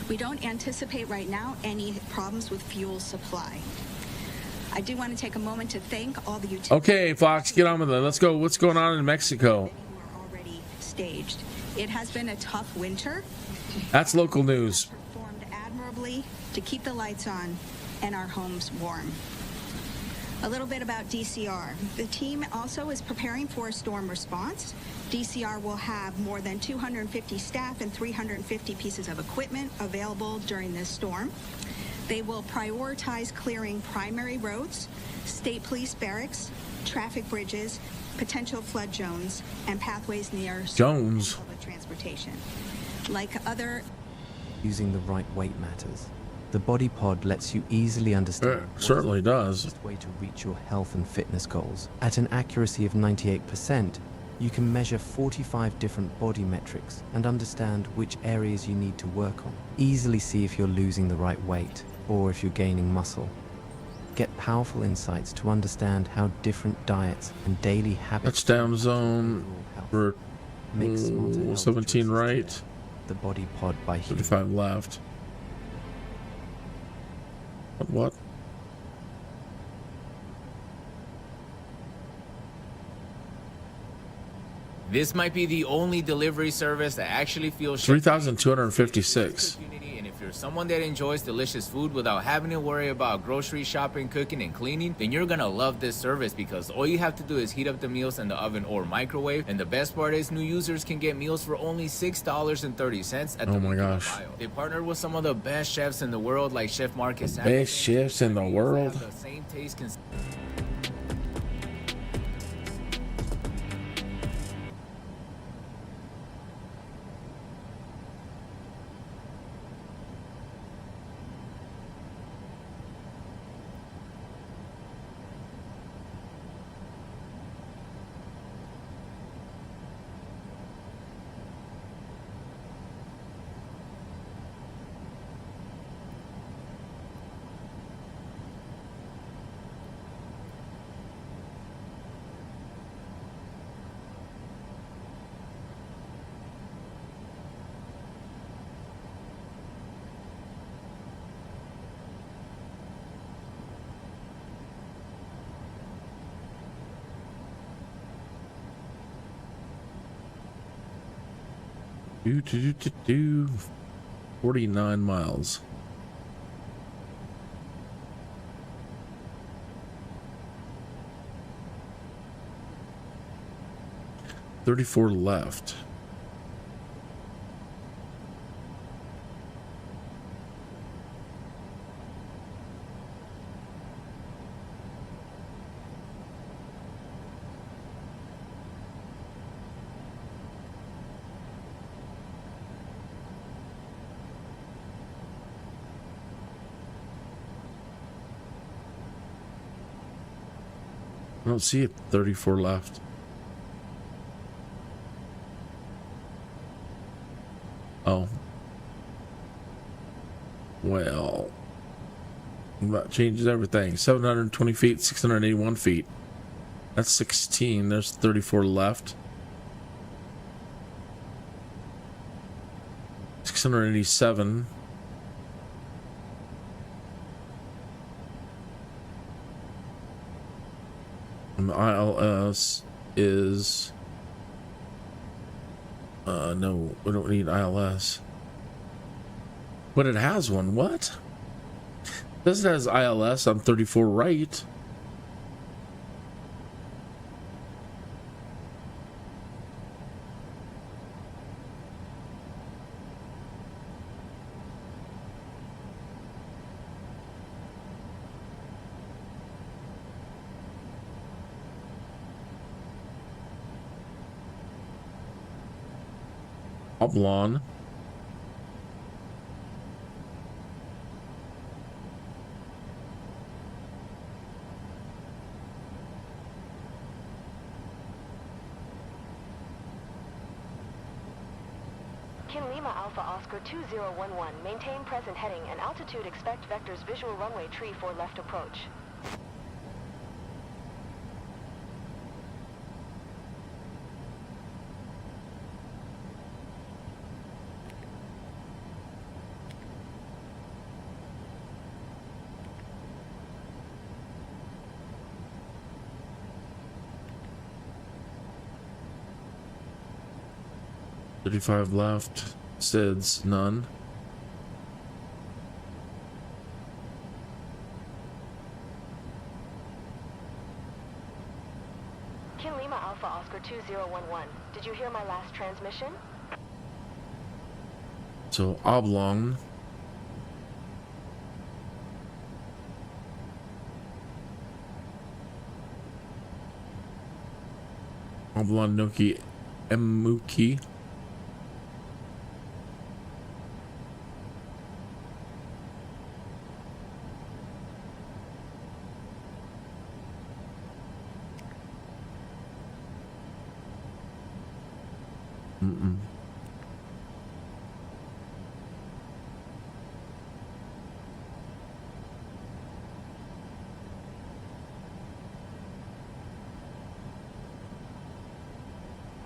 Speaker 11: We don't anticipate right now any problems with fuel supply. I do want to take a moment to thank all the utilities.
Speaker 1: Okay, Fox, get on with it. Let's go. What's going on in Mexico?
Speaker 11: Already staged. It has been a tough winter.
Speaker 1: That's local news.
Speaker 11: Performed admirably to keep the lights on and our homes warm. A little bit about DCR. The team also is preparing for a storm response. DCR will have more than 250 staff and 350 pieces of equipment available during this storm. They will prioritize clearing primary roads, state police barracks, traffic bridges, potential flood zones, and pathways near public transportation. Like other...
Speaker 12: Using the right weight matters. The body pod lets you easily understand
Speaker 1: certainly does.
Speaker 12: the best way to reach your health and fitness goals. At an accuracy of 98%, you can measure 45 different body metrics and understand which areas you need to work on. Easily see if you're losing the right weight or if you're gaining muscle. Get powerful insights to understand how different diets and daily habits.
Speaker 1: Touchdown zone for 17 right.
Speaker 12: The body pod by
Speaker 1: 35 left. What?
Speaker 13: This might be the only delivery service that actually feels
Speaker 1: 3,256.
Speaker 13: And if you're someone that enjoys delicious food without having to worry about grocery shopping, cooking, and cleaning, then you're gonna love this service because all you have to do is heat up the meals in the oven or microwave. And the best part is new users can get meals for only $6.30 at the
Speaker 1: my gosh.
Speaker 13: They partnered with some of the best chefs in the world like Chef Marcus.
Speaker 1: Best chefs in the world.
Speaker 13: The same taste
Speaker 1: Do 49 miles. $34 left. I don't see it. 34 left. Oh. Well. That changes everything. 720 feet, 681 feet. That's 16. There's 34 left. 687. And the ILS is... no, we don't need ILS. But it has one. What? This has ILS on 34 right. Oblong.
Speaker 5: Lima Alpha Oscar 2011, maintain present heading and altitude, expect vectors visual runway tree 4 left approach.
Speaker 1: $35 left. SIDS, none.
Speaker 5: Kin Lima Alpha Oscar 2011. Did you hear my last transmission?
Speaker 1: So oblong. Oblong Noki Emuki.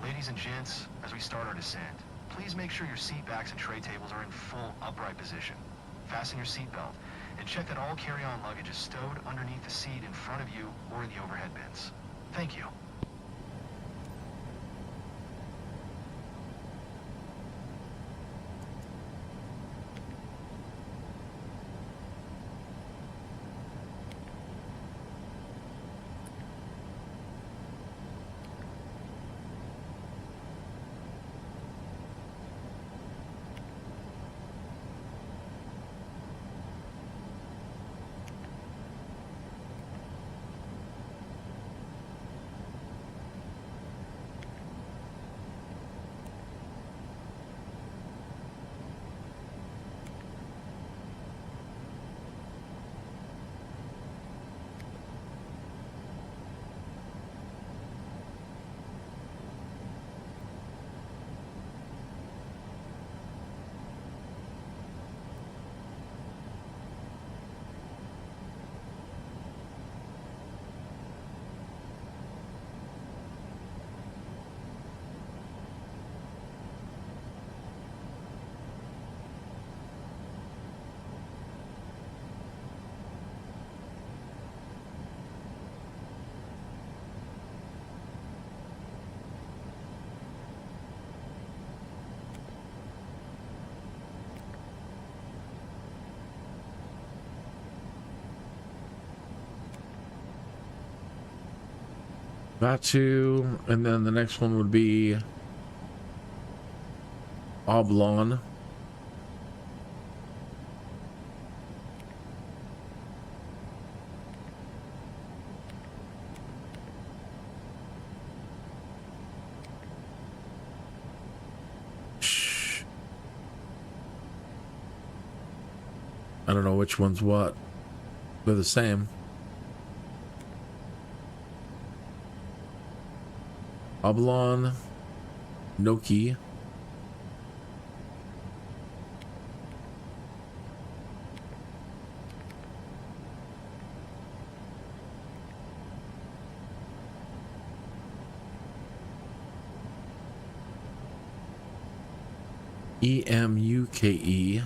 Speaker 4: Ladies and gents, as we start our descent, please make sure your seat backs and tray tables are in full upright position. Fasten your seatbelt and check that all carry-on luggage is stowed underneath the seat in front of you or in the overhead bins. Thank you.
Speaker 1: Got to, and then the next one would be oblong. Shh. I don't know which one's what. They're the same. Autoland, Noki. EMUKE.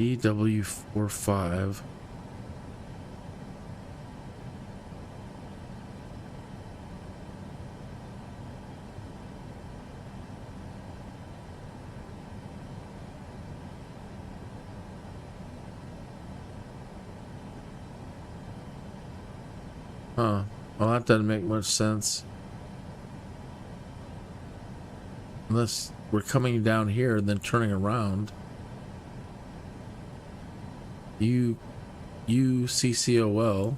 Speaker 1: EW45. Huh. Well, that doesn't make much sense. Unless we're coming down here and then turning around. UCCOL.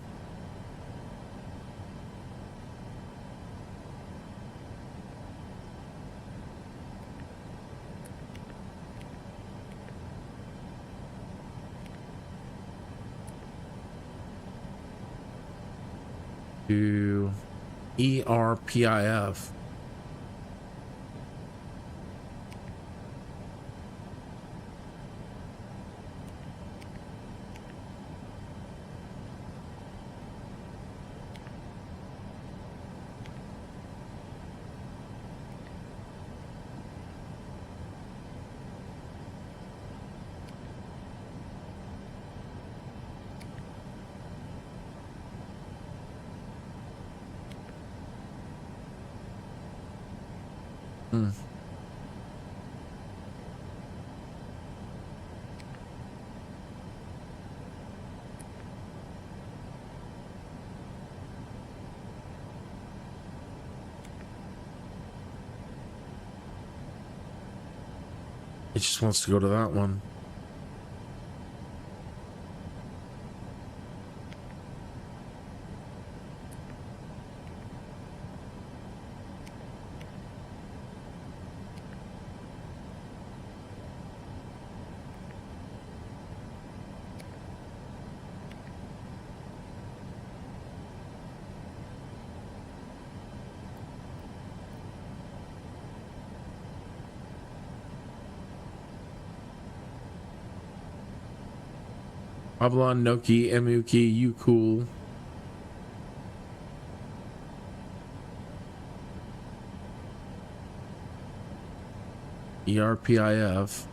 Speaker 1: To ERPIF. It just wants to go to that one. Autoland, Noki, MUK, you cool. ERPIF.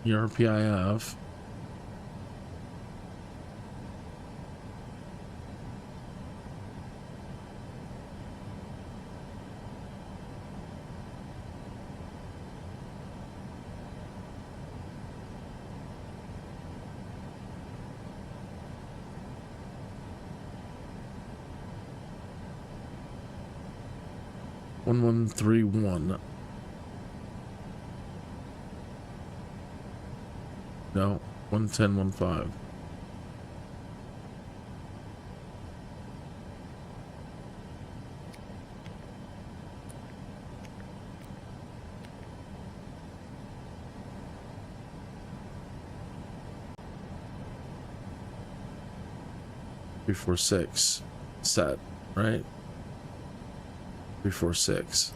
Speaker 1: ERPIF. One 131. No, 11015. Three, 4, 6 set, right? 3, 4, 6.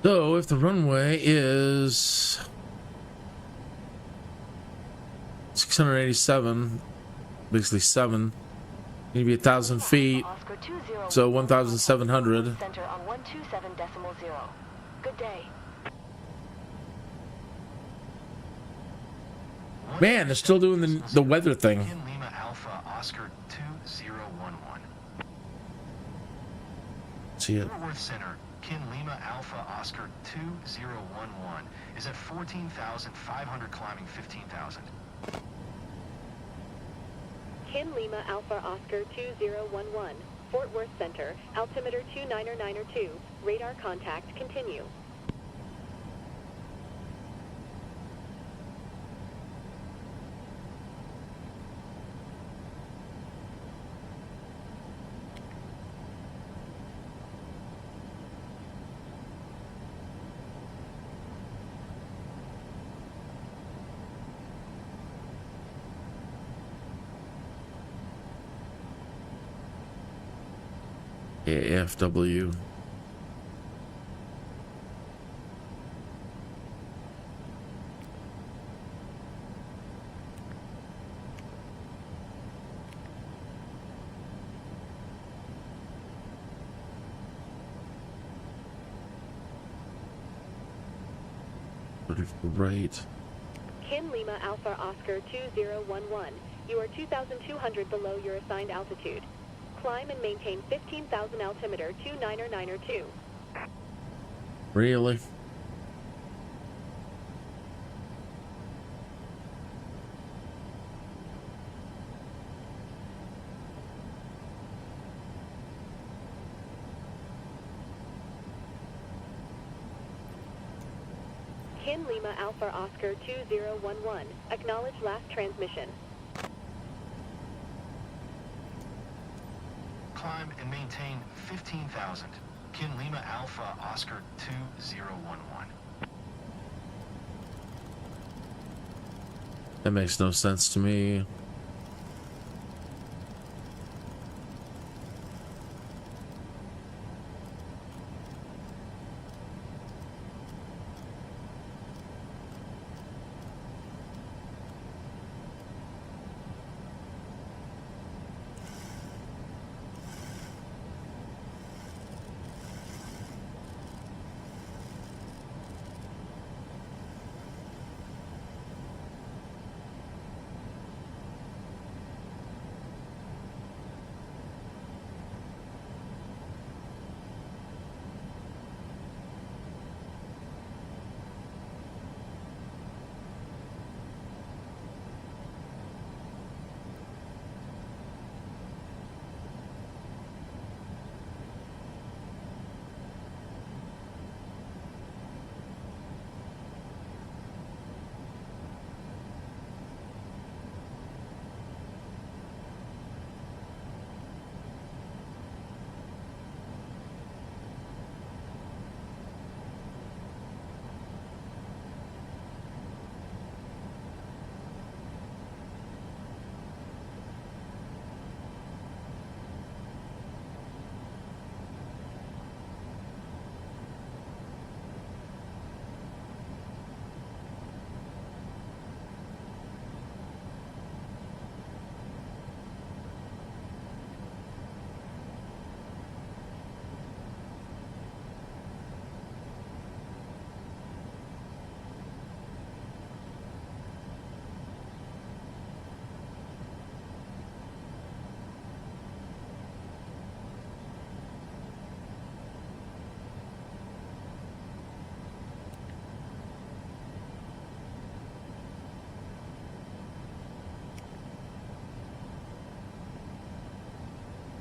Speaker 1: So if the runway is 687, basically 7, maybe 1,000 feet, so 1,700.
Speaker 5: Center on 127.0. Good day.
Speaker 1: Man, they're still doing the weather thing.
Speaker 4: Kin Lima Alpha Oscar 2011.
Speaker 1: See it.
Speaker 4: Fort Worth Center, Kin Lima Alpha Oscar 2011 is at 14,500 climbing 15,000.
Speaker 5: Kin Lima Alpha Oscar 2011, Fort Worth Center, altimeter 29902, radar contact continue.
Speaker 1: AFW. Right.
Speaker 5: Kin Lima Alpha Oscar 2011, you are 2,200 below your assigned altitude. Climb and maintain 15,000 altimeter 29902.
Speaker 1: Really?
Speaker 5: Kin Lima Alpha Oscar 2011, acknowledge last transmission.
Speaker 4: Climb and maintain 15,000. Kin Lima Alpha Oscar 2011.
Speaker 1: That makes no sense to me.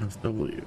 Speaker 1: FW.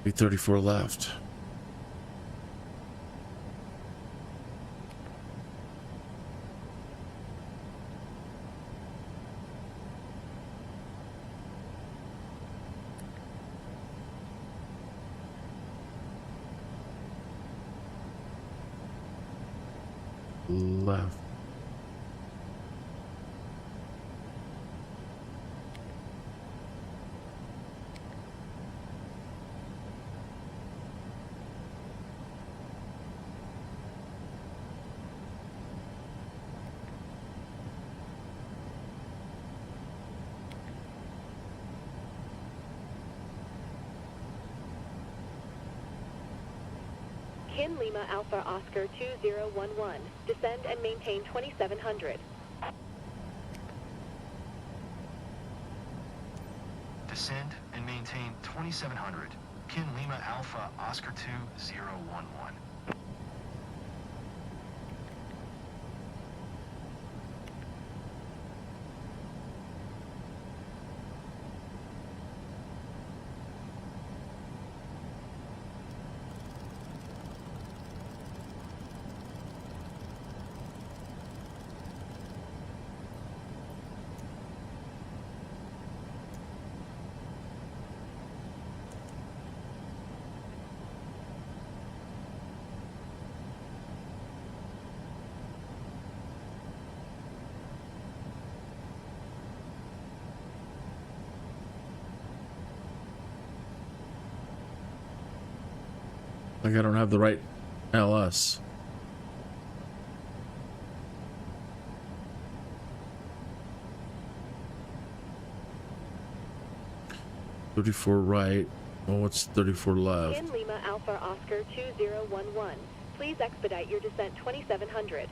Speaker 1: 34 left. Left.
Speaker 5: Kin Lima Alpha Oscar 2011. Descend and maintain 2700.
Speaker 4: Descend and maintain 2700. Kin Lima Alpha Oscar 2011.
Speaker 1: Like I don't have the right ILS. $34 right. Well, what's 34 left?
Speaker 5: Kin Lima Alpha Oscar 2011. Please expedite your descent 2700.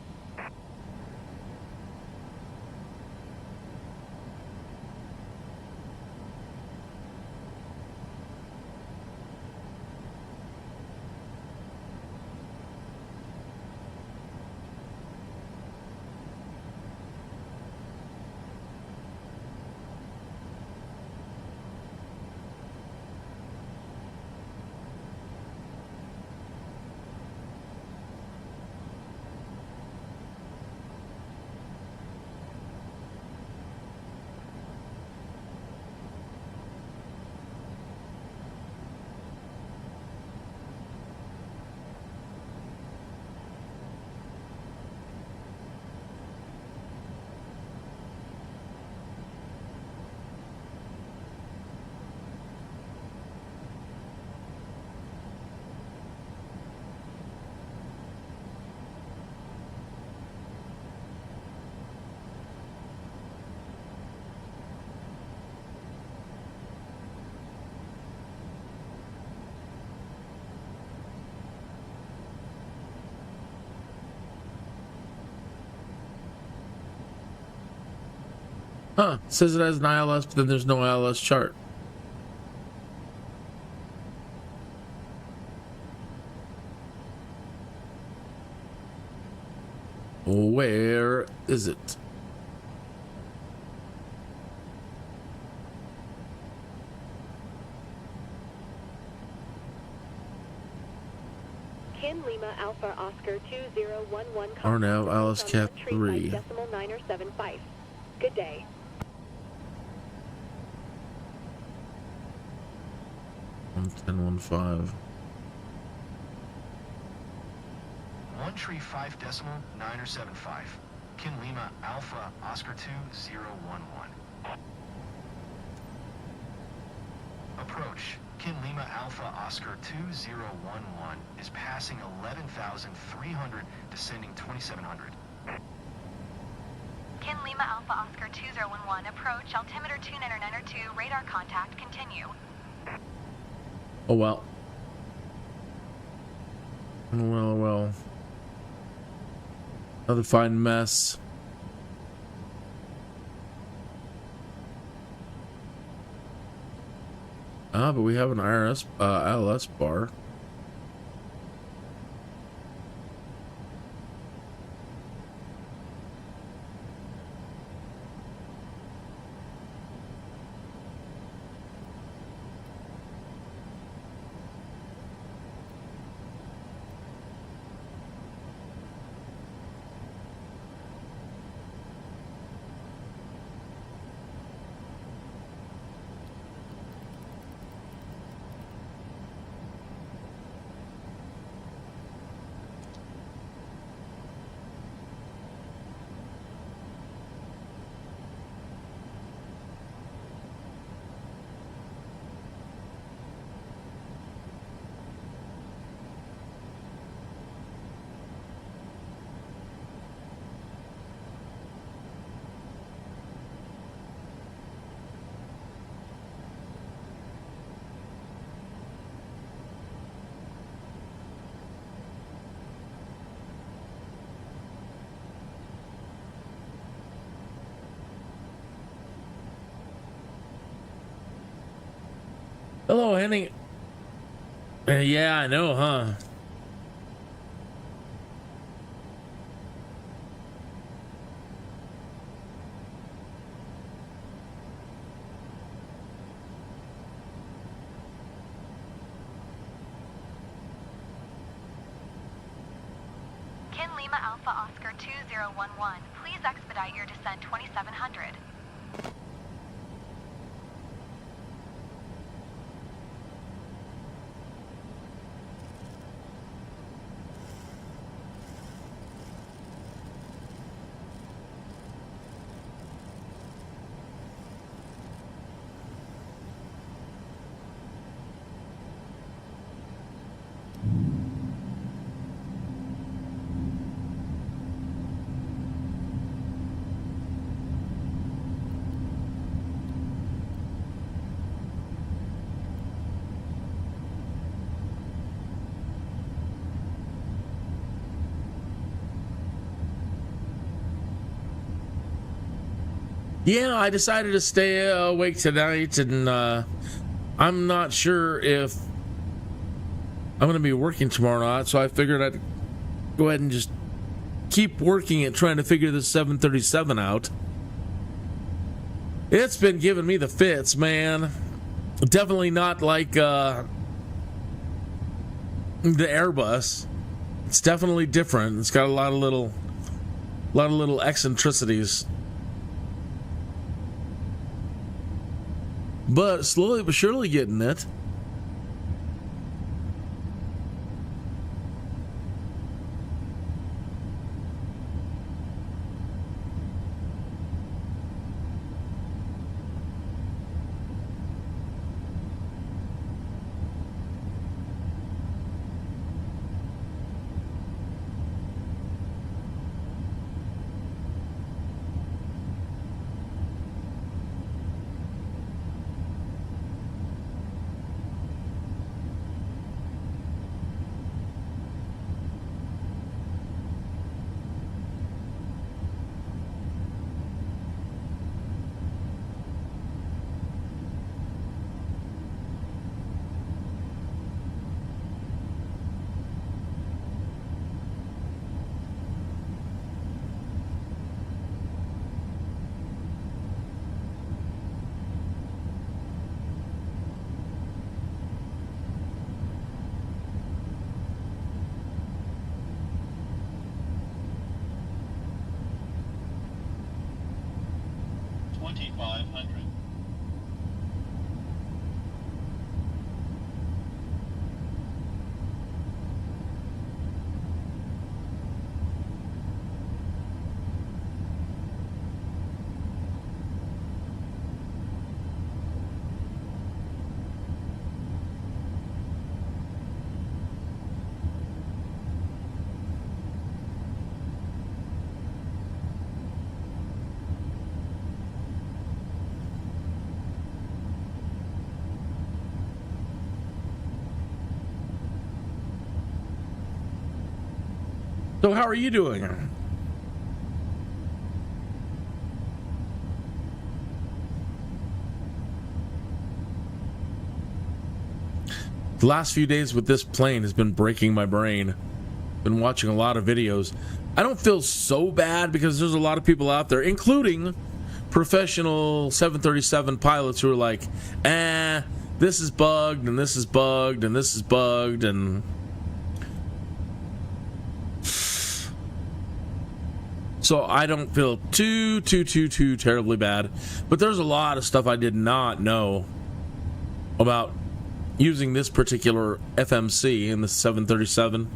Speaker 1: Huh, it says it has an ILS, but then there's no ILS chart. Where is it?
Speaker 5: Kin Lima Alpha Oscar 2011.
Speaker 1: Arnav, ILS Cat 3.
Speaker 5: Decimal 975. Good day.
Speaker 1: $110.15.
Speaker 4: 135.975. Kin Lima Alpha Oscar 2011. Approach. Kin Lima Alpha Oscar 2011 is passing 11,300, descending 2,700.
Speaker 2: Kin Lima Alpha Oscar 2011. Approach. Altimeter 2992. Radar contact. Continue.
Speaker 1: Oh well. Well. Another fine mess. Ah, but we have an ILS bar. Hello, Henning. Yeah, I know, huh?
Speaker 2: Kin Lima Alpha Oscar 2011, please expedite your descent 2700.
Speaker 1: Yeah, I decided to stay awake tonight, and I'm not sure if I'm going to be working tomorrow or not, so I figured I'd go ahead and just keep working at trying to figure this 737 out. It's been giving me the fits, man. Definitely not like the Airbus. It's definitely different. It's got a lot of little eccentricities. But slowly but surely getting it. So how are you doing? The last few days with this plane has been breaking my brain. Been watching a lot of videos. I don't feel so bad because there's a lot of people out there, including professional 737 pilots who are like, this is bugged, and this is bugged, and this is bugged, and so I don't feel too terribly bad. But there's a lot of stuff I did not know about using this particular FMC in the 737.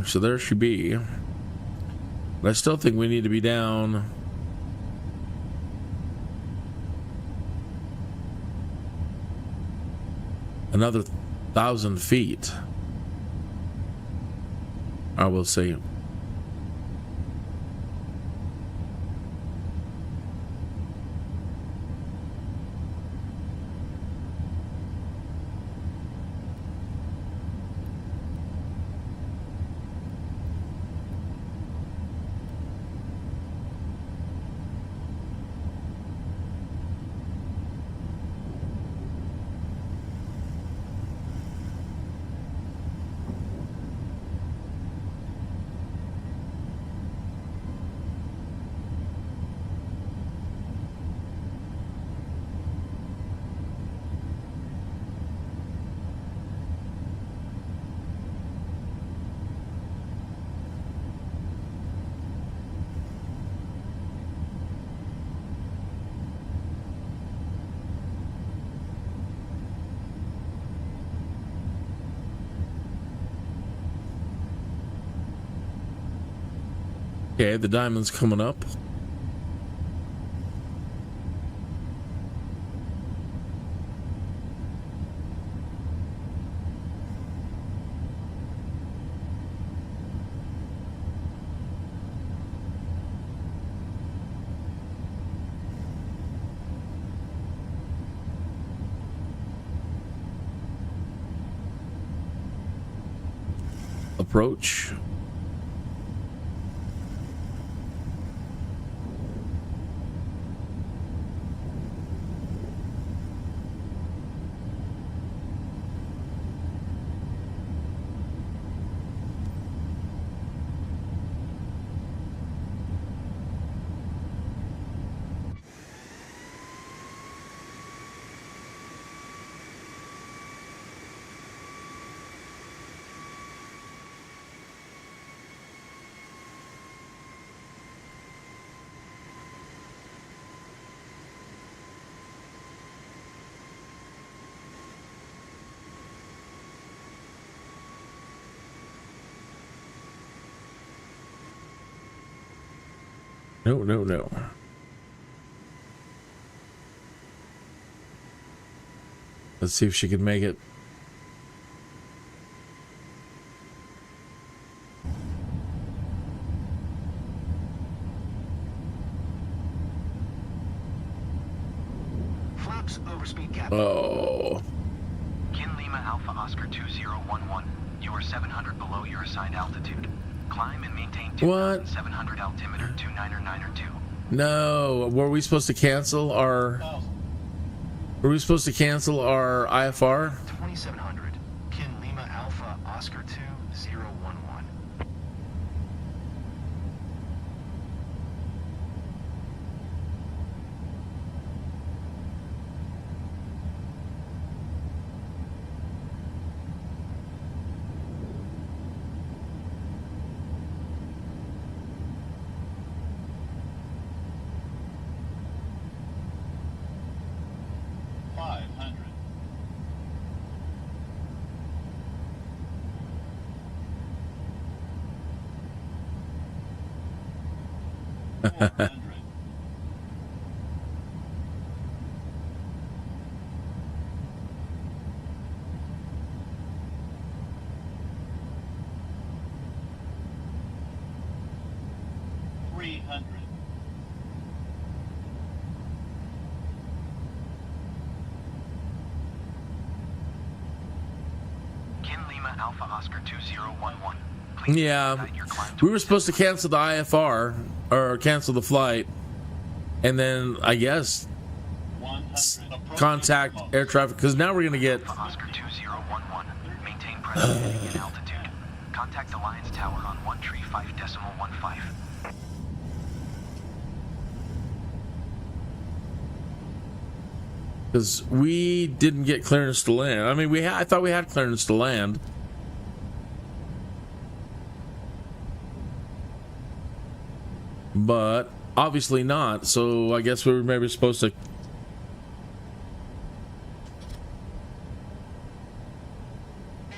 Speaker 1: So there should be. But I still think we need to be down another 1,000 feet. I will say. Okay, the diamond's coming up. Approach. No. Let's see if she can make it.
Speaker 4: Flaps overspeed, Captain.
Speaker 1: Oh.
Speaker 6: Kin Lima Alpha Oscar 2011. You are 700 below your assigned altitude. Climb and maintain 2,700 altimeter 29992.
Speaker 1: No, were we supposed to cancel our? Were we supposed to cancel our IFR?
Speaker 4: 2700. Kin Lima Alpha Oscar 2011.
Speaker 6: Alpha Oscar 2011.
Speaker 1: Yeah, we were supposed to cancel the IFR or cancel the flight, and then I guess contact air traffic because now we're gonna get.
Speaker 6: Oscar 2011. Maintain present heading and altitude. Contact Alliance Tower on 135.15.
Speaker 1: Because we didn't get clearance to land. I mean, I thought we had clearance to land. But obviously not, so I guess we were maybe supposed to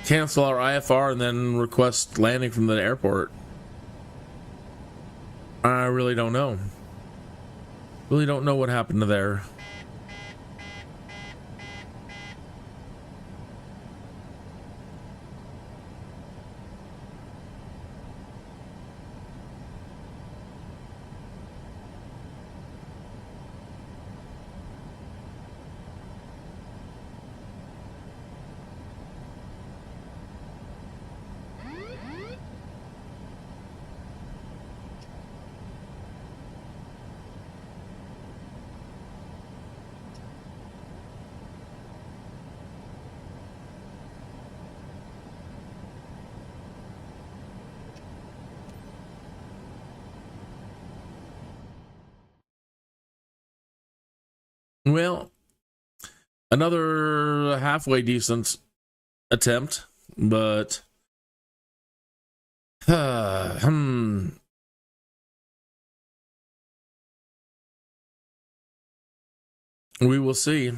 Speaker 1: cancel our IFR and then request landing from the airport. I really don't know. Really don't know what happened to there. Well, another halfway decent attempt, but we will see.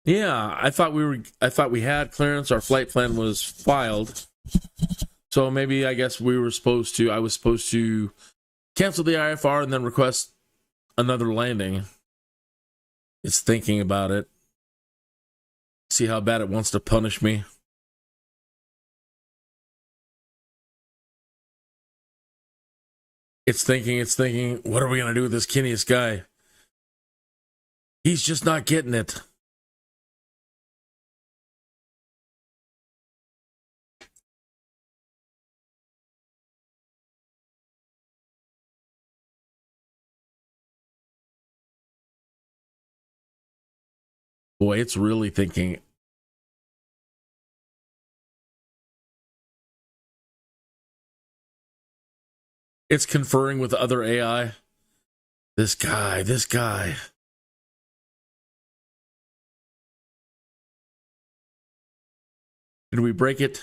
Speaker 1: Yeah, I thought we had clearance. Our flight plan was filed. So maybe I guess I was supposed to cancel the IFR and then request another landing. It's thinking about it. See how bad it wants to punish me. It's thinking, what are we going to do with this Kineas guy? He's just not getting it. Boy, it's really thinking. It's conferring with other AI. This guy. Did we break it?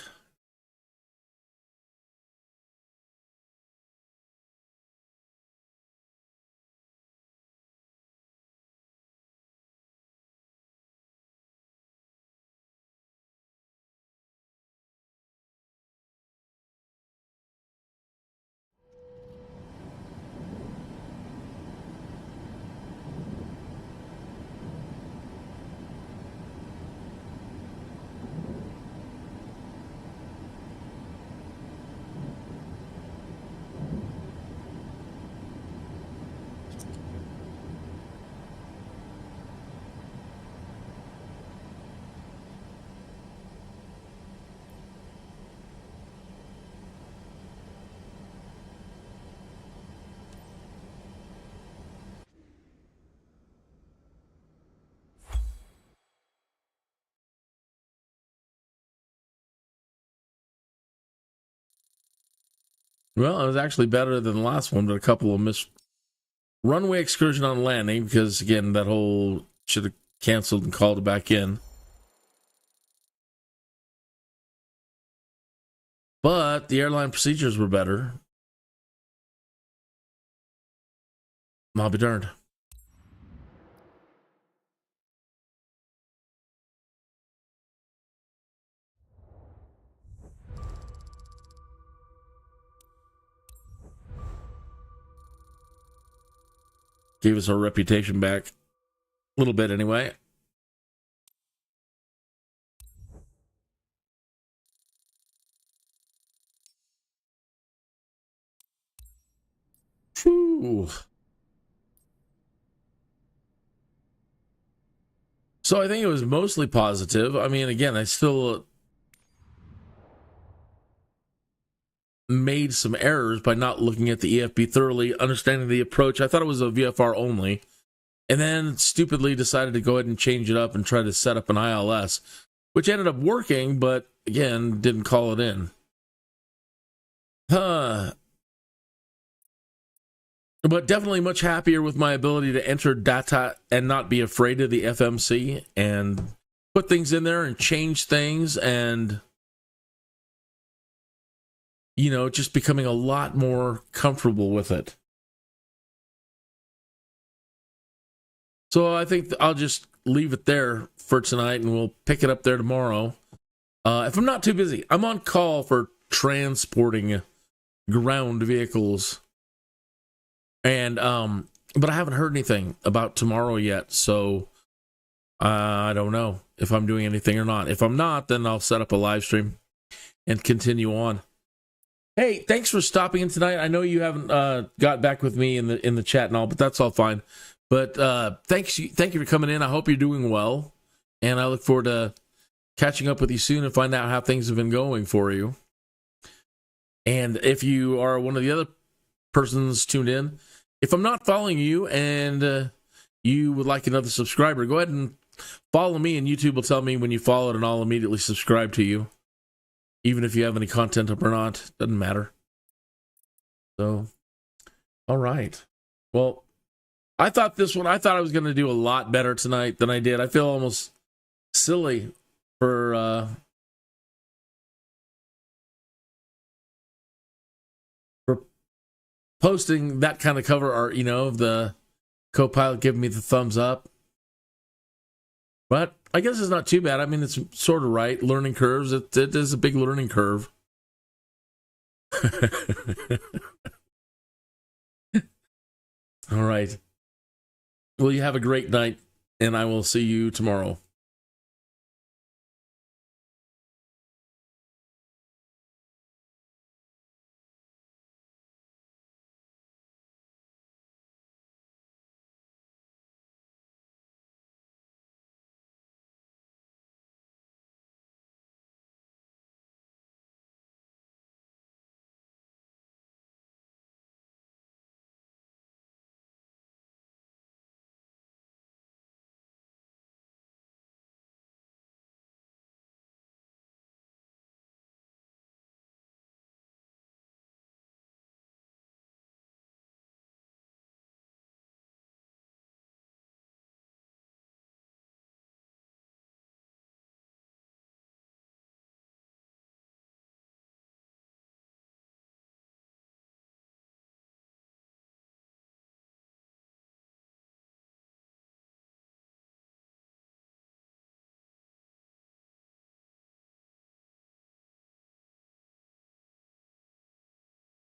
Speaker 1: Well, it was actually better than the last one, but a couple of missed runway excursion on landing because, again, that whole should have canceled and called it back in. But the airline procedures were better. I'll be darned. Gave us our reputation back. A little bit, anyway. Whew. So I think it was mostly positive. I mean, again, I still made some errors by not looking at the EFB thoroughly, understanding the approach. I thought it was a VFR only, and then stupidly decided to go ahead and change it up and try to set up an ILS, which ended up working, but again, didn't call it in. But definitely much happier with my ability to enter data and not be afraid of the FMC and put things in there and change things and, you know, just becoming a lot more comfortable with it. So I think I'll just leave it there for tonight and we'll pick it up there tomorrow. If I'm not too busy, I'm on call for transporting ground vehicles. And, but I haven't heard anything about tomorrow yet, so I don't know if I'm doing anything or not. If I'm not, then I'll set up a live stream and continue on. Hey, thanks for stopping in tonight. I know you haven't got back with me in the chat and all, but that's all fine. But thank you for coming in. I hope you're doing well, and I look forward to catching up with you soon and find out how things have been going for you. And if you are one of the other persons tuned in, if I'm not following you and you would like another subscriber, go ahead and follow me, and YouTube will tell me when you followed, and I'll immediately subscribe to you. Even if you have any content up or not, doesn't matter. So, all right. Well, I thought I was going to do a lot better tonight than I did. I feel almost silly for posting that kind of cover art, you know, of the co-pilot giving me the thumbs up. But I guess it's not too bad. I mean, it's sort of right. Learning curves. It is a big learning curve. All right. Well, you have a great night, and I will see you tomorrow.